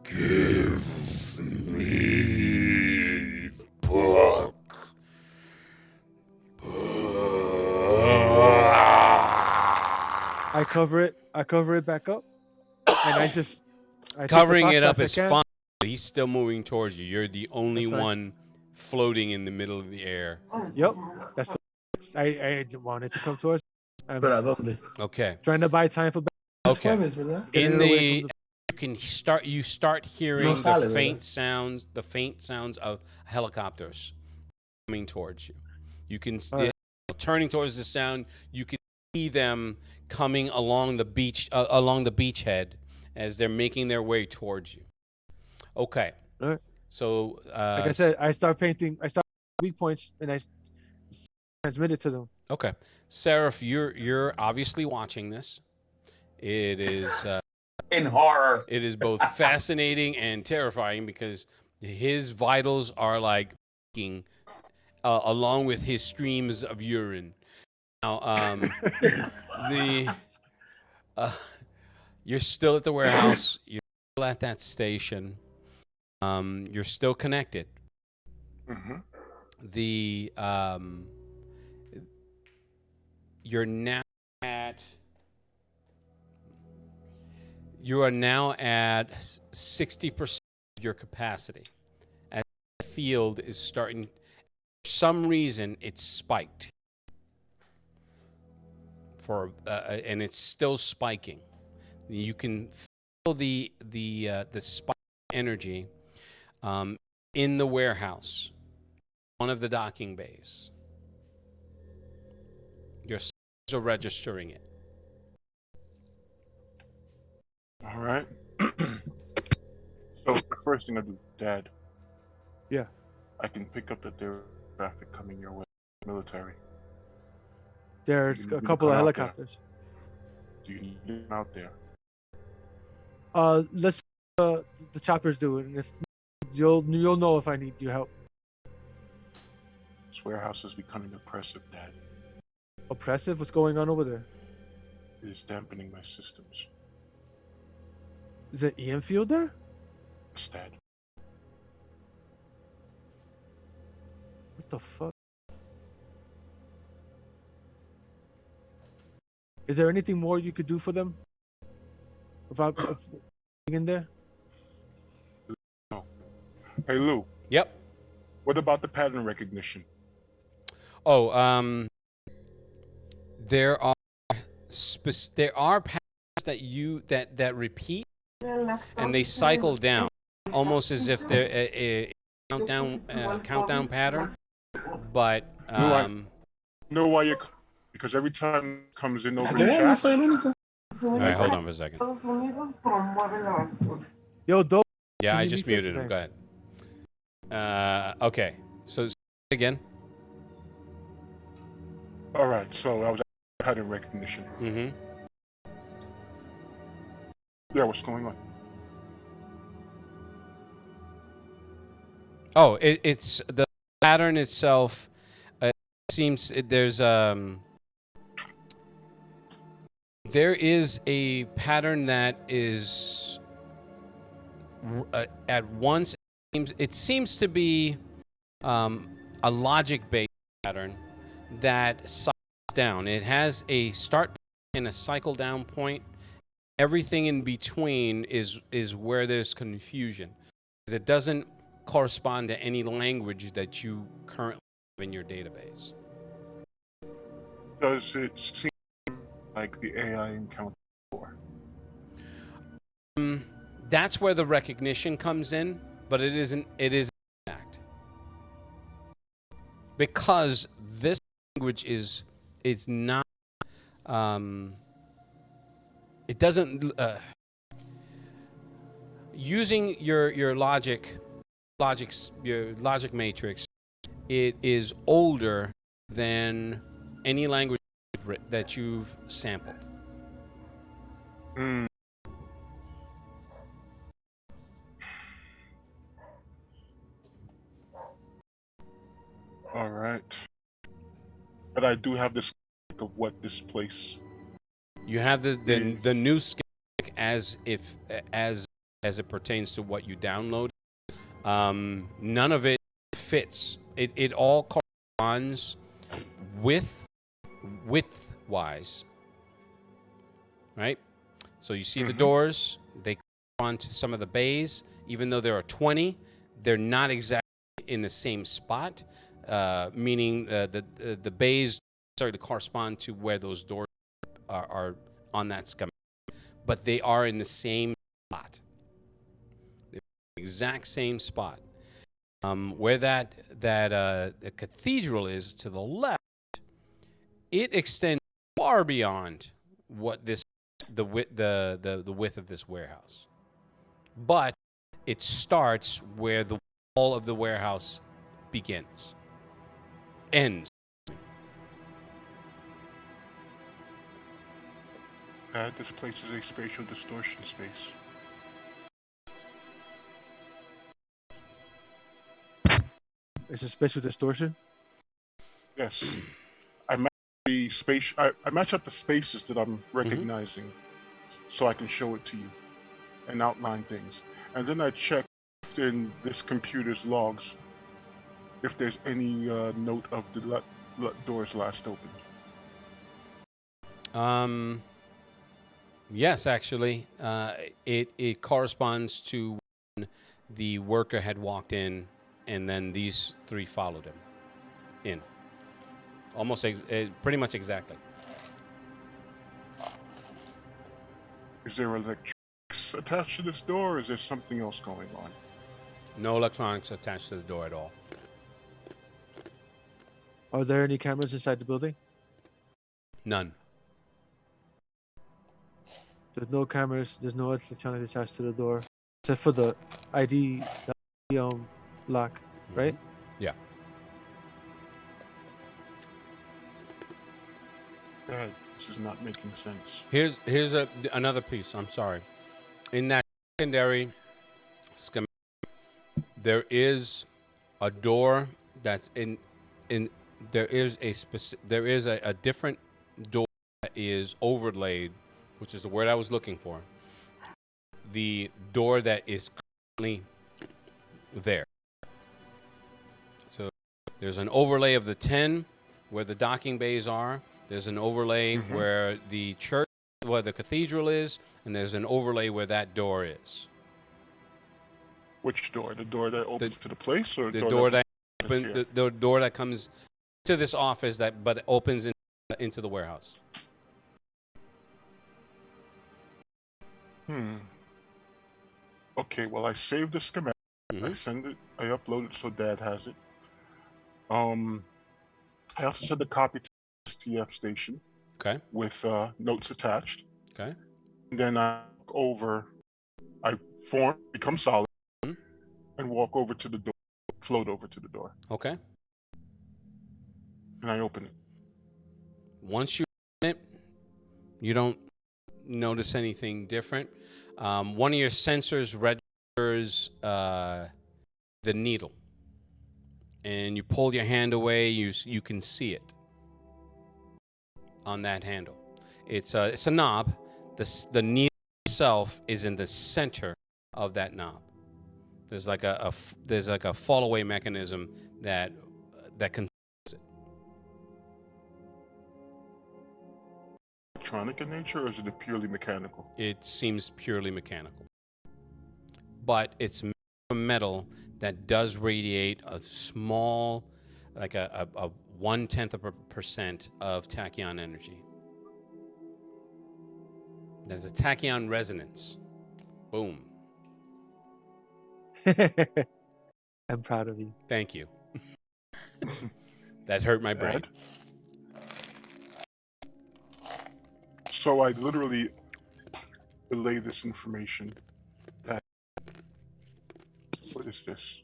Give me book. I cover it back up, and I covering it up is fine. He's still moving towards you. You're the only one floating in the middle of the air. Yep, I wanted to come towards. Okay. Trying to buy time for. Okay. You start hearing the faint sounds of helicopters coming towards you. You can turning towards the sound. You can see them coming along the beach, along the beachhead, as they're making their way towards you. Okay. All right. So, like I said, I start weak points, and I transmit it to them. Okay, Seraph, you're obviously watching this. It is in horror. It is both fascinating and terrifying because his vitals are like along with his streams of urine. Now, you're still at the warehouse. You're still at that station. You're still connected. Mm-hmm. You are now at 60% of your capacity. As the field is starting, for some reason, it's spiked. And it's still spiking. You can feel the spike energy in the warehouse, one of the docking bays. Your sensors are registering it. All right. So the first thing I do, Dad. Yeah. I can pick up that there traffic coming your way, military. There's a couple of helicopters. Do you need them out there? Let's the choppers do it, and if you'll know if I need your help. This warehouse is becoming oppressive, Dad. Oppressive? What's going on over there? It is dampening my systems. Is it EM field there? Yes, Dad. What the fuck? Is there anything more you could do for them? Without being in there? Hey, Lou, Yep. what about the pattern recognition? Oh, there are patterns that repeat and they cycle down, almost as if they're a countdown pattern. But Know why you're because every time it comes in over the ¿Qué? No chat, soy el único. all right, hold on for a second. Yo, dope. Yeah, Can I you just reset? muted him. Thanks. Go ahead. Okay, so say it again. all right. So I was at pattern recognition. Mm-hmm. Yeah, what's going on? Oh, it's the pattern itself. There is a pattern that is at once. It seems to be a logic-based pattern that cycles down. It has a start and a cycle down point. Everything in between is where there's confusion. It doesn't correspond to any language that you currently have in your database. Does it seem like the AI encountered before? That's where the recognition comes in, but it isn't. It is exact because this language is not. It doesn't. Using your logic matrix, it is older than any language that you've sampled. Mm. All right. But I do have this of what this place. You have the new schematic as it pertains to what you download. None of it fits. It all corresponds width-wise, right? So you see the doors. They correspond to some of the bays. Even though there are 20, they're not exactly in the same spot. Meaning the bays start to correspond to where those doors are on that schematic, but they are in the same spot. They're in the exact same spot. Where the cathedral is to the left, it extends far beyond what the width of this warehouse. But it starts where the wall of the warehouse ends. This place is a spatial distortion space. It's a spatial distortion. Yes. I match the space. I match up the spaces that I'm recognizing, so I can show it to you and outline things. And then I check in this computer's logs if there's any note of the doors last opened. Yes, actually, it corresponds to when the worker had walked in, and then these three followed him in. Almost, pretty much exactly. Is there electrics attached to this door, or is there something else going on? No electronics attached to the door at all. Are there any cameras inside the building? None. There's no cameras. There's no electronics attached to the door, except for the ID lock, right? Yeah. This is not making sense. Here's another piece. I'm sorry. In that secondary schematic, there is a door that's in. There is a different door that is overlaid, which is the word I was looking for. The door that is currently there. So There's an overlay of the 10 where the docking bays are. There's an overlay where the church, where the cathedral is, and there's an overlay where that door is. Which door? The door that opens to the place, or The door that opens open, here? the door that comes to this office but opens into the warehouse. Okay, well, I saved the schematic. I send it. I upload it so Dad has it. I also send a copy to the STF station. Okay. With notes attached. Okay. And then I become solid, and walk over to the door, float over to the door. Okay. And I open it. Once you open it, you don't notice anything different. One of your sensors registers the needle, and you pull your hand away. You can see it on that handle. It's a knob. The needle itself is in the center of that knob. There's like a fall away mechanism that controls it. Electronic in nature, or is it purely mechanical? It seems purely mechanical, but it's metal that does radiate a small, like a 0.1% of tachyon energy. There's a tachyon resonance. Boom. I'm proud of you. Thank you. That hurt my brain. Dad? So I literally relay this information. What is this?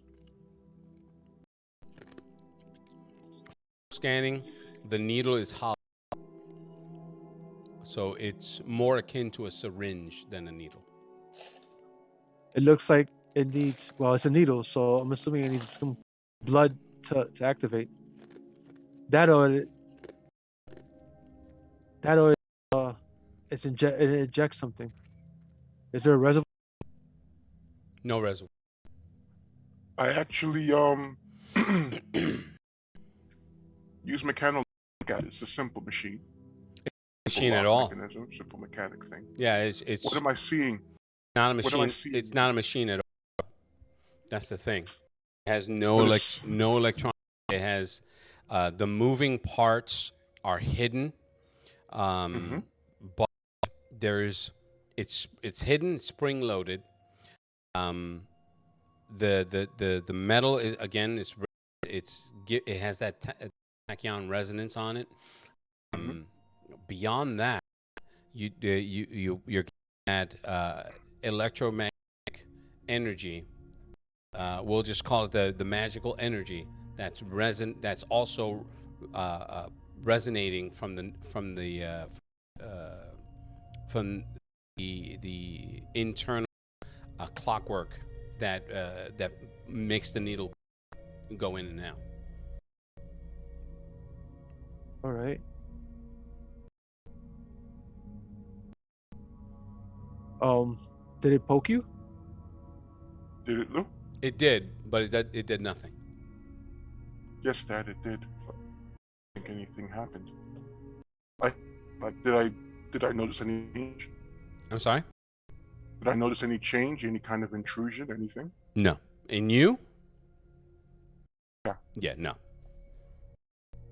Scanning, the needle is hollow. So it's more akin to a syringe than a needle. It looks like it needs, well, it's a needle, so I'm assuming it needs some blood to activate. That or it injects something. Is there a reservoir? No reservoir. I actually use mechanical. It's a simple machine. Machine at all. Mechanism, simple mechanic thing. Yeah, it's What am I seeing? not a What am I machine. seeing? It's not a machine at all. That's the thing. It has no electronic. It has the moving parts are hidden, but it's hidden, spring loaded. The metal is, again, it has that tachyon resonance on it. Beyond that, you're getting at electromagnetic energy. We'll just call it the magical energy that's also resonating from the internal clockwork that makes the needle go in and out. All right. Did it poke you? Did it, Lou? It did, but it did nothing. Yes, Dad, it did. I don't think anything happened. Did I notice any change? I'm sorry? Did I notice any change? Any kind of intrusion? Anything? No. In you? Yeah. Yeah, no.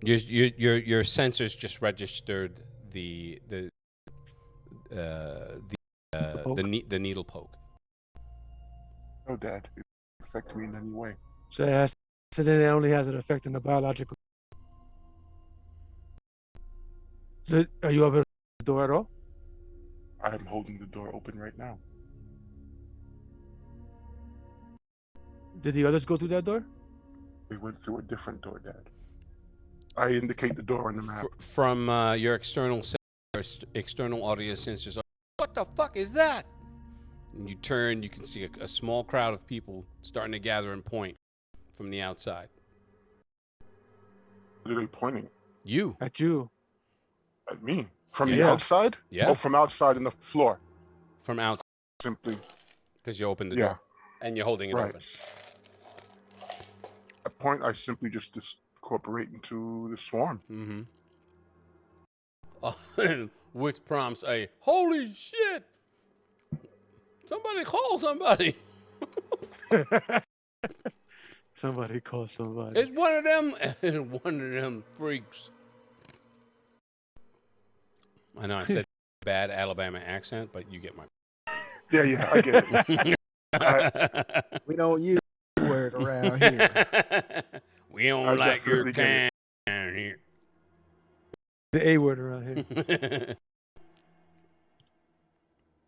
Your sensors just registered the needle poke. No, Dad. It didn't affect me in any way. So then it only has an effect on the biological. So are you able to open the door at all? I am holding the door open right now. Did the others go through that door? We went through a different door, Dad. I indicate the door on the map. From your external audio sensors. What the fuck is that? And you turn, you can see a small crowd of people starting to gather and point from the outside. What are they pointing? You. At you. At me? From the Yeah. outside? Yeah. Oh, from outside in the floor. From outside, Simply. because you opened the Yeah. door. And you're holding it Right. open. At point, I simply just incorporate into the swarm. Which prompts a holy shit! Somebody call somebody. Somebody call somebody. It's one of them freaks. I know I said bad Alabama accent, but you get my. Yeah, I get it. We don't use the word around here. We don't I like your definitely get kind here. The A word around here.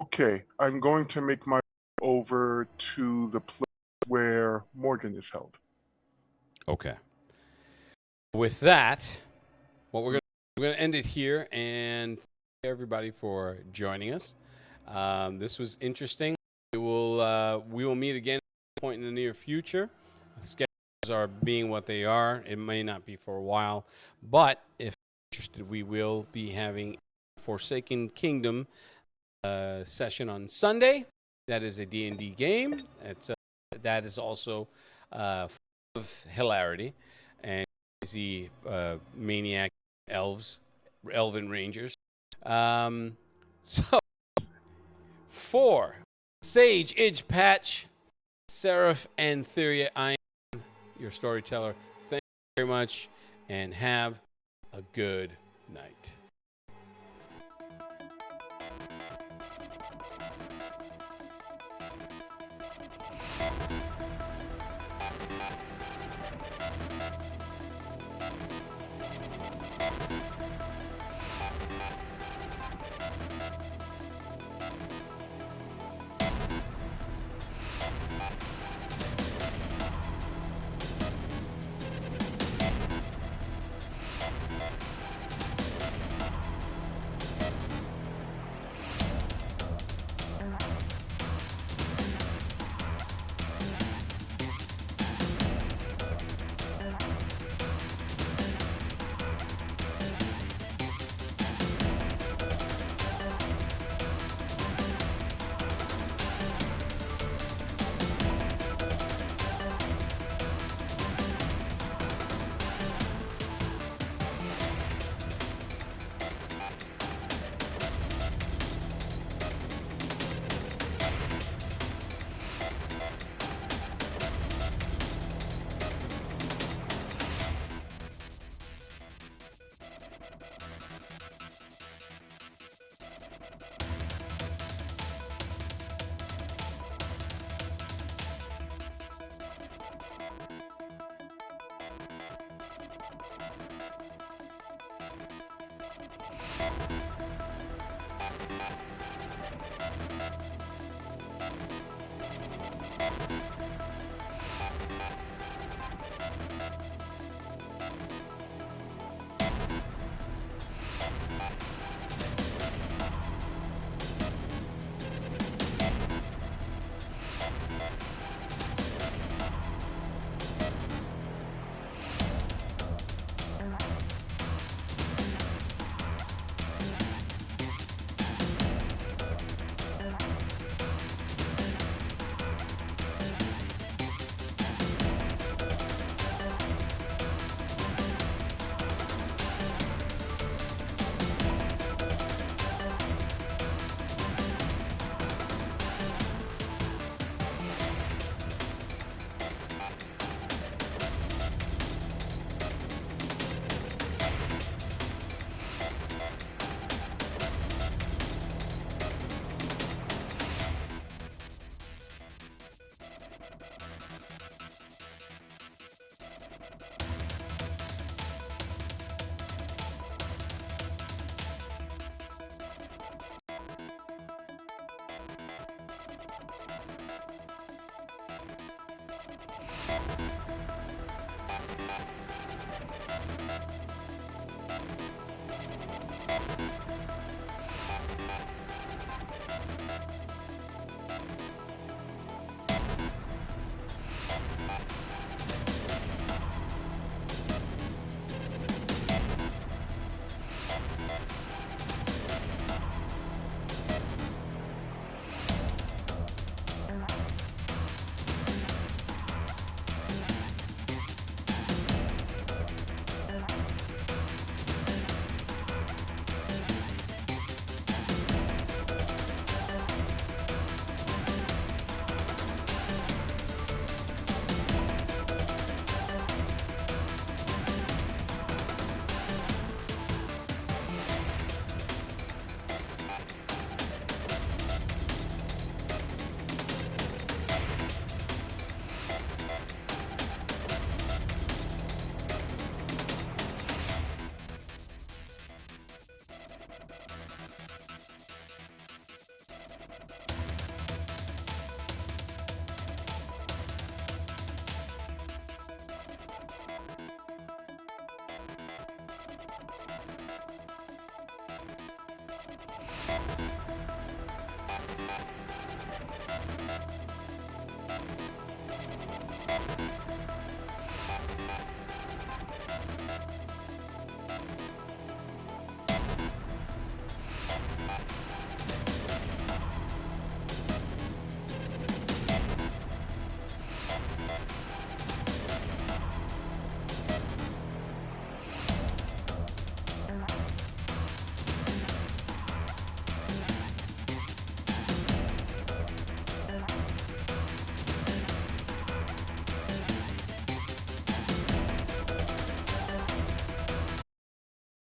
Okay, I'm going to make my way over to the place where Morgan is held. Okay. With that, we're gonna end it here, and thank everybody for joining us. This was interesting. We will meet again at a point in the near future. Schedules are being what they are. It may not be for a while, but if interested, we will be having a Forsaken Kingdom session on Sunday. That is a D&D game. That is also full of hilarity and crazy maniac elven rangers. So for Sage, Idge, Patch, Seraph, and Theria, I am your storyteller. Thank you very much, and have a good night.